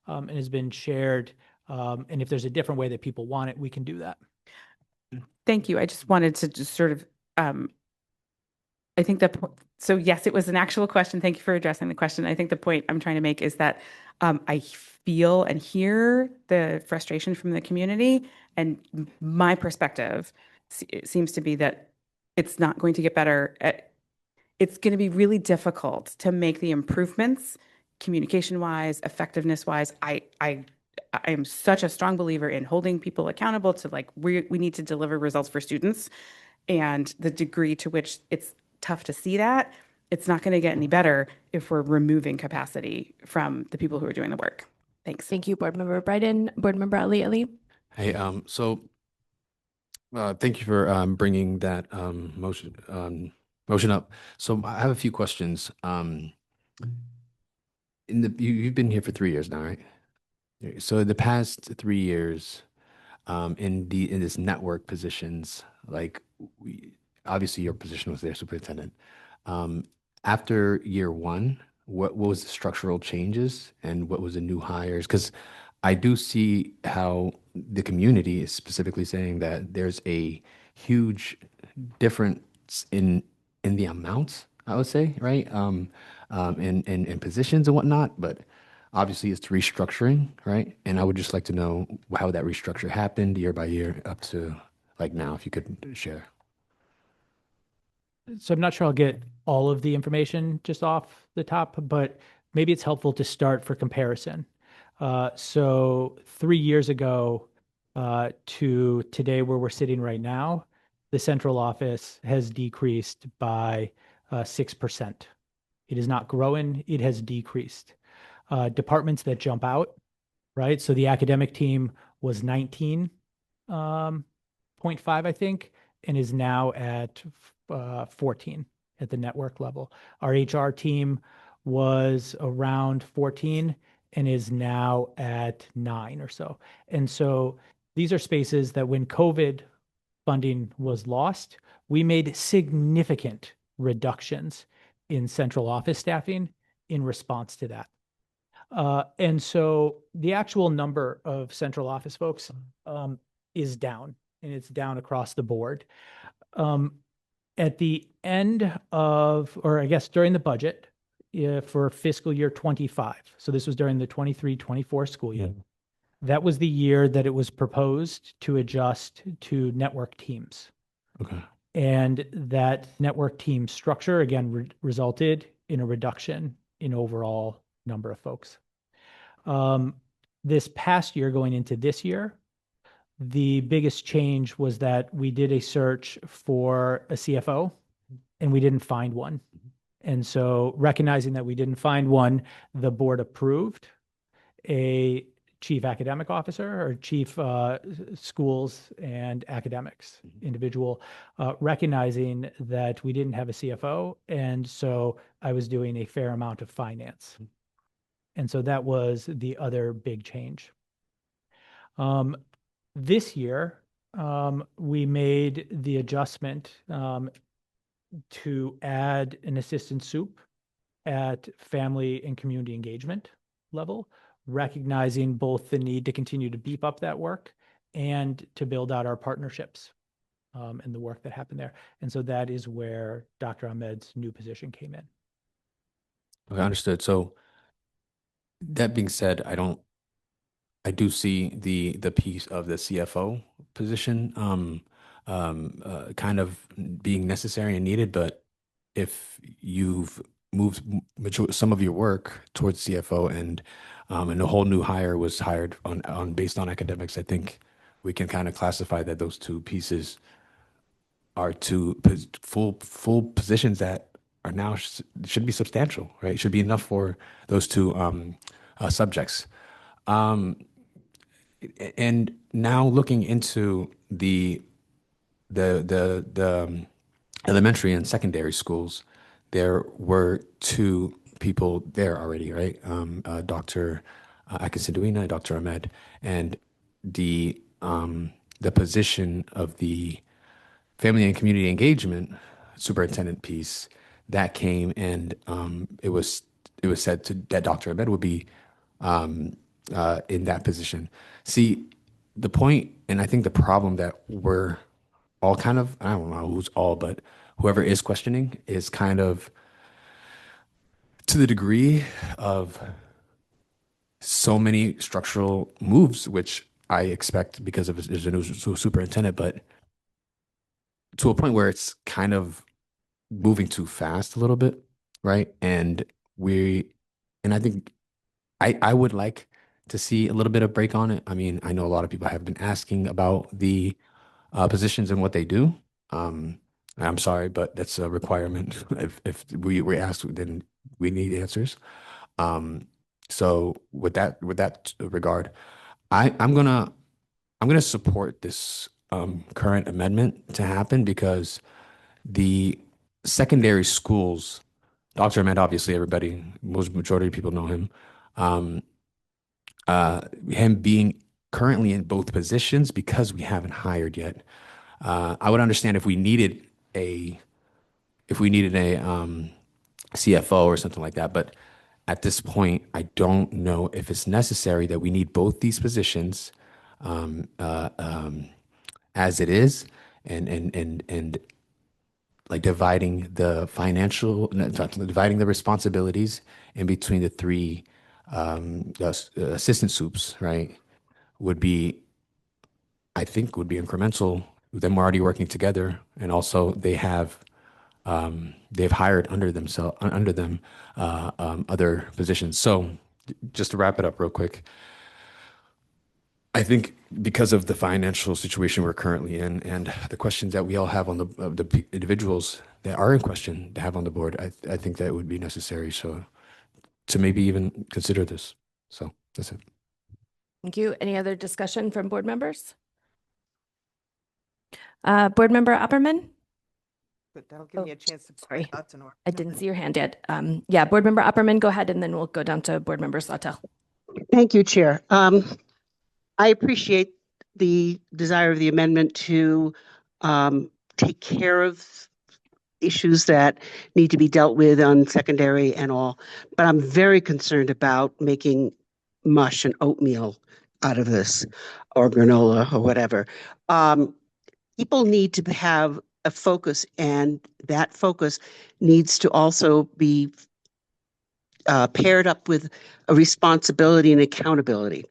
and has been shared. And if there's a different way that people want it, we can do that. Thank you. I just wanted to just sort of, I think that, so yes, it was an actual question. Thank you for addressing the question. I think the point I'm trying to make is that I feel and hear the frustration from the community, and my perspective seems to be that it's not going to get better. It's going to be really difficult to make the improvements communication-wise, effectiveness-wise. I am such a strong believer in holding people accountable to, like, we need to deliver results for students, and the degree to which it's tough to see that, it's not going to get any better if we're removing capacity from the people who are doing the work. Thanks. Thank you, Board Member Bryden. Board Member Ali. Hey, thank you for bringing that motion up. So I have a few questions. You've been here for 3 years now, right? So in the past 3 years, in this network positions, like obviously your position was there, superintendent. After year one, what was the structural changes and what was the new hires? Because I do see how the community is specifically saying that there's a huge difference in the amounts, I would say, right? In positions and whatnot, but obviously it's restructuring, right? And I would just like to know how that restructure happened year by year up to like now, if you could share. So I'm not sure I'll get all of the information just off the top, but maybe it's helpful to start for comparison. So 3 years ago to today, where we're sitting right now, the central office has decreased by 6%. It is not growing, it has decreased. Departments that jump out, right? So the academic team was 19.5, I think, and is now at 14 at the network level. Our HR team was around 14 and is now at 9 or so. And so these are spaces that when COVID funding was lost, we made significant reductions in central office staffing in response to that. And so the actual number of central office folks is down, and it's down across the board. At the end of, or I guess during the budget for fiscal year 25, so this was during the 23-24 school year, that was the year that it was proposed to adjust to network teams. Okay. And that network team structure, again, resulted in a reduction in overall number of folks. This past year, going into this year, the biggest change was that we did a search for a CFO and we didn't find one. And so recognizing that we didn't find one, the board approved a chief academic officer or chief schools and academics individual, recognizing that we didn't have a CFO. And so I was doing a fair amount of finance. And so that was the other big change. This year, we made the adjustment to add an assistant soup at family and community engagement level, recognizing both the need to continue to beef up that work and to build out our partnerships and the work that happened there. And so that is where Dr. Ahmed's new position came in. Okay, understood. So that being said, I do see the piece of the CFO position kind of being necessary and needed, but if you've moved some of your work towards CFO and a whole new hire was hired on based on academics, I think we can kind of classify that those two pieces are two full positions that are now should be substantial, right? Should be enough for those two subjects. And now looking into the elementary and secondary schools, there were two people there already, right? Dr. Akinsinduina and Dr. Ahmed, and the position of the family and community engagement superintendent piece that came, and it was said that Dr. Ahmed would be in that position. See, the point, and I think the problem that we're all kind of, I don't know who's all, but whoever is questioning is kind of to the degree of so many structural moves, which I expect because of there's a new superintendent, but to a point where it's kind of moving too fast a little bit, right? And I think I would like to see a little bit of break on it. I mean, I know a lot of people have been asking about the positions and what they do. I'm sorry, but that's a requirement. If we ask, then we need answers. So with that regard, I'm gonna support this current amendment to happen because the secondary schools, Dr. Ahmed, obviously majority of people know him. Him being currently in both positions because we haven't hired yet. I would understand if we needed a CFO or something like that, but at this point, I don't know if it's necessary that we need both these positions as it is, and like dividing the responsibilities in between the three assistant soups, right, I think would be incremental. Them already working together, and also they've hired under them other positions. So just to wrap it up real quick, I think because of the financial situation we're currently in and the questions that we all have on the individuals that are in question to have on the board, I think that would be necessary. So to maybe even consider this. So that's it. Thank you. Any other discussion from board members? Board Member Opperman? But that'll give me a chance to sorry. Thoughts in order. I didn't see your hand yet. Yeah, Board Member Opperman, go ahead, and then we'll go down to Board Member Sawtell. Thank you, Chair. I appreciate the desire of the amendment to take care of issues that need to be dealt with on secondary and all, but I'm very concerned about making mush and oatmeal out of this, or granola or whatever. People need to have a focus, and that focus needs to also be paired up with a responsibility and accountability.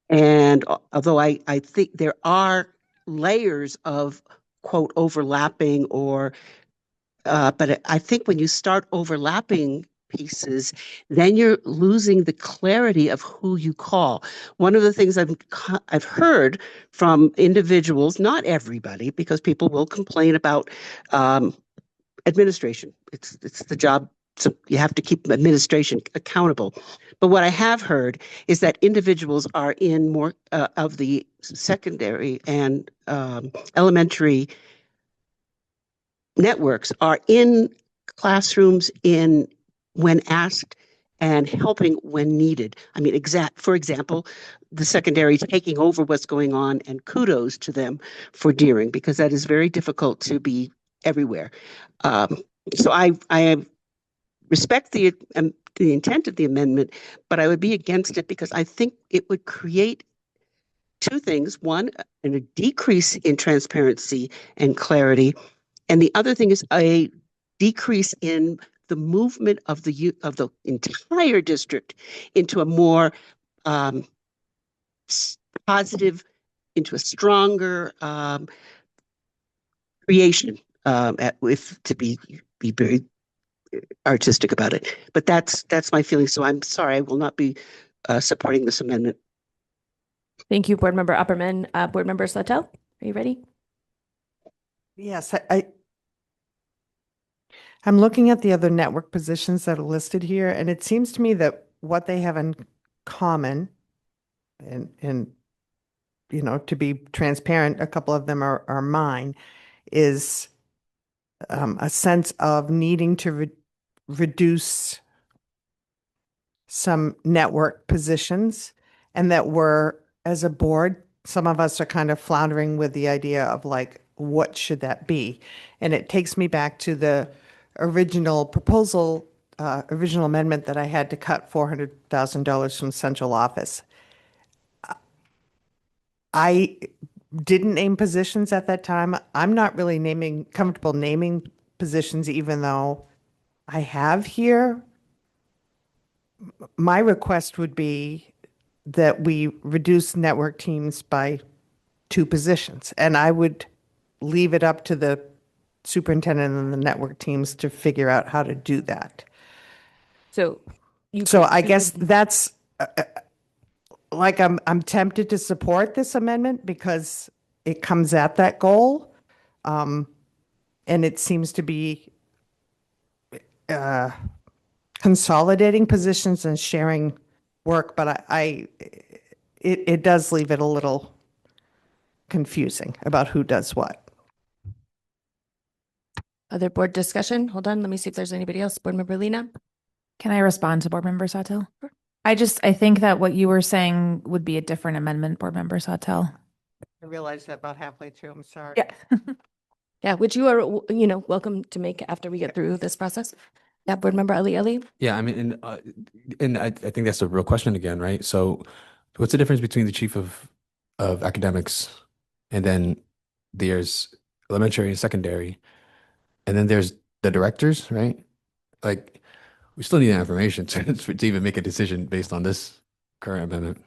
And although I think there are layers of quote overlapping or but I think when you start overlapping pieces, then you're losing the clarity of who you call. One of the things I've heard from individuals, not everybody, because people will complain about administration. It's the job. So you have to keep administration accountable. But what I have heard is that individuals are in more of the secondary and elementary networks are in classrooms in when asked and helping when needed. I mean, for example, the secondary taking over what's going on, and kudos to them for daring, because that is very difficult to be everywhere. So I respect the intent of the amendment, but I would be against it because I think it would create two things. One, a decrease in transparency and clarity, and the other thing is a decrease in the movement of the entire district into a more positive, into a stronger creation. If to be very artistic about it, but that's my feeling. So I'm sorry, I will not be supporting this amendment. Thank you, Board Member Upperman. Board Member Sawtelle, are you ready? Yes, I'm looking at the other network positions that are listed here, and it seems to me that what they have in common, and you know, to be transparent, a couple of them are mine, is a sense of needing to reduce some network positions, and that we're, as a board, some of us are kind of floundering with the idea of like, what should that be? And it takes me back to the original proposal, original amendment that I had to cut $400,000 from central office. I didn't name positions at that time. I'm not really comfortable naming positions, even though I have here. My request would be that we reduce network teams by 2 positions, and I would leave it up to the superintendent and the network teams to figure out how to do that. So I guess that's like I'm tempted to support this amendment because it comes at that goal, and it seems to be consolidating positions and sharing work, but it does leave it a little confusing about who does what. Other board discussion? Hold on, let me see if there's anybody else. Board Member Lena? Can I respond to Board Member Sawtelle? Sure. I think that what you were saying would be a different amendment, Board Member Sawtelle. I realized that about halfway through. I'm sorry. Yeah. Yeah, which you are, welcome to make after we get through this process. Yeah, Board Member Ali. Yeah, I mean, and I think that's a real question again, right? So what's the difference between the chief of academics, and then there's elementary and secondary, and then there's the directors, right? Like, we still need that information to even make a decision based on this current amendment.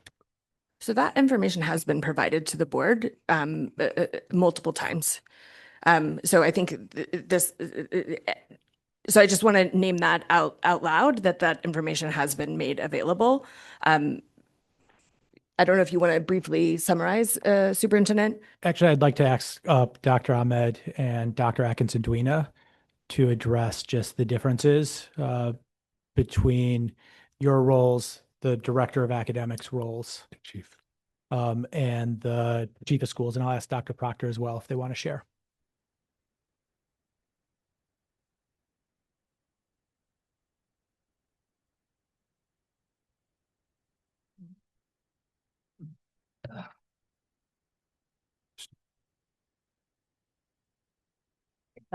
So that information has been provided to the board multiple times. So I think so I just want to name that out loud, that information has been made available. I don't know if you want to briefly summarize, Superintendent. Actually, I'd like to ask Dr. Ahmed and Dr. Atkinson-Duena to address just the differences between your roles, the Director of Academics roles, Chief, and the Chief of Schools. And I'll ask Dr. Proctor as well if they want to share.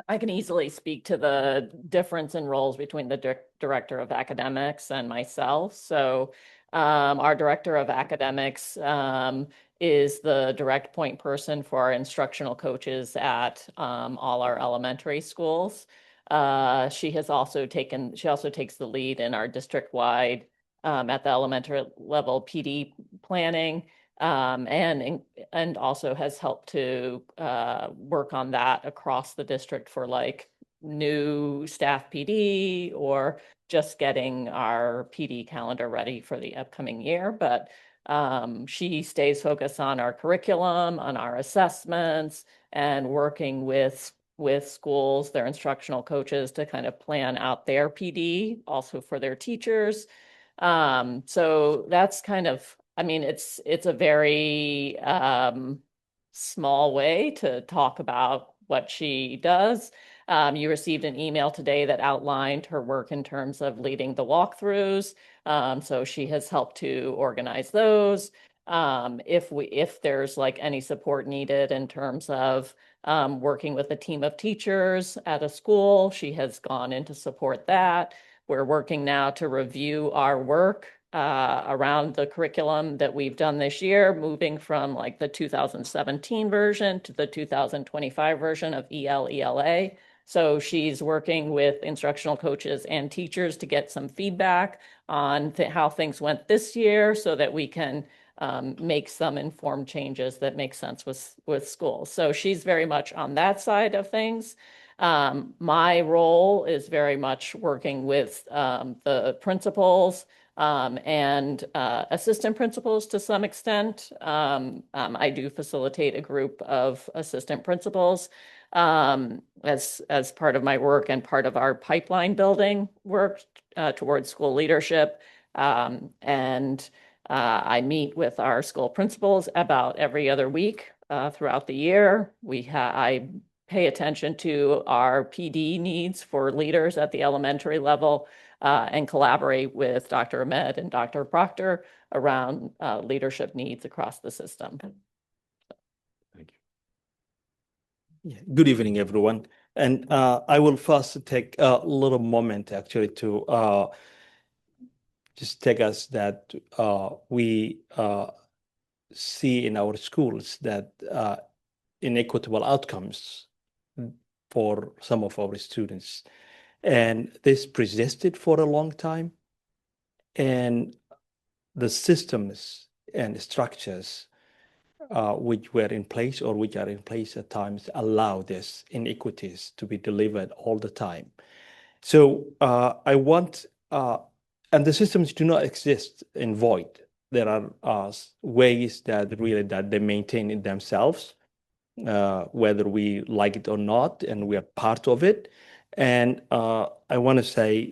I can easily speak to the difference in roles between the director of academics and myself. So Our director of academics is the direct point person for our instructional coaches at all our elementary schools. She also takes the lead in our district-wide at the elementary level PD planning, and also has helped to work on that across the district for like new staff PD or just getting our PD calendar ready for the upcoming year. But she stays focused on our curriculum, on our assessments, and working with schools, their instructional coaches, to kind of plan out their PD also for their teachers. So that's kind of, I mean, it's a very small way to talk about what she does. You received an email today that outlined her work in terms of leading the walkthroughs. So she has helped to organize those. If there's like any support needed in terms of working with a team of teachers at a school, she has gone in to support that. We're working now to review our work around the curriculum that we've done this year, moving from like the 2017 version to the 2025 version of ELA. So she's working with instructional coaches and teachers to get some feedback on how things went this year so that we can make some informed changes that make sense with schools. So she's very much on that side of things. My role is very much working with the principals and assistant principals to some extent. I do facilitate a group of assistant principals as part of my work and part of our pipeline building work towards school leadership. I meet with our school principals about every other week throughout the year. I pay attention to our PD needs for leaders at the elementary level and collaborate with Dr. Ahmed and Dr. Proctor around leadership needs across the system. Yeah. Good evening, everyone. And I will first take a little moment actually to just take us that we see in our schools that inequitable outcomes for some of our students. And this persisted for a long time. And the systems and structures which were in place or which are in place at times allow this inequities to be delivered all the time. So I want, and the systems do not exist in void. There are ways that really that they maintain in themselves, whether we like it or not, and we are part of it. And I want to say,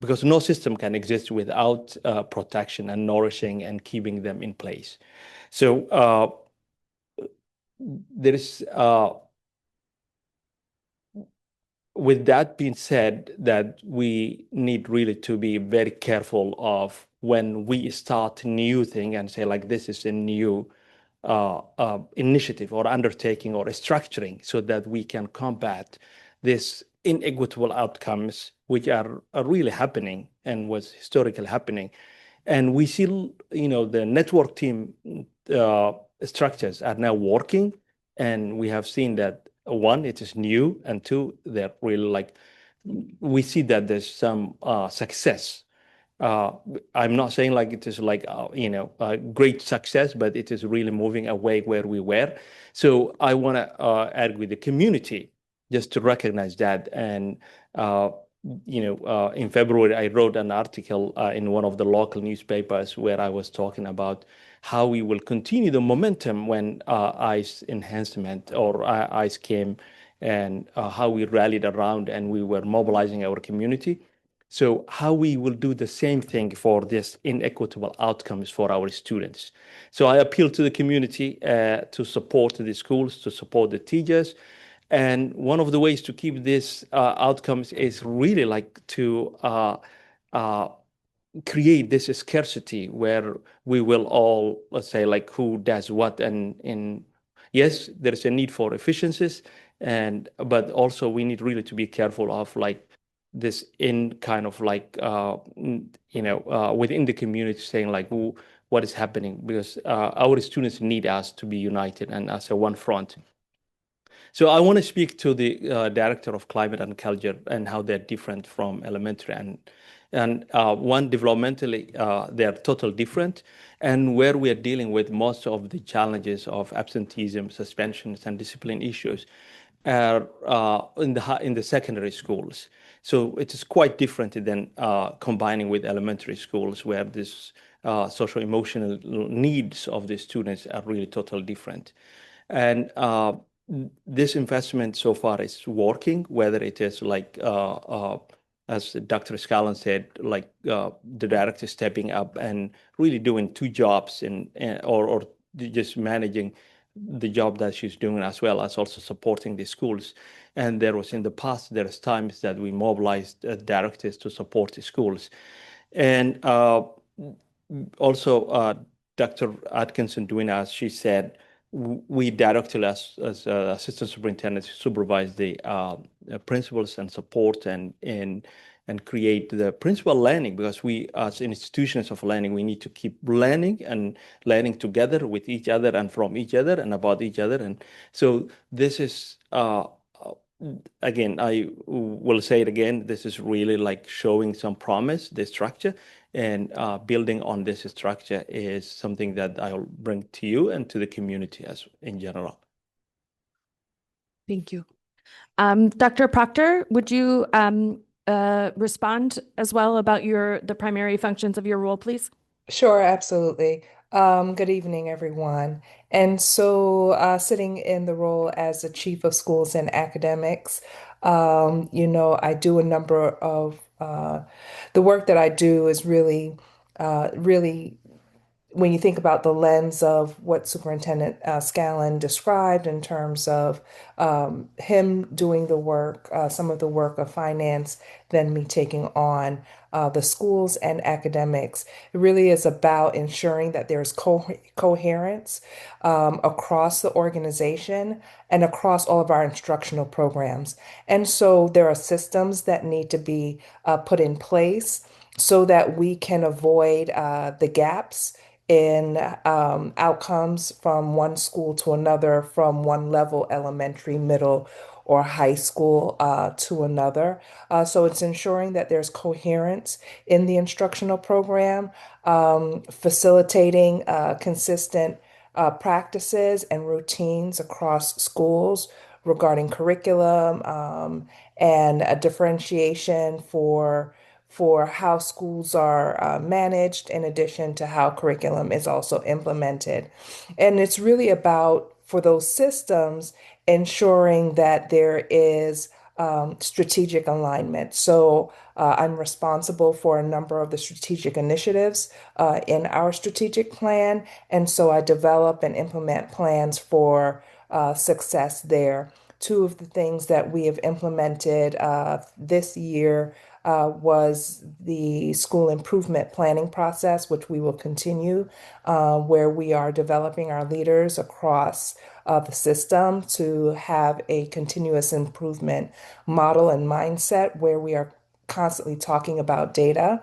because no system can exist without protection and nourishing and keeping them in place. So there is, with that being said, that we need really to be very careful of when we start a new thing and say like this is a new initiative or undertaking or structuring so that we can combat this inequitable outcomes which are really happening and was historically happening. And we see, the network team structures are now working, and we have seen that one, it is new, and two, they're really we see that there's some success. I'm not saying like it is a great success, but it is really moving away where we were. So I want to add with the community just to recognize that. And in February, I wrote an article in one of the local newspapers where I was talking about how we will continue the momentum when ICE enhancement or ICE came, and how we rallied around and we were mobilizing our community. So how we will do the same thing for this inequitable outcomes for our students. So I appeal to the community to support the schools, to support the teachers. And one of the ways to keep these outcomes is really to create this scarcity where we will all, let's say, who does what. And yes, there is a need for efficiencies, but also we need really to be careful of this in kind of like within the community, saying like what is happening, because our students need us to be united and as a one front. So I want to speak to the director of climate and culture and how they're different from elementary, and one, developmentally they're totally different, and where we are dealing with most of the challenges of absenteeism, suspensions, and discipline issues are in the secondary schools. So it is quite different than combining with elementary schools, where this social emotional needs of the students are really totally different. And this investment so far is working, whether it is like, as Dr. Scalan said, like the director stepping up and really doing two jobs or just managing the job that she's doing, as well as also supporting the schools. And there was in the past, there's times that we mobilized directors to support the schools. And also, Dr. Atkinson doing, as she said, we directly, as assistant superintendents, supervise the principals and support and create the principal learning, because we, as institutions of learning, we need to keep learning and learning together with each other and from each other and about each other. And so this is, again, I will say it again, this is really like showing some promise, the structure, and building on this structure is something that I'll bring to you and to the community as in general. Thank you. Dr. Proctor, would you respond as well about the primary functions of your role, please? Sure, absolutely. Good evening, everyone. And so, sitting in the role as the Chief of Schools and Academics, I do a number of the work that I do is really, when you think about the lens of what Superintendent Scallon described in terms of him doing the work, some of the work of finance, then me taking on the schools and academics, it really is about ensuring that there's coherence across the organization and across all of our instructional programs. And so there are systems that need to be put in place so that we can avoid the gaps in outcomes from one school to another, from one level, elementary, middle, or high school to another. So it's ensuring that there's coherence in the instructional program, facilitating consistent practices and routines across schools regarding curriculum, and a differentiation for how schools are managed, in addition to how curriculum is also implemented. And it's really about, for those systems, ensuring that there is strategic alignment. So I'm responsible for a number of the strategic initiatives in our strategic plan. And so I develop and implement plans for success there. Two of the things that we have implemented this year was the school improvement planning process, which we will continue, where we are developing our leaders across the system to have a continuous improvement model and mindset, where we are constantly talking about data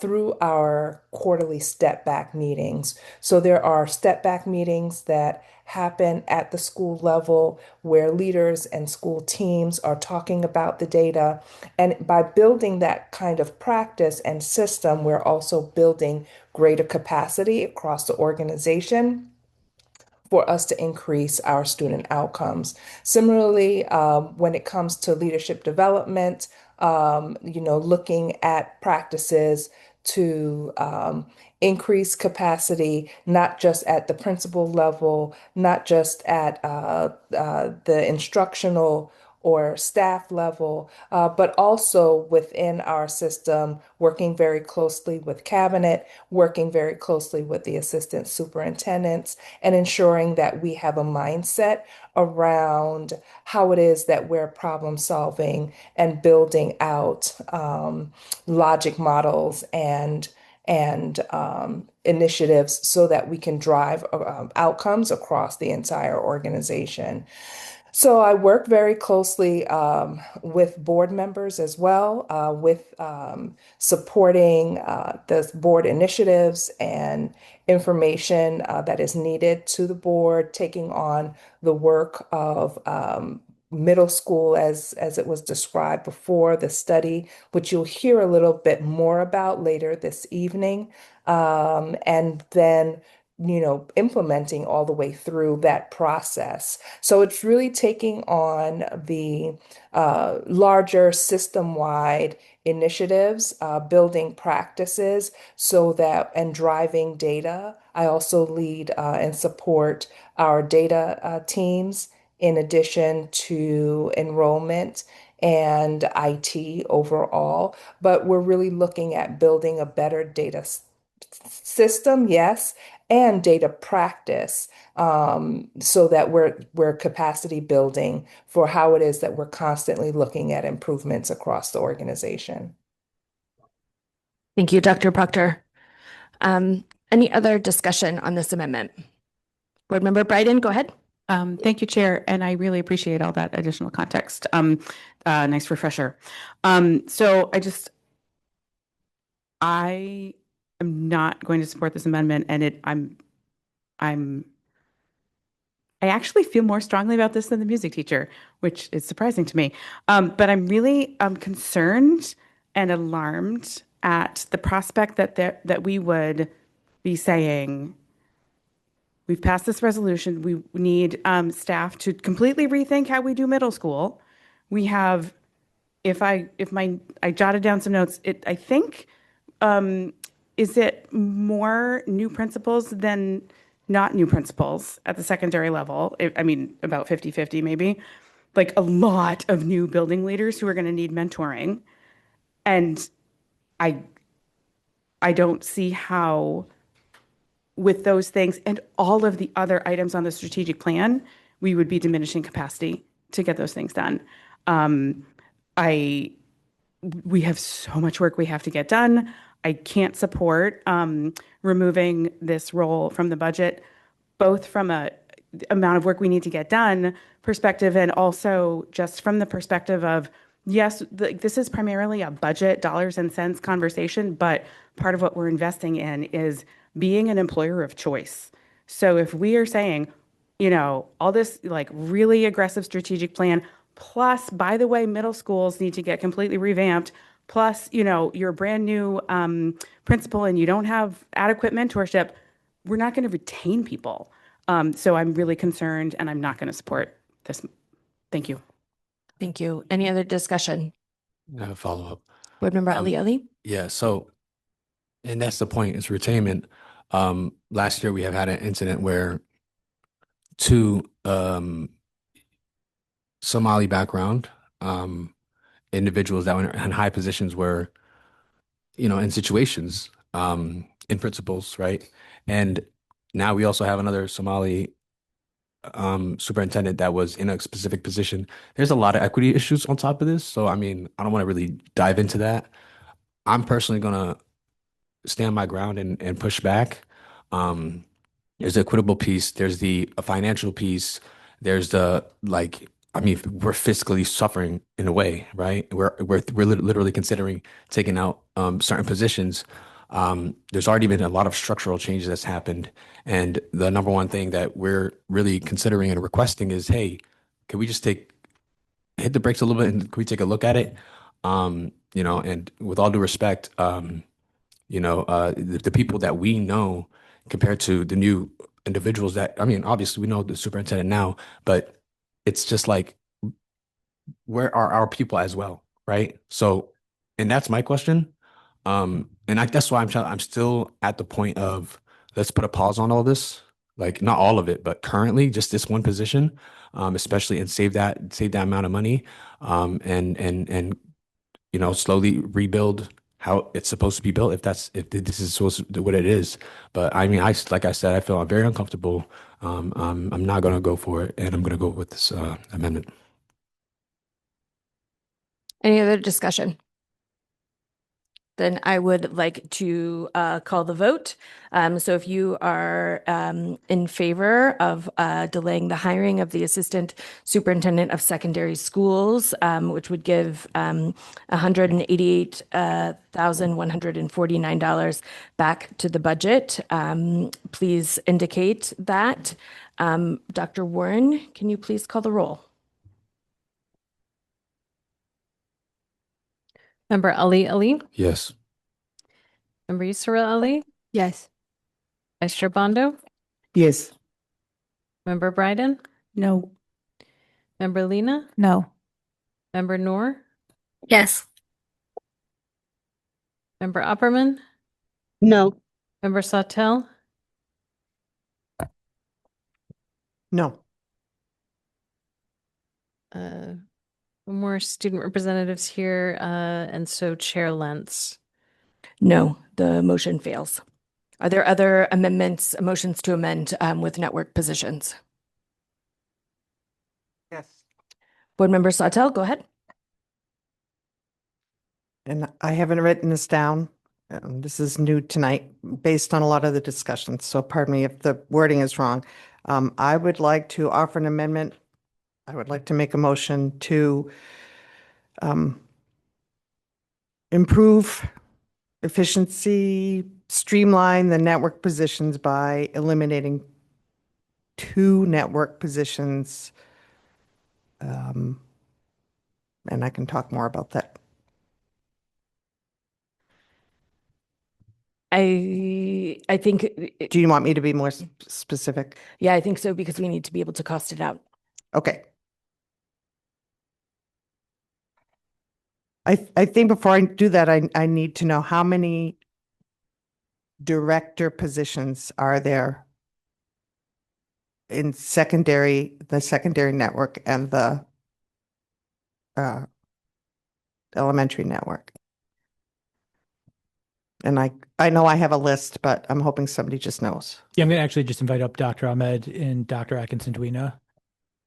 through our quarterly step back meetings. So there are step back meetings that happen at the school level where leaders and school teams are talking about the data. And by building that kind of practice and system, we're also building greater capacity across the organization for us to increase our student outcomes. Similarly, when it comes to leadership development, looking at practices to increase capacity, not just at the principal level, not just at the instructional or staff level, but also within our system, working very closely with cabinet, working very closely with the assistant superintendents, and ensuring that we have a mindset around how it is that we're problem solving and building out logic models and initiatives so that we can drive outcomes across the entire organization. So I work very closely with board members as well, with supporting the board initiatives and information that is needed to the board, taking on the work of middle school as it was described before, the study, which you'll hear a little bit more about later this evening. And then implementing all the way through that process. So it's really taking on the larger system-wide initiatives, building practices and driving data. I also lead and support our data teams in addition to enrollment and IT overall. But we're really looking at building a better data system, yes, and data practice, so that we're capacity building for how it is that we're constantly looking at improvements across the organization. Thank you, Dr. Proctor. Any other discussion on this amendment? Board Member Bryden, go ahead. Thank you, Chair, and I really appreciate all that additional context. Nice refresher. So I am not going to support this amendment, and I actually feel more strongly about this than the music teacher, which is surprising to me. But I'm really concerned and alarmed at the prospect that we would be saying, we've passed this resolution. We need staff to completely rethink how we do middle school. We have, I jotted down some notes. I think, is it more new principals than not new principals at the secondary level? I mean, about 50-50 maybe. Like a lot of new building leaders who are going to need mentoring. And I don't see how, with those things and all of the other items on the strategic plan, we would be diminishing capacity to get those things done. We have so much work we have to get done. I can't support removing this role from the budget, both from a amount of work we need to get done perspective, and also just from the perspective of, yes, this is primarily a budget dollars and cents conversation, but part of what we're investing in is being an employer of choice. So if we are saying, all this like really aggressive strategic plan, plus, by the way, middle schools need to get completely revamped, plus, you're a brand new principal and you don't have adequate mentorship, we're not going to retain people. So I'm really concerned, and I'm not going to support this. Thank you. Thank you. Any other discussion? I have a follow-up. Board Member Ali. Yeah, so, and that's the point, is retainment. Last year we have had an incident where two Somali background individuals that were in high positions were, in situations, in principals, right? And now we also have another Somali superintendent that was in a specific position. There's a lot of equity issues on top of this. So, I mean, I don't want to really dive into that. I'm personally going to stand my ground and push back. There's the equitable piece. There's the financial piece. There's the, we're fiscally suffering in a way, right? We're literally considering taking out certain positions. There's already been a lot of structural changes that's happened. And the number one thing that we're really considering and requesting is, hey, can we just hit the brakes a little bit, and can we take a look at it? And with all due respect, the people that we know compared to the new individuals obviously we know the superintendent now, but it's just like, where are our people as well, right? So, and that's my question. That's why I'm still at the point of, let's put a pause on all this, like not all of it, but currently just this one position, especially, and save that amount of money, and slowly rebuild how it's supposed to be built, if this is supposed to what it is. But I mean, like I said, I feel very uncomfortable. I'm not going to go for it, and I'm going to go with this amendment. Any other discussion? Then I would like to call the vote. So if you are in favor of delaying the hiring of the Assistant Superintendent of Secondary Schools, which would give $188,149 back to the budget, please indicate that. Dr. Warren, can you please call the roll? Member Ali? Yes. Member Yusra Ali? Yes. Vice Chair Bondo? Yes. Member Bryden? No. Member Lena? No. Member Noor? Yes. Member Opperman? No. Member Sawtell? No. More student representatives here, and so Chair Lentz. No, the motion fails. Are there other amendments, motions to amend with network positions? Yes. Board Member Sawtell, go ahead. And I haven't written this down. This is new tonight, based on a lot of the discussions. So pardon me if the wording is wrong. I would like to offer an amendment. I would like to make a motion to improve efficiency, streamline the network positions by eliminating 2 network positions. And I can talk more about that. I think, Do you want me to be more specific? yeah, I think so, because we need to be able to cost it out. Okay. I think before I do that, I need to know how many director positions are there in the secondary network and the elementary network. And I know I have a list, but I'm hoping somebody just knows. Yeah, I'm going to actually just invite up Dr. Ahmed and Dr. Atkinson-Duena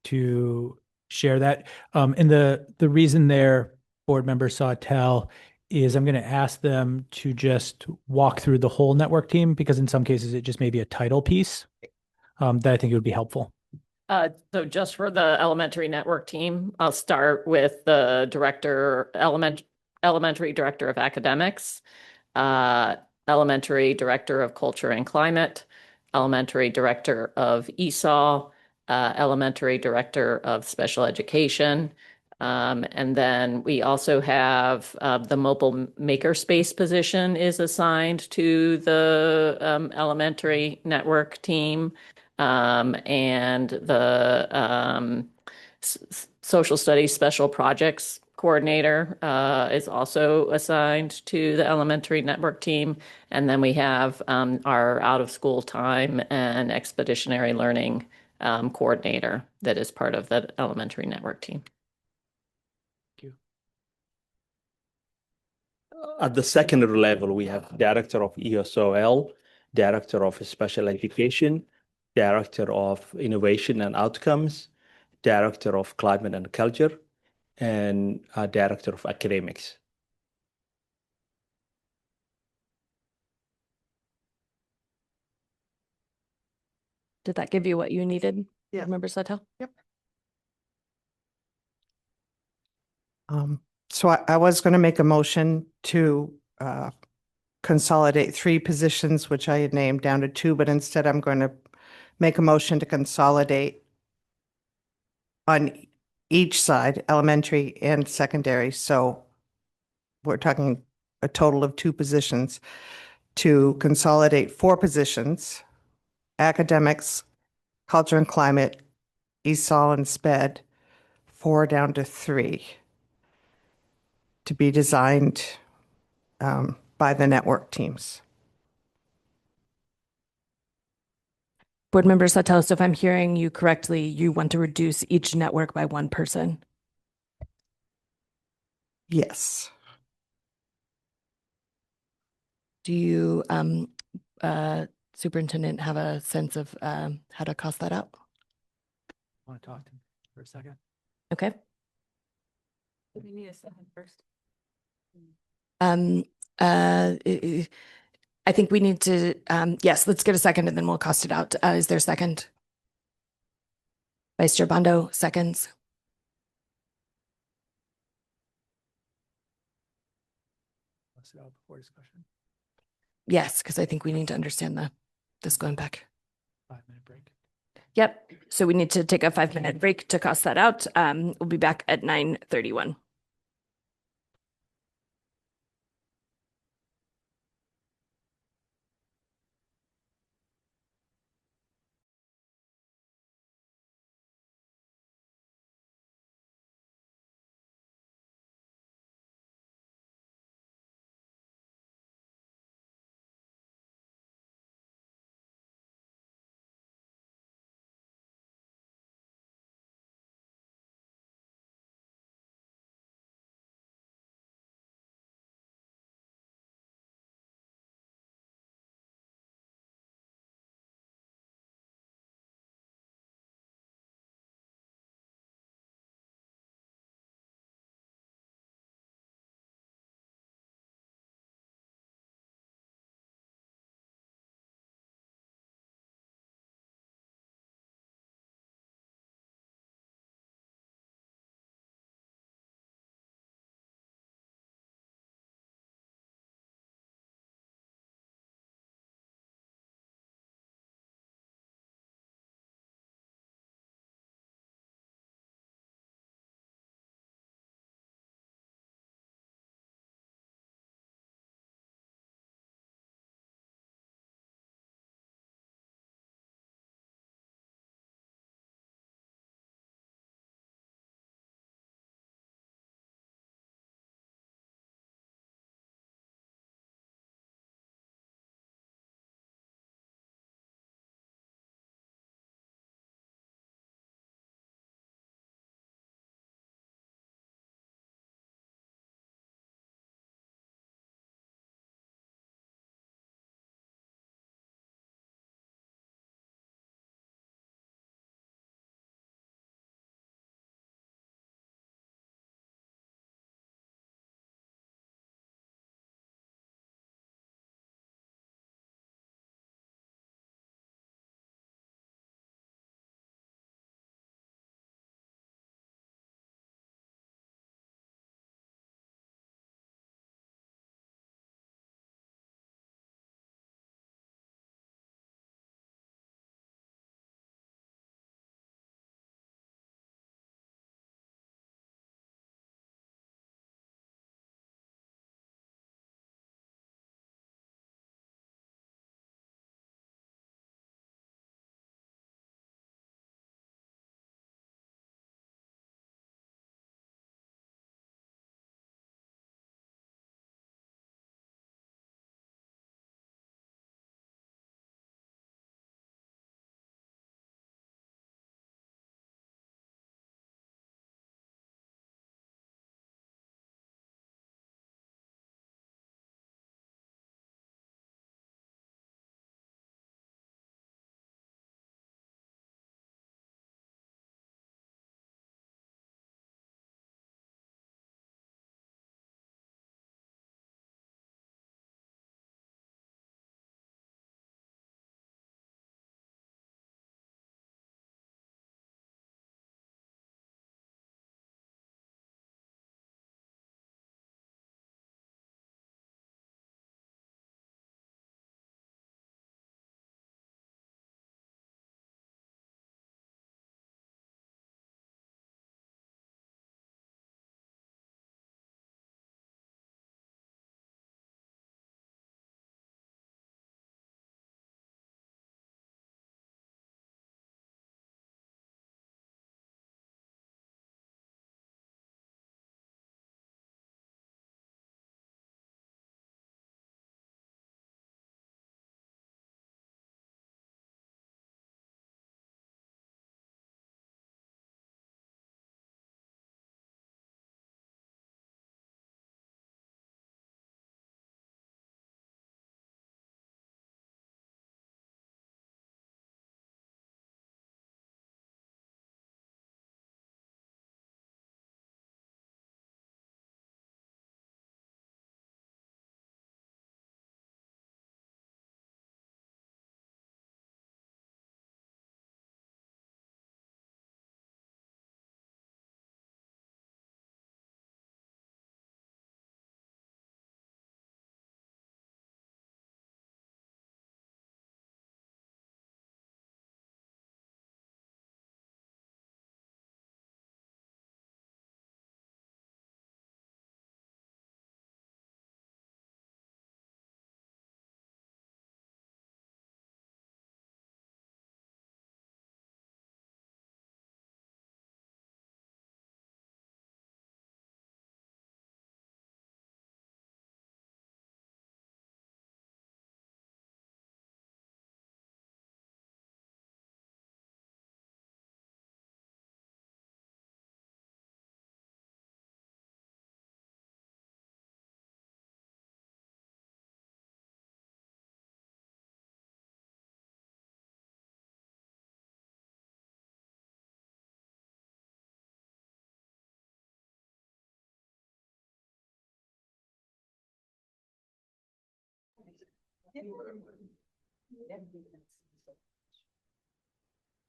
to share that. And the reason there, Board Member Sawtell, is I'm going to ask them to just walk through the whole network team, because in some cases it just may be a title piece that I think it would be helpful. So just for the elementary network team, I'll start with the elementary director of academics, elementary director of culture and climate, elementary director of ESOL, elementary director of special education. And then we also have the mobile makerspace position is assigned to the elementary network team. And the social studies special projects coordinator is also assigned to the elementary network team. And then we have our out of school time and expeditionary learning coordinator that is part of the elementary network team. At the secondary level, we have Director of ESOL, Director of Special Education, Director of Innovation and Outcomes, Director of Climate and Culture, and Director of Academics. Did that give you what you needed? Yeah. Member Sawtell? Yep. So I was going to make a motion to consolidate 3 positions, which I had named, down to 2, but instead I'm going to make a motion to consolidate on each side, elementary and secondary. So we're talking a total of 2 positions, to consolidate 4 positions, academics, culture and climate, ESOL and SPED, 4 down to 3, to be designed by the network teams. Board Member Sawtell, so if I'm hearing you correctly, you want to reduce each network by 1 person. Yes. Do you, Superintendent, have a sense of how to cost that out? I want to talk to him for a second. Okay. We need a second first. I think we need to, yes, let's get a second and then we'll cost it out. Is there a second? Vice Chair Bondo, seconds. Let's sit out before discussion. Yes, because I think we need to understand this going back. 5-minute break. Yep. So we need to take a 5-minute break to cost that out. We'll be back at 9:31.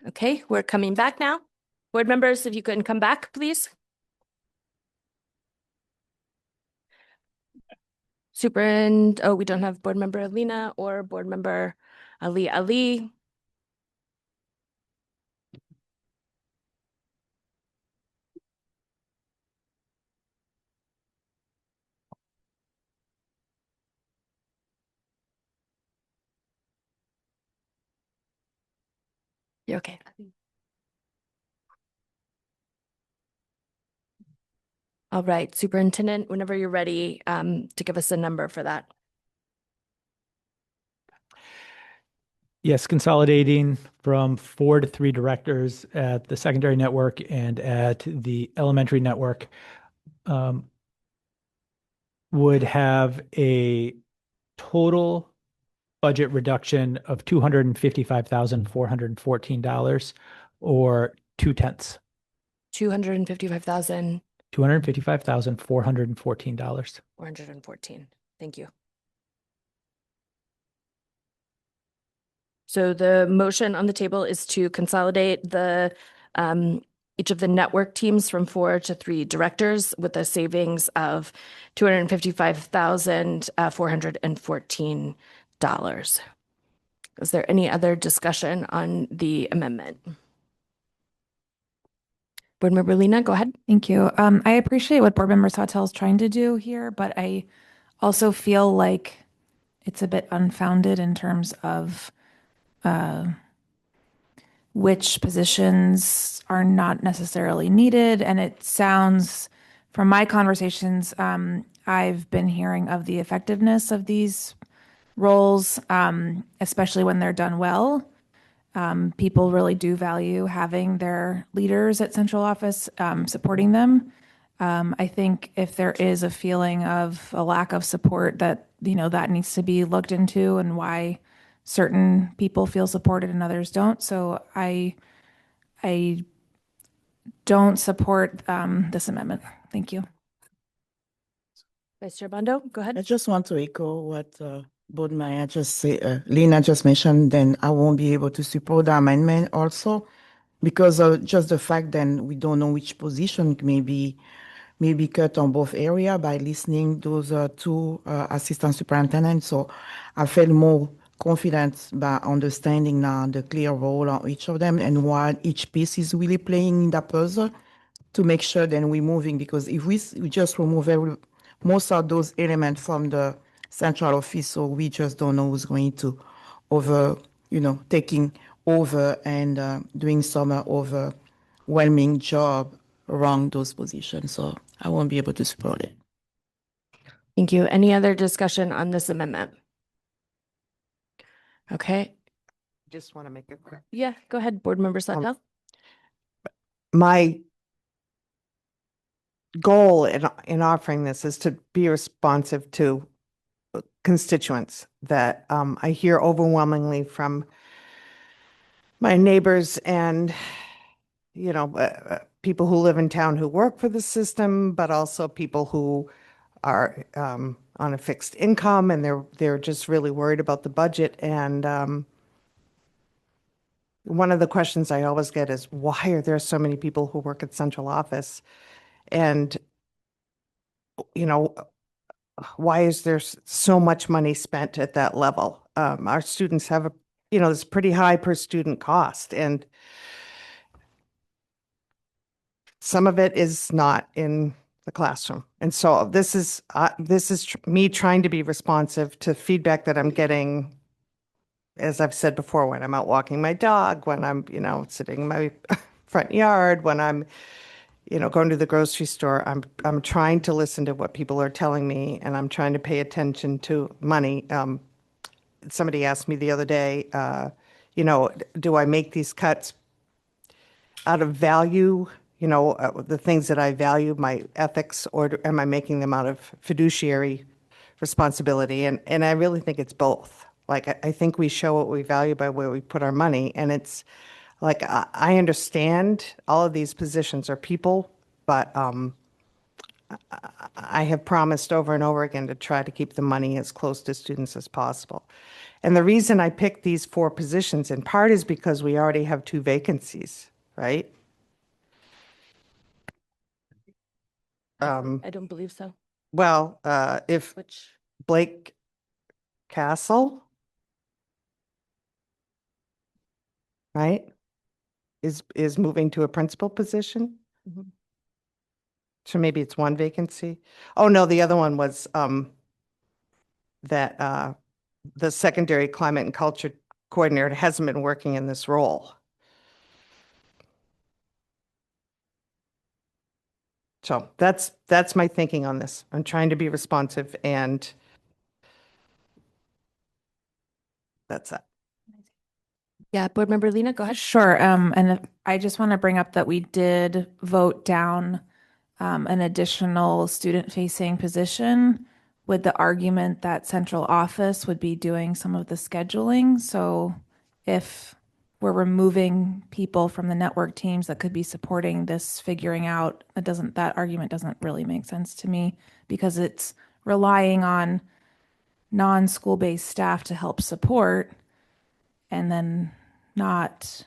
Okay, we're coming back now. Board members, if you can come back, please. Oh, we don't have board member Alina or board member Ali. You're okay. All right, Superintendent, whenever you're ready, to give us a number for that. Yes, consolidating from 4 to 3 directors at the secondary network and at the elementary network would have a total budget reduction of $255,414 or 2/10. $255,414. $414. Thank you. So the motion on the table is to consolidate each of the network teams from 4 to 3 directors with a savings of $255,414. Is there any other discussion on the amendment? Board Member Lena, go ahead. Thank you. I appreciate what Board Member Sawtelle is trying to do here, but I also feel like it's a bit unfounded in terms of which positions are not necessarily needed. And it sounds, from my conversations, I've been hearing of the effectiveness of these roles, especially when they're done well. People really do value having their leaders at central office supporting them. I think if there is a feeling of a lack of support, that that needs to be looked into, and why certain people feel supported and others don't. So I don't support this amendment. Thank you. Vice Chair Bondo, go ahead. I just want to echo what both Lena just mentioned. Then I won't be able to support the amendment also because of just the fact that we don't know which position may be cut on both area by listening to those 2 assistant superintendents. So I feel more confident by understanding now the clear role on each of them and what each piece is really playing in that puzzle to make sure that we're moving. Because if we just remove most of those elements from the central office, so we just don't know who's going to taking over and doing some overwhelming job around those positions. So I won't be able to support it. Thank you. Any other discussion on this amendment? Okay. Just want to make it clear. Yeah, go ahead, Board Member Sawtelle. My goal in offering this is to be responsive to constituents that I hear overwhelmingly from my neighbors and people who live in town who work for the system, but also people who are on a fixed income, and they're just really worried about the budget. And one of the questions I always get is, why are there so many people who work at central office? And why is there so much money spent at that level? Our students have this pretty high per student cost, and some of it is not in the classroom. And so this is me trying to be responsive to feedback that I'm getting, as I've said before, when I'm out walking my dog, when I'm, sitting in my front yard, when I'm, going to the grocery store. I'm trying to listen to what people are telling me, and I'm trying to pay attention to money. Somebody asked me the other day, do I make these cuts out of value, the things that I value, my ethics, or am I making them out of fiduciary responsibility? And I really think it's both. Like, I think we show what we value by where we put our money. And it's like, I understand all of these positions are people, but I have promised over and over again to try to keep the money as close to students as possible. And the reason I picked these 4 positions in part is because we already have 2 vacancies, right? I don't believe so. Well, if Which, Blake Castle, right, is moving to a principal position. Mhm. So maybe it's 1 vacancy. Oh, no, the other one was that the secondary climate and culture coordinator hasn't been working in this role. So that's my thinking on this. I'm trying to be responsive, and that's it. yeah, Board Member Lena, go ahead. Sure. And I just want to bring up that we did vote down an additional student-facing position with the argument that central office would be doing some of the scheduling. So if we're removing people from the network teams that could be supporting this figuring out, that argument doesn't really make sense to me because it's relying on non-school-based staff to help support and then not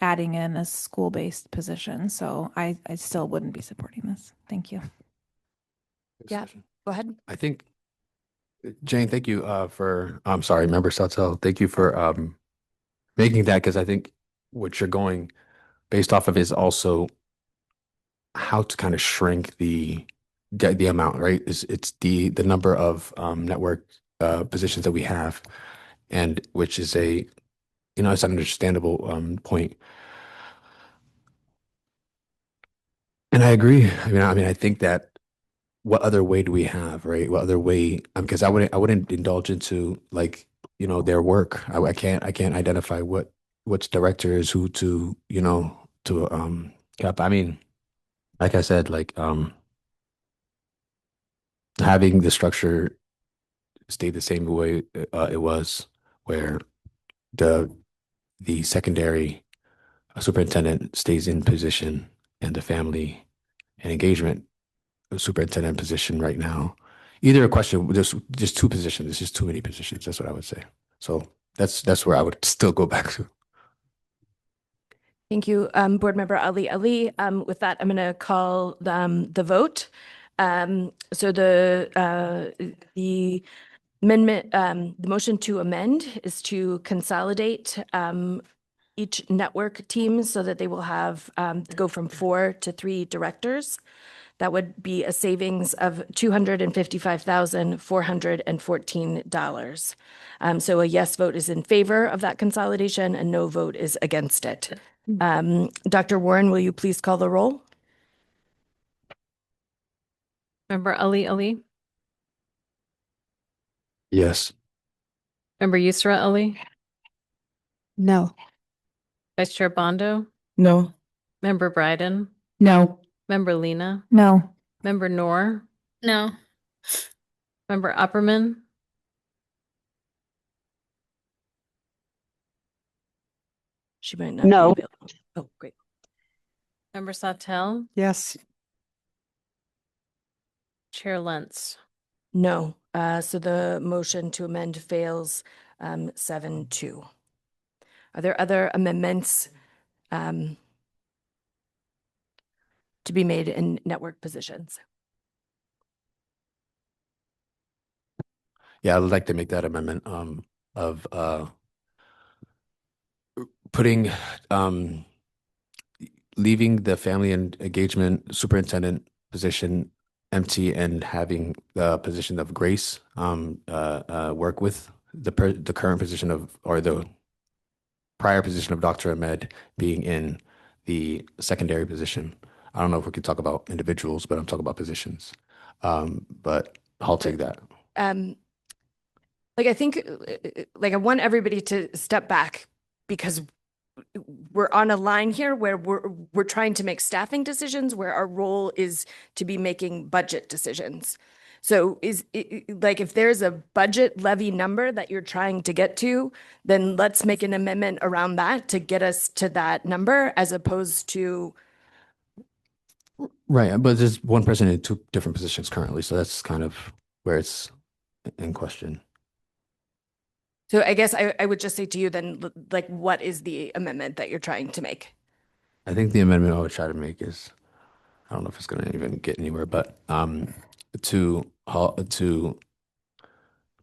adding in a school-based position. So I still wouldn't be supporting this. Thank you. Yeah, go ahead. I think, Jane, thank you I'm sorry, Member Sautel, thank you for making that, because I think what you're going based off of is also how to kind of shrink the amount, right? It's the number of network positions that we have, and which is it's an understandable point. And I agree. I think that what other way do we have, right? What other way? Because I wouldn't indulge into their work. I can't identify which directors who to cap. Like I said, having the structure stay the same way it was, where the secondary superintendent stays in position and the family and engagement superintendent position right now. Either a question, there's just 2 positions. There's just too many positions. That's what I would say. So that's where I would still go back to. Thank you, Board Member Ali. With that, I'm going to call the vote. So the amendment, the motion to amend is to consolidate each network team so that they will have go from 4 to 3 directors. That would be a savings of $255,414. So a yes vote is in favor of that consolidation and no vote is against it. Dr. Warren, will you please call the roll? Member Ali? Yes. Member Yusra Ali? No. Vice Chair Bondo? No. Member Bryden? No. Member Lena? No. Member Noor? No. Member Upperman? She might not No. be available. Oh, great. Member Sautel? Yes. Chair Lentz? No. So the motion to amend fails 7-2. Are there other amendments to be made in network positions? Yeah, I'd like to make that amendment of putting leaving the family and engagement superintendent position empty and having the position of Grace work with the current position or the prior position of Dr. Ahmed being in the secondary position. I don't know if we could talk about individuals, but I'm talking about positions. But I'll take that. I think I want everybody to step back because we're on a line here where we're trying to make staffing decisions where our role is to be making budget decisions. So if there's a budget levy number that you're trying to get to, then let's make an amendment around that to get us to that number as opposed to Right, but there's one person in two different positions currently, so that's kind of where it's in question. So I guess I would just say to you then, like, what is the amendment that you're trying to make? I think the amendment I would try to make is, I don't know if it's going to even get anywhere, but to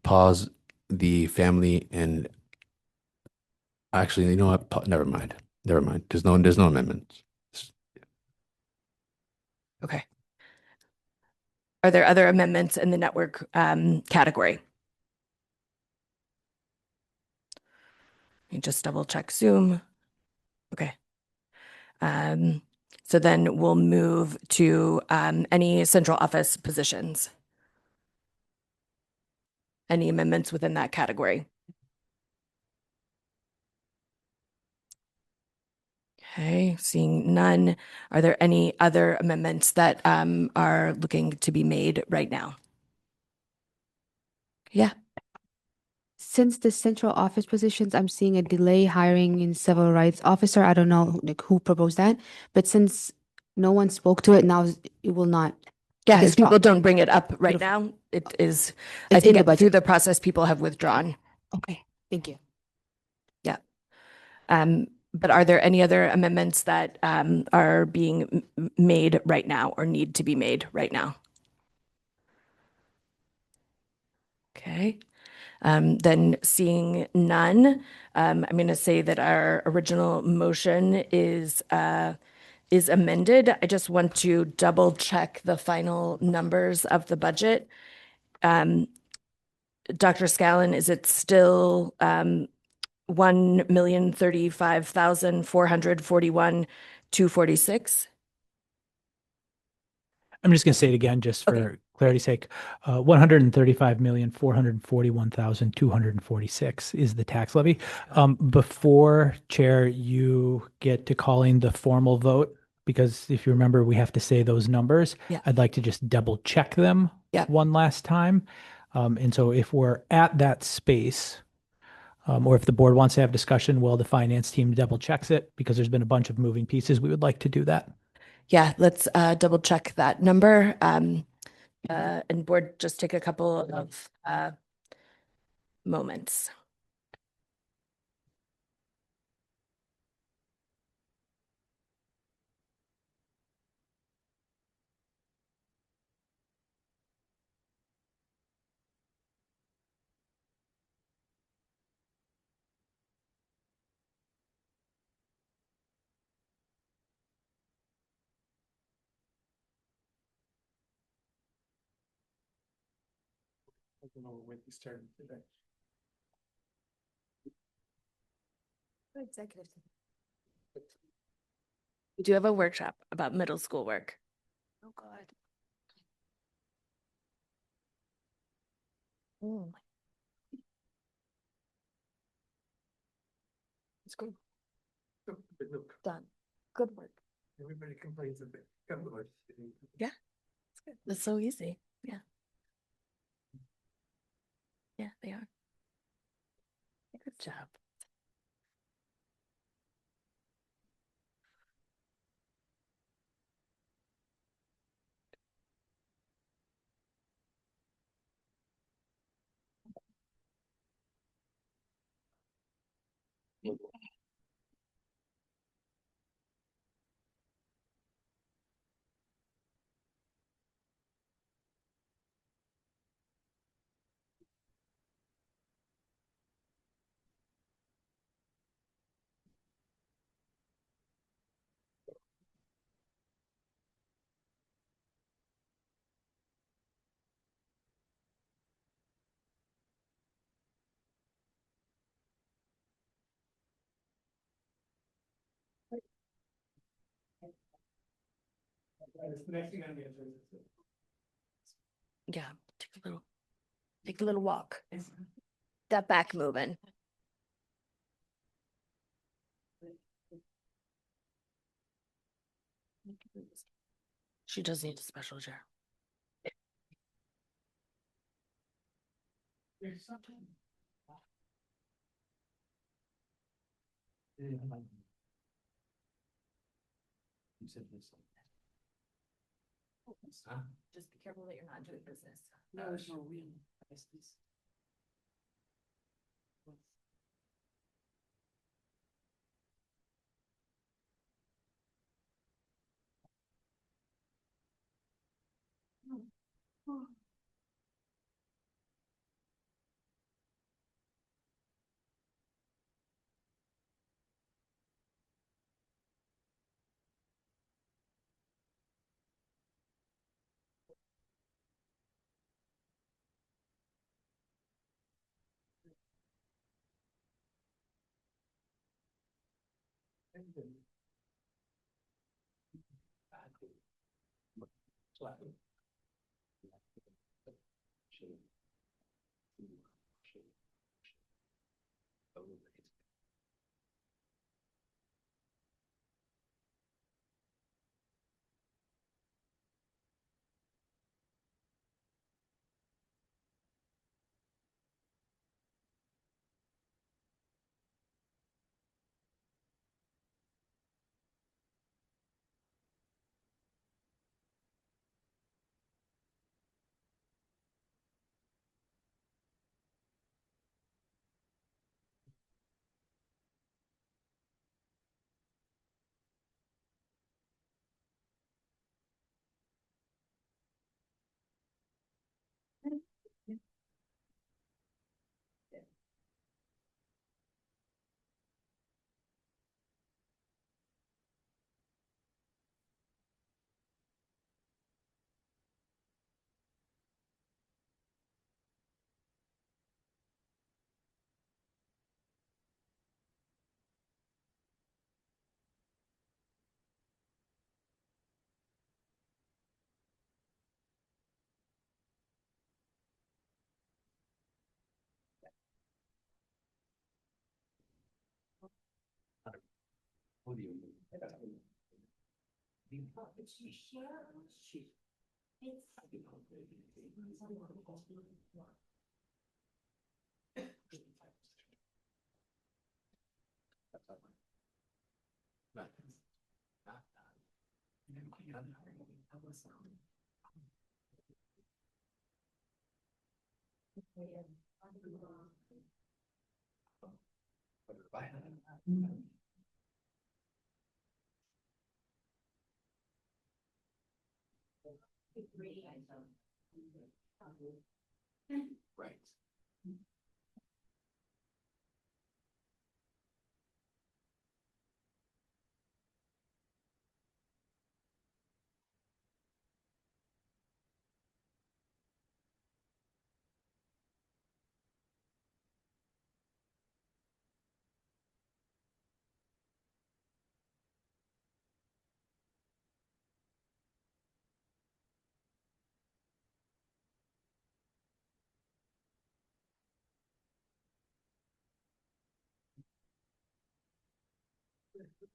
pause the family and actually, you know what? Never mind. Never mind. There's no amendment. Okay. Are there other amendments in the network category? Let me just double check Zoom. Okay. So then we'll move to any central office positions. Any amendments within that category? Okay, seeing none. Are there any other amendments that are looking to be made right now? Yeah. Since the central office positions, I'm seeing a delay hiring in civil rights officer. I don't know like who proposed that, but since no one spoke to it, now it will not. Yeah, guess if people drop. don't bring it up right Beautiful. now, it is, I It's in think the through budget. the process, people have withdrawn. Okay, thank you. Yeah. But are there any other amendments that are being made right now or need to be made right now? Okay. Then seeing none, I'm going to say that our original motion is amended. I just want to double check the final numbers of the budget. Dr. Scallon, is it still 1,035,441,246? I'm just going to say it again, just for clarity's sake. 135,441,246 is the tax levy. Before, Chair, you get to calling the formal vote, because if you remember, we have to say those numbers. Yeah. I'd like to just double check them one last time. And so if we're at that space, or if the board wants to have discussion while the finance team double checks it, because there's been a bunch of moving pieces, we would like to do that. Yeah, let's double check that number. And board, just take a couple of moments. Executive. We do have a workshop about middle school work. Oh, God. Oh, my. It's good. Done. Good work. Everybody complains a bit. Yeah, it's good. It's so easy. Yeah. Yeah, they are. Good job. Yeah, take a little walk. That back moving. She does need a special chair. Just be careful that you're not doing business. No, real. Right.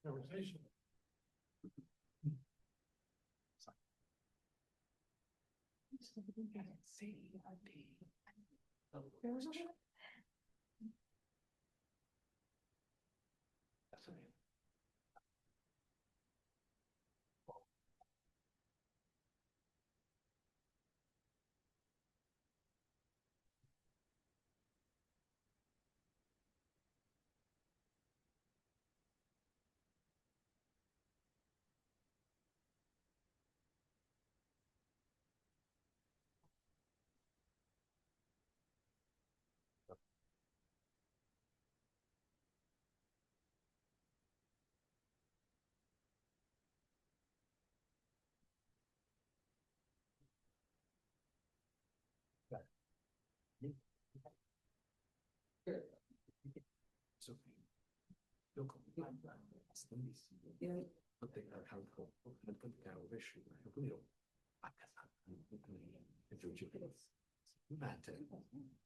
Conversation.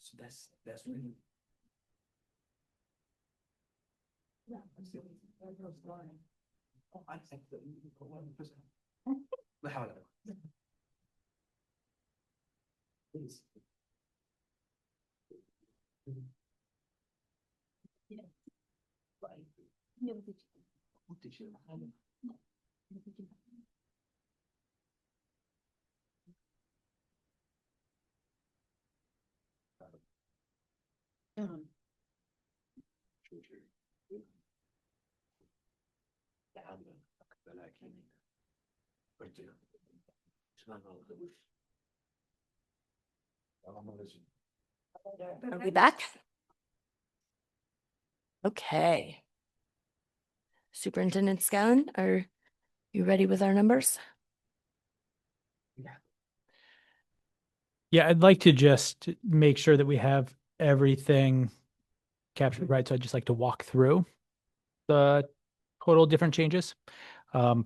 So that's really. Oh, I think that you can put 1%. But however. Please. Yeah. Right. What did you? Are we back? Okay. Superintendent Scanlon, are you ready with our numbers? Yeah, I'd like to just make sure that we have everything captured right. So I'd just like to walk through the total different changes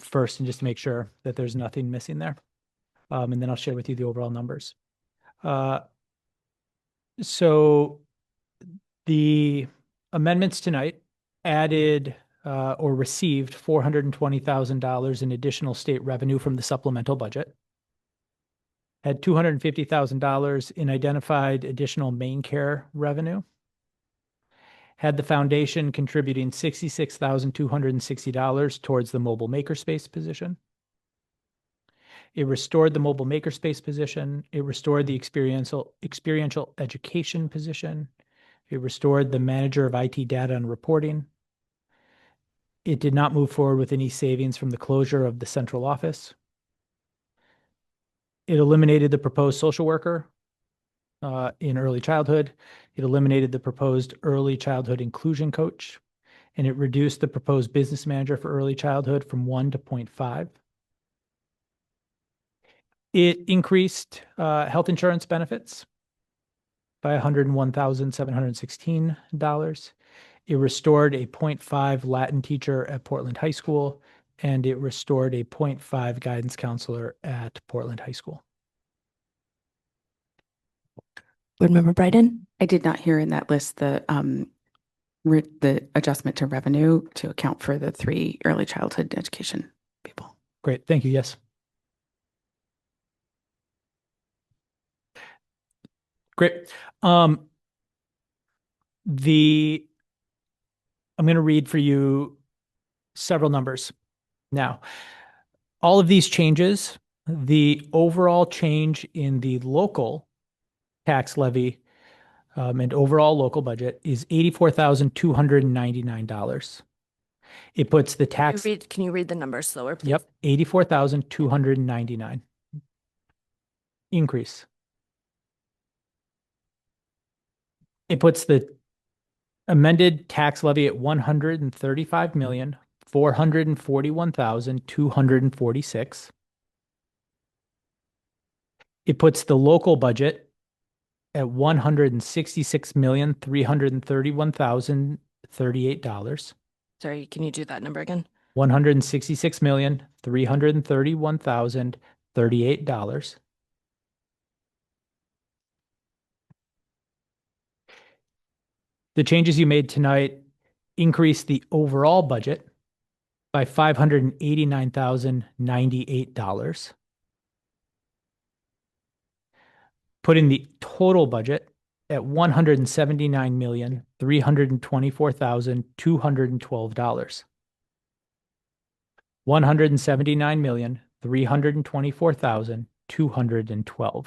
first, and just to make sure that there's nothing missing there. And then I'll share with you the overall numbers. So the amendments tonight added or received $420,000 in additional state revenue from the supplemental budget. Had $250,000 in identified additional main care revenue. Had the foundation contributing $66,260 towards the mobile makerspace position. It restored the mobile makerspace position. It restored the experiential education position. It restored the manager of IT data and reporting. It did not move forward with any savings from the closure of the central office. It eliminated the proposed social worker in early childhood. It eliminated the proposed early childhood inclusion coach, and it reduced the proposed business manager for early childhood from 1 to 0.5. It increased health insurance benefits by $101,716. It restored a 0.5 Latin teacher at Portland High School, and it restored a 0.5 guidance counselor at Portland High School. Board Member Bryden? I did not hear in that list the adjustment to revenue to account for the 3 early childhood education people. Great, thank you, yes. Great. I'm going to read for you several numbers. Now, all of these changes, the overall change in the local tax levy and overall local budget is $84,299. It puts the tax. Can you read the numbers slower, please? Yep, 84,299 increase. It puts the amended tax levy at $135,441,246. It puts the local budget at $166,331,038. Sorry, can you do that number again? $166,331,038. The changes you made tonight increase the overall budget by $589,098, putting the total budget at $179,324,212. $179,324,212.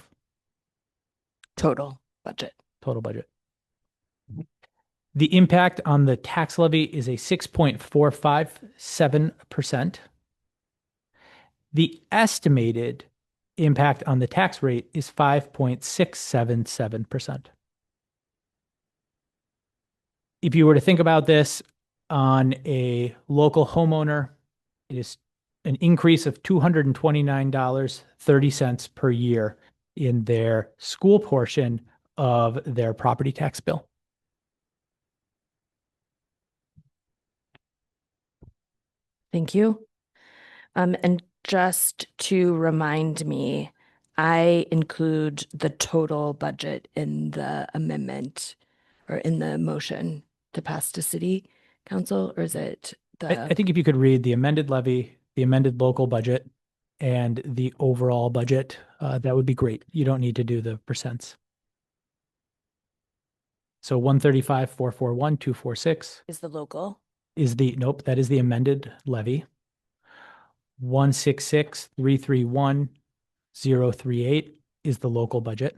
Total budget. Total budget. The impact on the tax levy is a 6.457%. The estimated impact on the tax rate is 5.677%. If you were to think about this on a local homeowner, it is an increase of $229.30 per year in their school portion of their property tax bill. Thank you. And just to remind me, I include the total budget in the amendment or in the motion to pass to city council, or is it I think if you could read the amended levy, the amended local budget, and the overall budget, that would be great. You don't need to do the percents. So 135,441,246 is the local? is that is the amended levy. 166,331,038 is the local budget.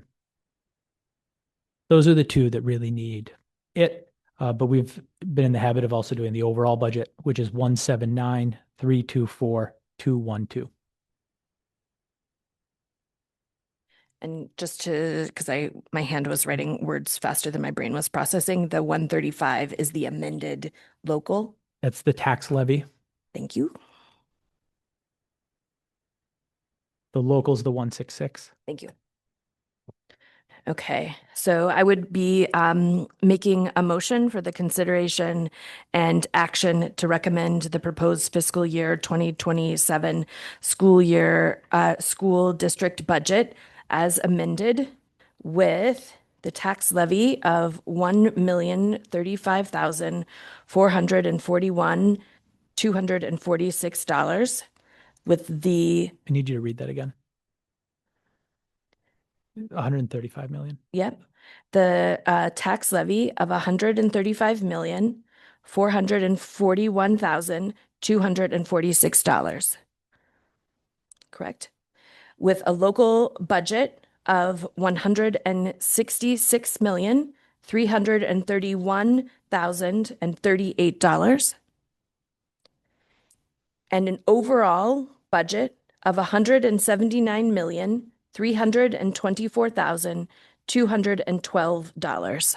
Those are the two that really need it. But we've been in the habit of also doing the overall budget, which is 179,324 212. And just to, because my hand was writing words faster than my brain was processing, the 135 is the amended local. That's the tax levy. Thank you. The local's the 166. Thank you. Okay, so I would be making a motion for the consideration and action to recommend the proposed fiscal year 2027 school district budget as amended with the tax levy of $1,035,441,246 with the, I need you to read that again. 135 million. yep, the tax levy of $135,441,246. Correct? With a local budget of $166,331,038 and an overall budget of $179,324,212.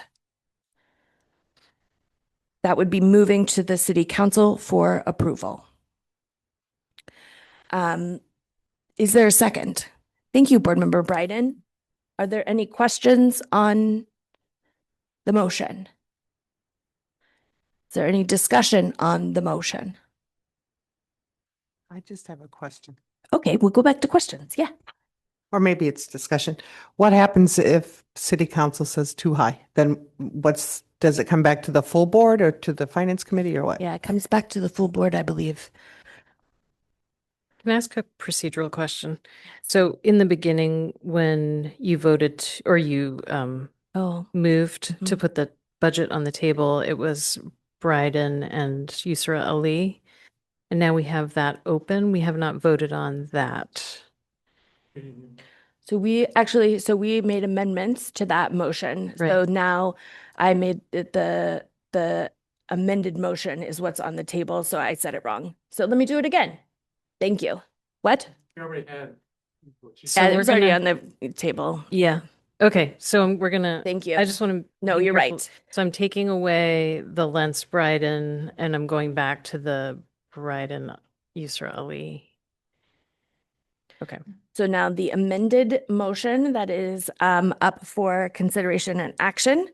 That would be moving to the city council for approval. Is there a second? Thank you, Board Member Bryden. Are there any questions on the motion? Is there any discussion on the motion? I just have a question. Okay, we'll go back to questions. Yeah. Or maybe it's discussion. What happens if city council says too high? Then does it come back to the full board or to the finance committee or what? Yeah, it comes back to the full board, I believe. Can I ask a procedural question? So in the beginning, when you voted or you moved to put the budget on the table, it was Bryden and Yusra Ali. And now we have that open. We have not voted on that. So we made amendments to that motion. Right. So now I made the amended motion is what's on the table. So I said it wrong. So let me do it again. Thank you. What? You already had. Yeah, it was already on the table. Yeah. Okay. So we're gonna. Thank you. I just want to. No, you're right. So I'm taking away the Lentz Bryden and I'm going back to the Bryden Yusra Ali. Okay. So now the amended motion that is up for consideration and action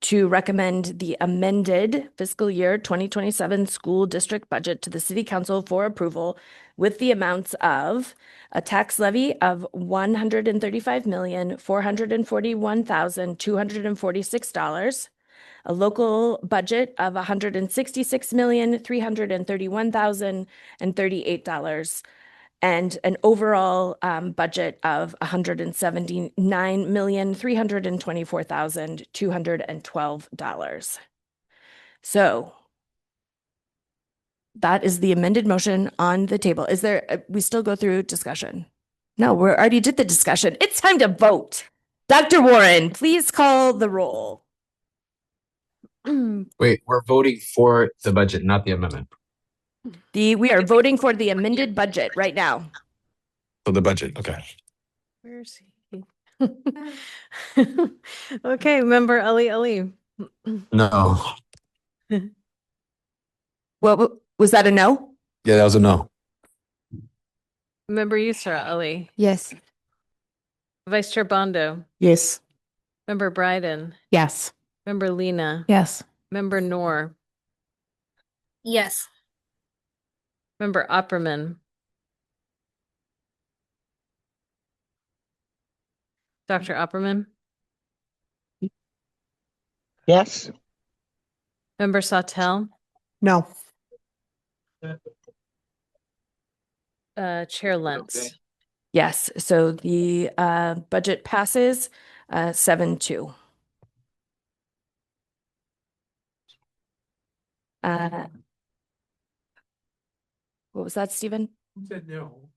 to recommend the amended fiscal year 2027 school district budget to the city council for approval with the amounts of a tax levy of $135,441,246, a local budget of $166,331,038, and an overall budget of $179,324,212. So that is the amended motion on the table. Is there, we still go through discussion? No, we already did the discussion. It's time to vote. Dr. Warren, please call the roll. Wait, we're voting for the budget, not the amendment. We are voting for the amended budget right now. For the budget, okay. Where's he? Okay, member Ali. No. Well, was that a no? Yeah, that was a no. Member Yusra Ali. Yes. Vice Chair Bondo. Yes. Member Bryden. Yes. Member Lena. Yes. Member Noor. Yes. Member Opperman. Dr. Opperman. Yes. Member Sautel. No. Chair Lentz. Yes, so the budget passes 7-2. What was that, Stephen? Who said no?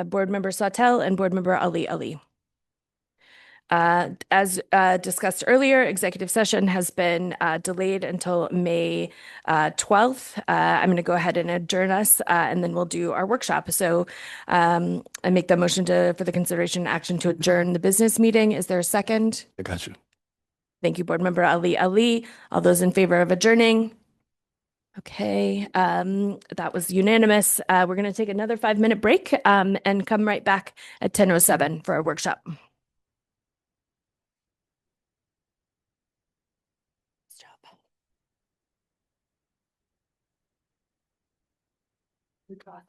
Board Member Sautel and Board Member Ali. As discussed earlier, executive session has been delayed until May 12th. I'm going to go ahead and adjourn us, and then we'll do our workshop. So I make the motion for the consideration and action to adjourn the business meeting. Is there a second? I got you. Thank you, Board Member Ali. All those in favor of adjourning? Okay, that was unanimous. We're going to take another 5-minute break and come right back at 10:07 for our workshop. Good job.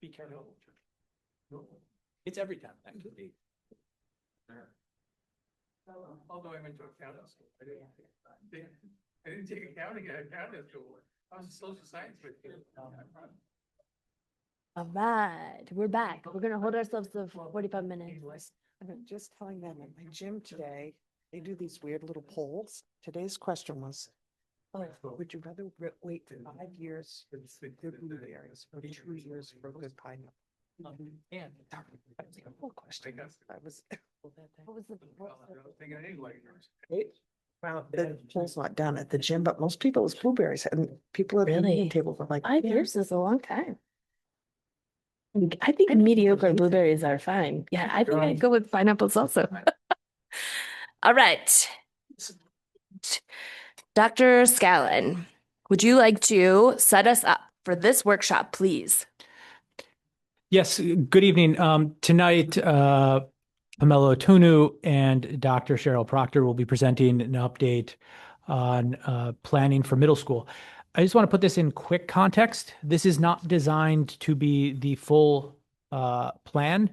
Be careful. It's every time, actually. Although I went to accounting school, I didn't take accounting at accounting school. I was a social science major. All right, we're back. We're gonna hold ourselves to 45 minutes. I'm just telling them at my gym today, they do these weird little polls. Today's question was, would you rather wait 5 years for good blueberries or 2 years for good pineapple? And That was a whole question. I was, What was the? well, the poll's not done at the gym, but most people it's blueberries and people at the Really? meeting table were like, 5 years is a long time. I think mediocre blueberries are fine. Yeah, I think I'd go with pineapples also. All right. Dr. Scallon, would you like to set us up for this workshop, please? yes, good evening. Tonight, Pamela Tunu and Dr. Cheryl Proctor will be presenting an update on planning for middle school. I just want to put this in quick context. This is not designed to be the full plan.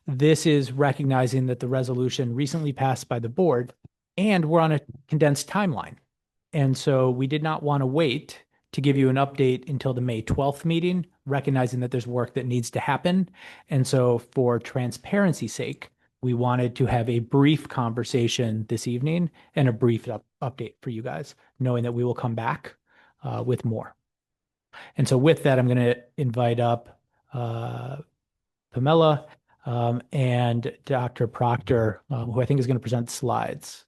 This is recognizing that the resolution recently passed by the board and we're on a condensed timeline. And so we did not want to wait to give you an update until the May 12th meeting, recognizing that there's work that needs to happen. And so for transparency's sake, we wanted to have a brief conversation this evening and a brief update for you guys, knowing that we will come back with more. And so with that, I'm going to invite up Pamela and Dr. Proctor, who I think is going to present the slides.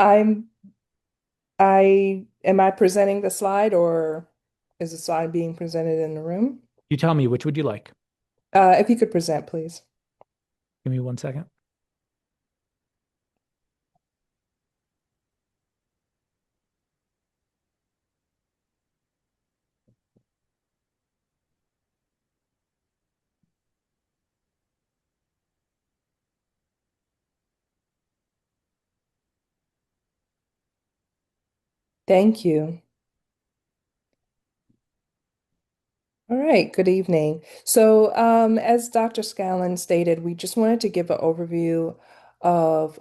Am I presenting the slide or is the slide being presented in the room? You tell me, which would you like? If you could present, please. Give me 1 second. Thank you. All right, good evening. So, as Dr. Scallon stated, we just wanted to give an overview of,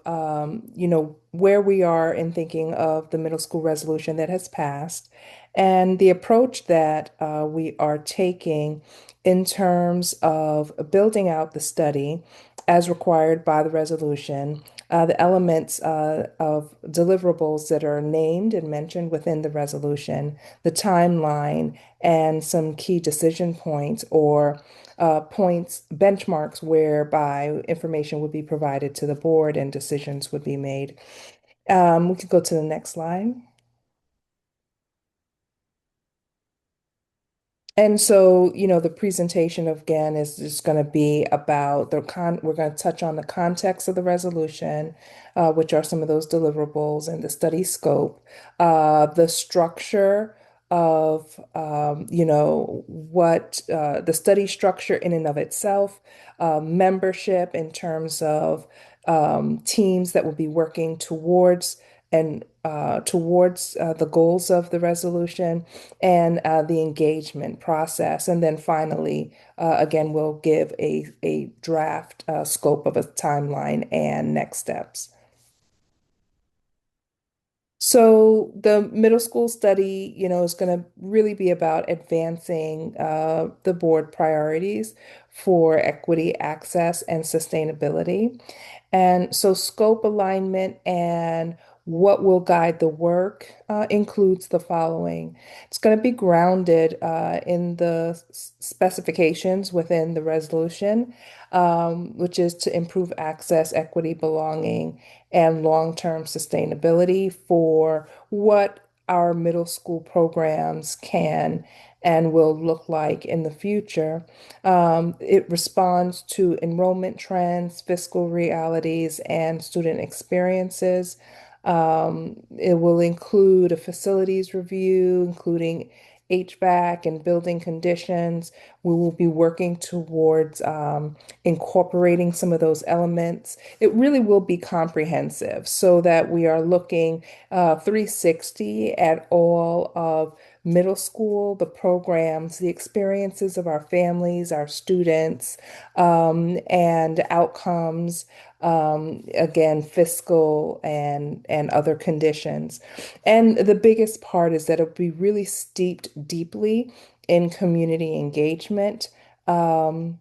where we are in thinking of the middle school resolution that has passed and the approach that we are taking in terms of building out the study as required by the resolution, the elements of deliverables that are named and mentioned within the resolution, the timeline, and some key decision points or points, benchmarks whereby information would be provided to the board and decisions would be made. We could go to the next slide. And so, the presentation again is just going to be about we're going to touch on the context of the resolution, which are some of those deliverables and the study scope, the structure of, what the study structure in and of itself, membership in terms of teams that will be working towards the goals of the resolution and the engagement process. And then finally, again, we'll give a draft scope of a timeline and next steps. So the middle school study, is going to really be about advancing the board priorities for equity, access, and sustainability. And so scope alignment and what will guide the work includes the following. It's going to be grounded in the specifications within the resolution, which is to improve access, equity, belonging, and long-term sustainability for what our middle school programs can and will look like in the future. It responds to enrollment trends, fiscal realities, and student experiences. It will include a facilities review, including HVAC and building conditions. We will be working towards incorporating some of those elements. It really will be comprehensive so that we are looking 360 at all of middle school, the programs, the experiences of our families, our students, and outcomes, again, fiscal and other conditions. And the biggest part is that it'll be really steeped deeply in community engagement. And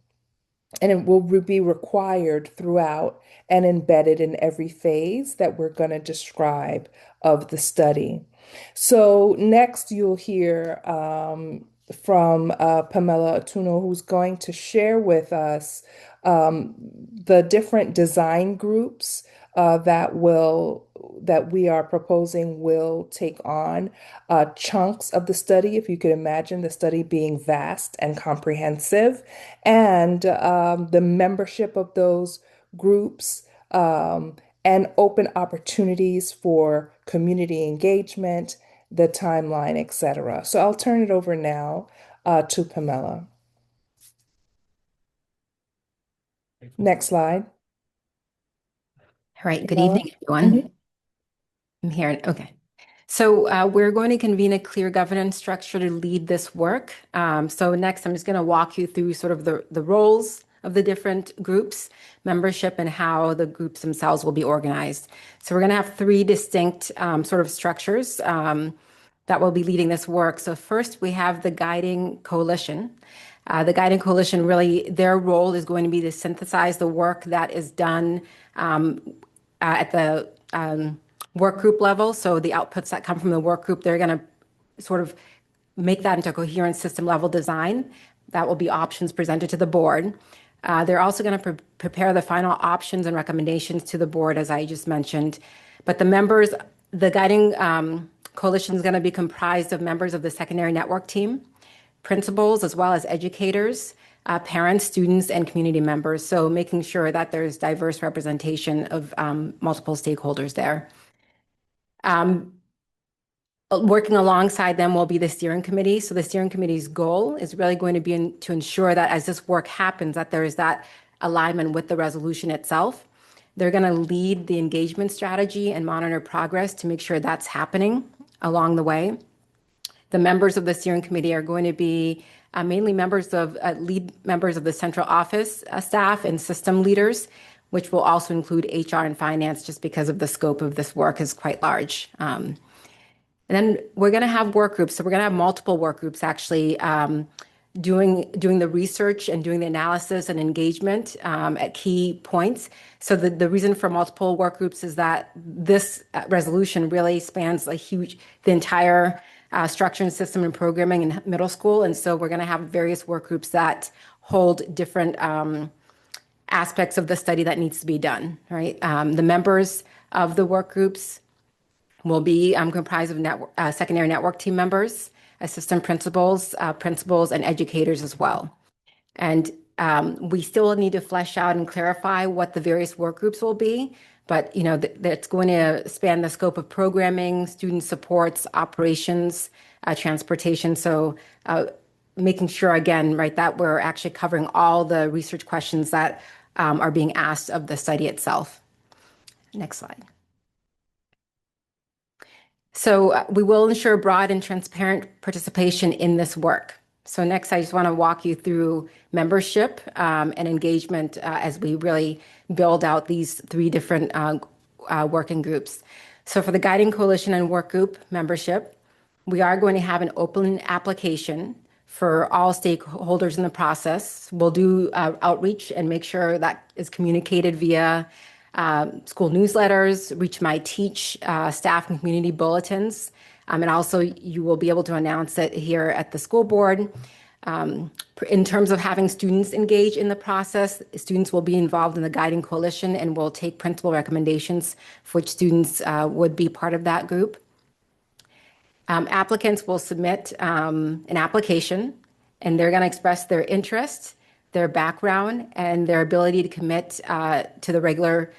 it will be required throughout and embedded in every phase that we're going to describe of the study. So next you'll hear from Pamela Atuno, who's going to share with us the different design groups that we are proposing will take on chunks of the study, if you could imagine the study being vast and comprehensive, and the membership of those groups, and open opportunities for community engagement, the timeline, etc. So I'll turn it over now to Pamela. Next slide. All right, good Pamela? evening, everyone. I'm here. Okay. So we're going to convene a clear governance structure to lead this work. So next, I'm just going to walk you through sort of the roles of the different groups, membership, and how the groups themselves will be organized. So we're going to have three distinct sort of structures that will be leading this work. So first, we have the Guiding Coalition. The Guiding Coalition, really, their role is going to be to synthesize the work that is done at the work group level. So the outputs that come from the work group, they're going to sort of make that into a coherent system level design. That will be options presented to the board. They're also going to prepare the final options and recommendations to the board, as I just mentioned. But the Guiding Coalition is going to be comprised of members of the secondary network team, principals, as well as educators, parents, students, and community members. So making sure that there's diverse representation of multiple stakeholders there. Working alongside them will be the steering committee. So the steering committee's goal is really going to be to ensure that as this work happens, that there is that alignment with the resolution itself. They're going to lead the engagement strategy and monitor progress to make sure that's happening along the way. The members of the steering committee are going to be mainly lead members of the central office staff and system leaders, which will also include HR and finance, just because of the scope of this work is quite large. And then we're going to have work groups. So we're going to have multiple work groups actually doing the research and doing the analysis and engagement at key points. So the reason for multiple work groups is that this resolution really spans the entire structure and system and programming in middle school. And so we're going to have various work groups that hold different aspects of the study that needs to be done, right? The members of the work groups will be comprised of secondary network team members, assistant principals, principals, and educators as well. And we still need to flesh out and clarify what the various work groups will be, but that's going to span the scope of programming, student supports, operations, transportation. So making sure, again, right, that we're actually covering all the research questions that are being asked of the study itself. Next slide. So we will ensure broad and transparent participation in this work. So next, I just want to walk you through membership and engagement as we really build out these three different working groups. So for the Guiding Coalition and Work Group membership, we are going to have an open application for all stakeholders in the process. We'll do outreach and make sure that is communicated via school newsletters, Reach My Teach, staff and community bulletins. And also you will be able to announce it here at the school board. In terms of having students engage in the process, students will be involved in the Guiding Coalition and will take principal recommendations for which students would be part of that group. Applicants will submit an application and they're going to express their interest, their background, and their ability to commit to the regular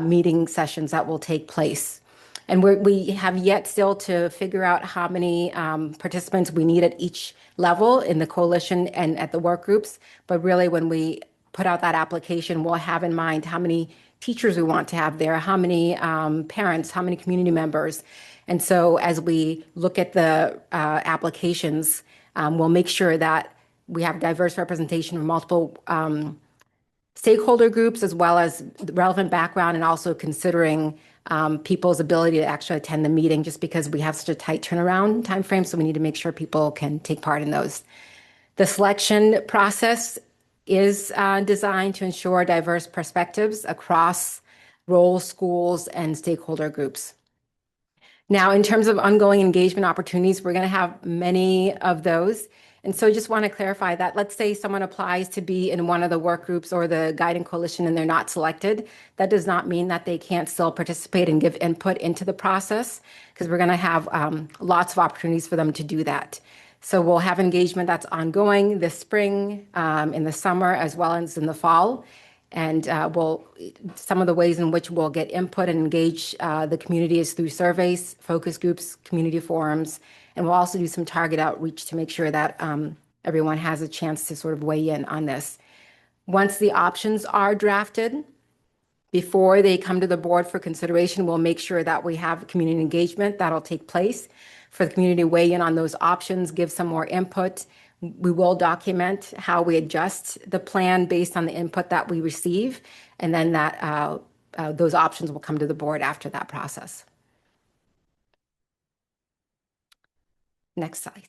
meeting sessions that will take place. And we have yet still to figure out how many participants we need at each level in the coalition and at the work groups. But really, when we put out that application, we'll have in mind how many teachers we want to have there, how many parents, how many community members. And so as we look at the applications, we'll make sure that we have diverse representation from multiple stakeholder groups, as well as the relevant background, and also considering people's ability to actually attend the meeting, just because we have such a tight turnaround timeframe. So we need to make sure people can take part in those. The selection process is designed to ensure diverse perspectives across roles, schools, and stakeholder groups. Now, in terms of ongoing engagement opportunities, we're going to have many of those. And so I just want to clarify that, let's say someone applies to be in one of the work groups or the guiding coalition and they're not selected. That does not mean that they can't still participate and give input into the process, because we're going to have lots of opportunities for them to do that. So we'll have engagement that's ongoing this spring, in the summer, as well as in the fall. And some of the ways in which we'll get input and engage the community is through surveys, focus groups, community forums, and we'll also do some target outreach to make sure that everyone has a chance to sort of weigh in on this. Once the options are drafted, before they come to the board for consideration, we'll make sure that we have community engagement that'll take place for the community to weigh in on those options, give some more input. We will document how we adjust the plan based on the input that we receive, and then that those options will come to the board after that process. Next slide.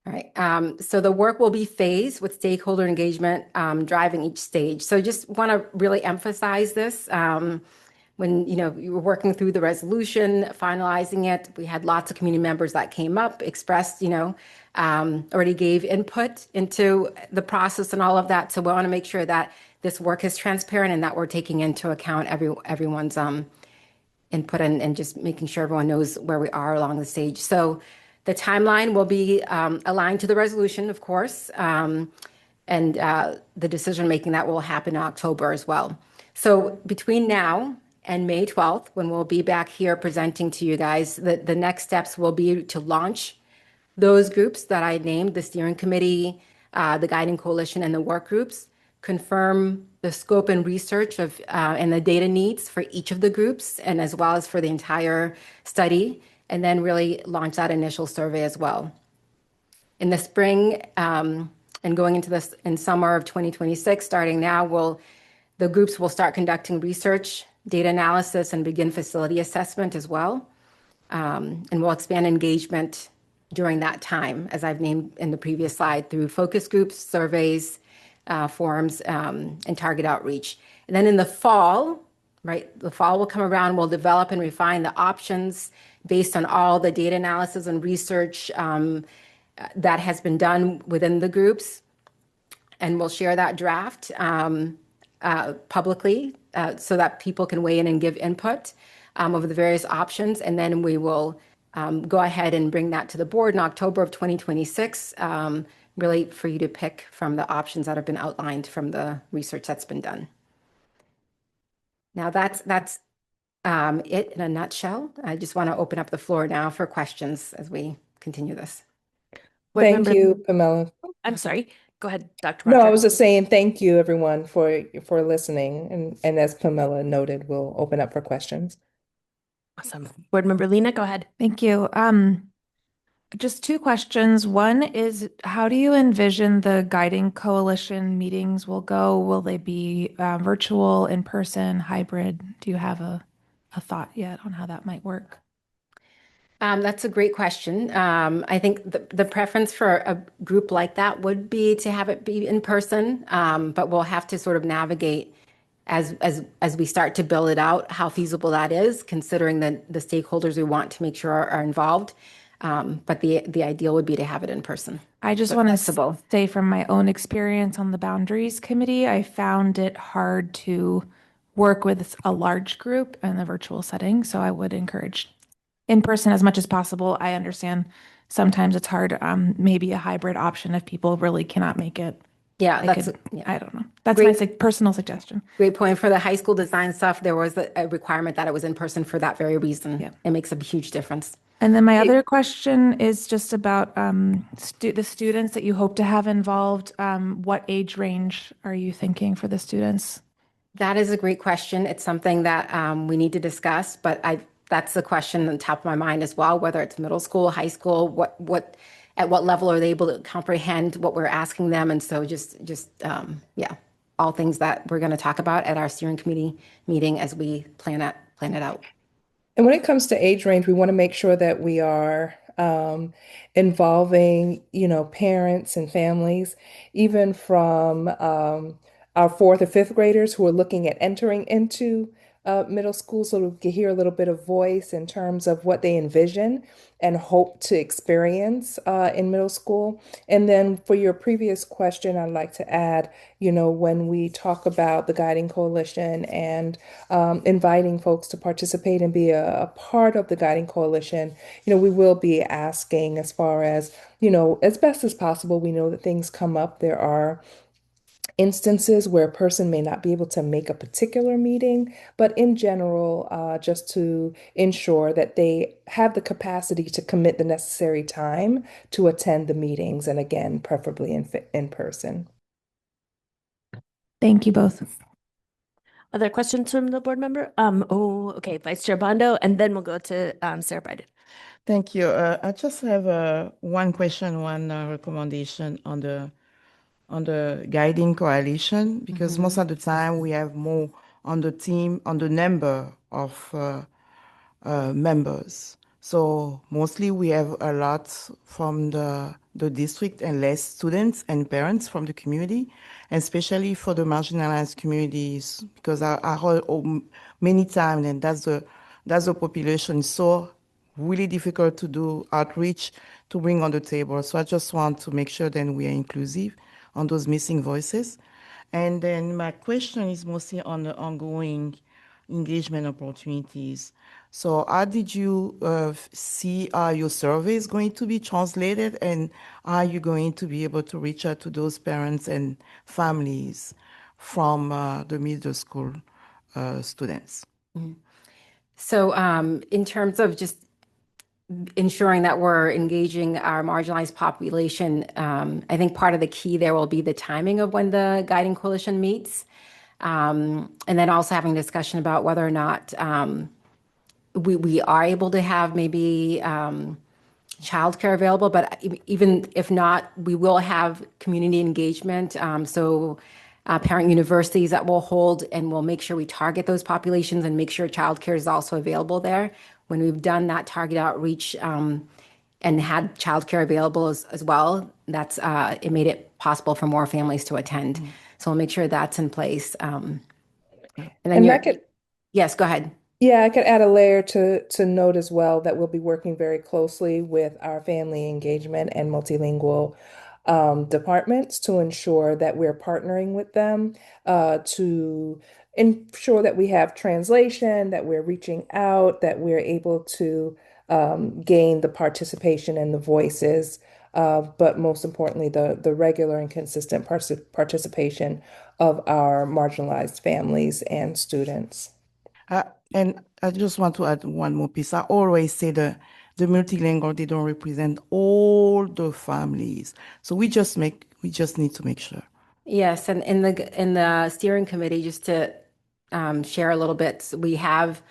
All right. So the work will be phased with stakeholder engagement driving each stage. So just want to really emphasize this. When you were working through the resolution, finalizing it, we had lots of community members that came up, expressed, already gave input into the process and all of that. So we want to make sure that this work is transparent and that we're taking into account everyone's input and just making sure everyone knows where we are along the stage. So the timeline will be aligned to the resolution, of course, and the decision making that will happen in October as well. So between now and May 12th, when we'll be back here presenting to you guys, the next steps will be to launch those groups that I named, the steering committee, the guiding coalition, and the work groups, confirm the scope and research of and the data needs for each of the groups, and as well as for the entire study, and then really launch that initial survey as well. In the spring and going into this in summer of 2026, starting now, the groups will start conducting research, data analysis, and begin facility assessment as well. And we'll expand engagement during that time, as I've named in the previous slide, through focus groups, surveys, forums, and target outreach. And then in the fall, the fall will come around, we'll develop and refine the options based on all the data analysis and research that has been done within the groups. And we'll share that draft publicly so that people can weigh in and give input over the various options. And then we will go ahead and bring that to the board in October of 2026, really for you to pick from the options that have been outlined from the research that's been done. Now that's it in a nutshell. I just want to open up the floor now for questions as we continue this. Thank you, Pamela. I'm sorry. Go ahead, Dr. No, I Proctor. was just saying thank you, everyone, for listening. And as Pamela noted, we'll open up for questions. Awesome. Board Member Lena, go ahead. Thank you. Just two questions. One is, how do you envision the guiding coalition meetings will go? Will they be virtual, in person, hybrid? Do you have a thought yet on how that might work? That's a great question. I think the preference for a group like that would be to have it be in person, but we'll have to sort of navigate as we start to build it out, how feasible that is, considering the stakeholders we want to make sure are involved. But the ideal would be to have it in person. I just want to say from my own experience on the Boundaries Committee, I found it hard to work with a large group in the virtual setting. So I would encourage in person as much as possible. I understand sometimes it's hard, maybe a hybrid option if people really cannot make it. Yeah, I don't know. That's my personal suggestion. Great point. For the high school design stuff, there was a requirement that it was in person for that very reason. Yeah. It makes a huge difference. And then my other question is just about the students that you hope to have involved. What age range are you thinking for the students? That is a great question. It's something that we need to discuss, but that's the question on top of my mind as well, whether it's middle school, high school, at what level are they able to comprehend what we're asking them? And so yeah, all things that we're going to talk about at our steering committee meeting as we plan it out. And when it comes to age range, we want to make sure that we are involving, parents and families, even from our fourth or fifth graders who are looking at entering into middle school, so we can hear a little bit of voice in terms of what they envision and hope to experience in middle school. And then for your previous question, I'd like to add, when we talk about the Guiding Coalition and inviting folks to participate and be a part of the Guiding Coalition, we will be asking as far as, as best as possible, we know that things come up. There are instances where a person may not be able to make a particular meeting, but in general, just to ensure that they have the capacity to commit the necessary time to attend the meetings, and again, preferably in person. Thank you both. Other questions from the board member? Okay, Vice Chair Bondo, and then we'll go to Sarah Biden. Thank you. I just have one question, one recommendation on the guiding coalition, because most of the time we have more on the team, on the number of members. So mostly we have a lot from the district and less students and parents from the community, and especially for the marginalized communities, because I heard many times, and that's the population. So really difficult to do outreach to bring on the table. So I just want to make sure that we are inclusive on those missing voices. And then my question is mostly on the ongoing engagement opportunities. So how did you see your survey is going to be translated, and are you going to be able to reach out to those parents and families from the middle school students? So in terms of just ensuring that we're engaging our marginalized population, I think part of the key there will be the timing of when the Guiding Coalition meets. And then also having a discussion about whether or not we are able to have maybe childcare available, but even if not, we will have community engagement. So parent universities that will hold, and we'll make sure we target those populations and make sure childcare is also available there. When we've done that target outreach and had childcare available as well, that's it made it possible for more families to attend. So we'll make sure that's in place. And then yes, go ahead. Yeah, I could add a layer to note as well that we'll be working very closely with our family engagement and multilingual departments to ensure that we're partnering with them to ensure that we have translation, that we're reaching out, that we're able to gain the participation and the voices, but most importantly, the regular and consistent participation of our marginalized families and students. And I just want to add one more piece. I always say the multilingual, they don't represent all the families. So we just need to make sure. Yes, and in the steering committee, just to share a little bit, we have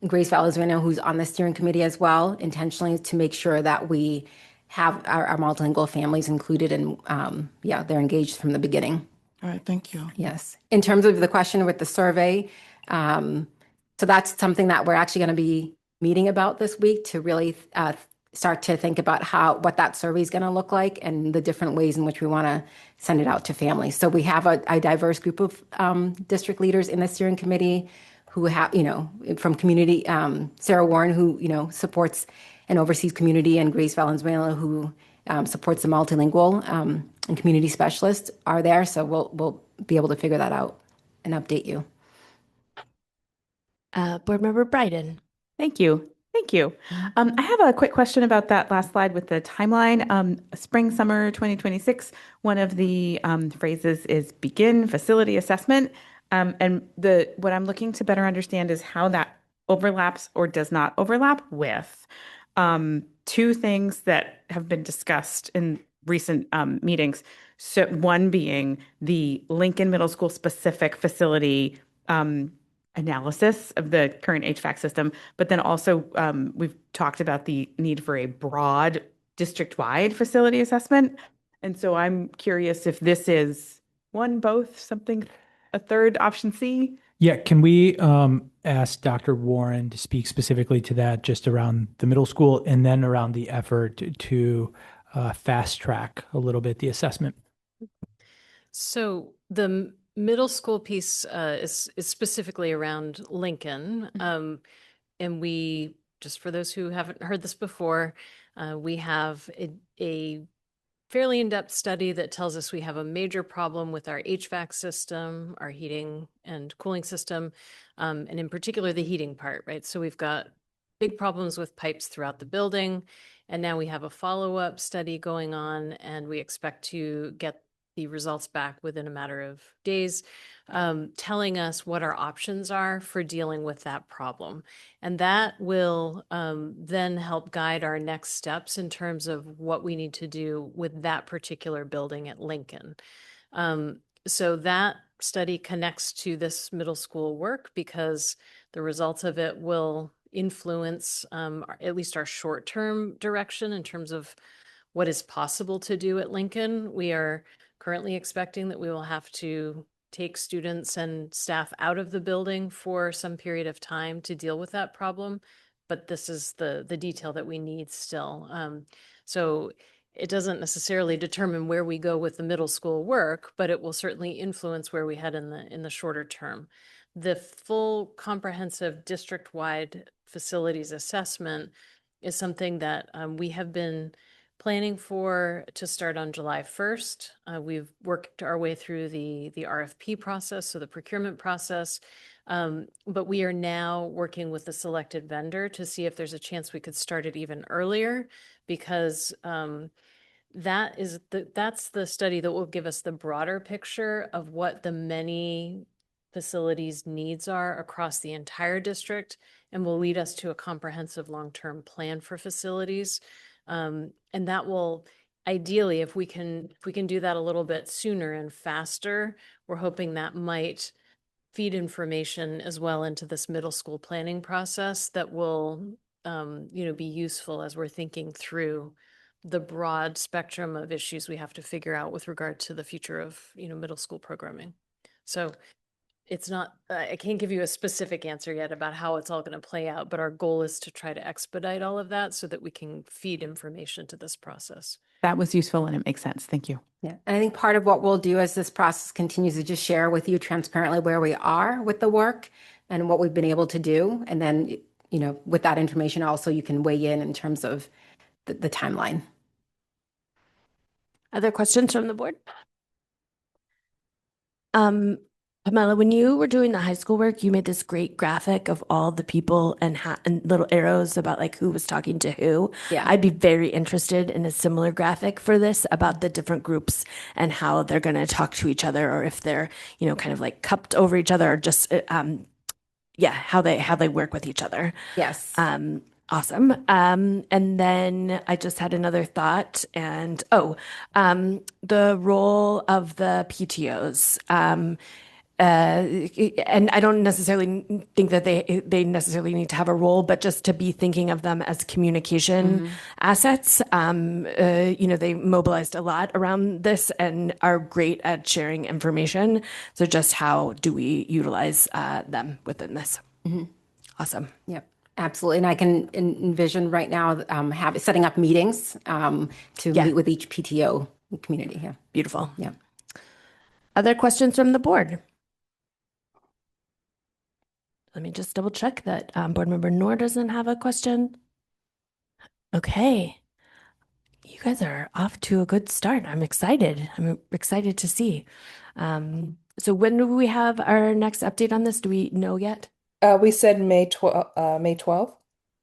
Grace Valenzuela, who's on the steering committee as well, intentionally to make sure that we have our multilingual families included, and they're engaged from the beginning. All right, thank you. Yes. In terms of the question with the survey, so that's something that we're actually going to be meeting about this week to really start to think about what that survey is going to look like and the different ways in which we want to send it out to families. So we have a diverse group of district leaders in the steering committee who have, from community, Sarah Warren, who, supports and oversees community, and Grace Valenzuela, who supports the multilingual and community specialists are there. So we'll be able to figure that out and update you. Board Member Bryden. Thank you. Thank you. I have a quick question about that last slide with the timeline. Spring, summer 2026, one of the phrases is begin facility assessment. And what I'm looking to better understand is how that overlaps or does not overlap with two things that have been discussed in recent meetings. So one being the Lincoln Middle School specific facility analysis of the current HVAC system, but then also we've talked about the need for a broad district-wide facility assessment. And so I'm curious if this is one, both, something, a third, option C? Yeah, can we ask Dr. Warren to speak specifically to that, just around the middle school and then around the effort to fast track a little bit the assessment? So the middle school piece is specifically around Lincoln. And we, just for those who haven't heard this before, we have a fairly in-depth study that tells us we have a major problem with our HVAC system, our heating and cooling system, and in particular the heating part, right? So we've got big problems with pipes throughout the building, and now we have a follow-up study going on, and we expect to get the results back within a matter of days, telling us what our options are for dealing with that problem. And that will then help guide our next steps in terms of what we need to do with that particular building at Lincoln. So that study connects to this middle school work because the results of it will influence at least our short-term direction in terms of what is possible to do at Lincoln. We are currently expecting that we will have to take students and staff out of the building for some period of time to deal with that problem. But this is the detail that we need still. So it doesn't necessarily determine where we go with the middle school work, but it will certainly influence where we head in the shorter term. The full comprehensive district-wide facilities assessment is something that we have been planning for to start on July 1st. We've worked our way through the RFP process, so the procurement process, but we are now working with the selected vendor to see if there's a chance we could start it even earlier, because that's the study that will give us the broader picture of what the many facilities needs are across the entire district, and will lead us to a comprehensive long-term plan for facilities. And that will ideally, if we can do that a little bit sooner and faster, we're hoping that might feed information as well into this middle school planning process that will, be useful as we're thinking through the broad spectrum of issues we have to figure out with regard to the future of, middle school programming. So it's not, I can't give you a specific answer yet about how it's all going to play out, but our goal is to try to expedite all of that so that we can feed information to this process. That was useful and it makes sense. Thank you. Yeah, and I think part of what we'll do as this process continues is just share with you transparently where we are with the work and what we've been able to do. And then, with that information also, you can weigh in terms of the timeline. Other questions from the board? Pamela, when you were doing the high school work, you made this great graphic of all the people and little arrows about like who was talking to who. Yeah. I'd be very interested in a similar graphic for this about the different groups and how they're going to talk to each other, or if they're, kind of like cupped over each other, or just, how they work with each other. Yes. Awesome. And then I just had another thought, and the role of the PTOs. And I don't necessarily think that they necessarily need to have a role, but just to be thinking of them as communication assets. They mobilized a lot around this and are great at sharing information. So just how do we utilize them within this? Awesome. Yep. Absolutely. And I can envision right now setting up meetings to meet with each PTO community. Yeah. Beautiful. Yeah. Other questions from the board? Let me just double check that board member Noor doesn't have a question. Okay. You guys are off to a good start. I'm excited. I'm excited to see. So when do we have our next update on this? Do we know yet? We said May 12th.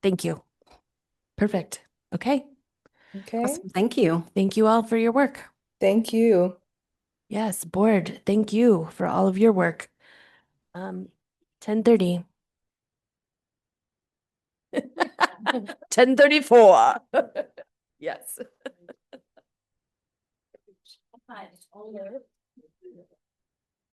Thank you. Perfect. Okay. Okay. Awesome. Thank you. Thank you all for your work. Thank you. Yes, board, thank you for all of your work. 10:30. 10:34. Yes.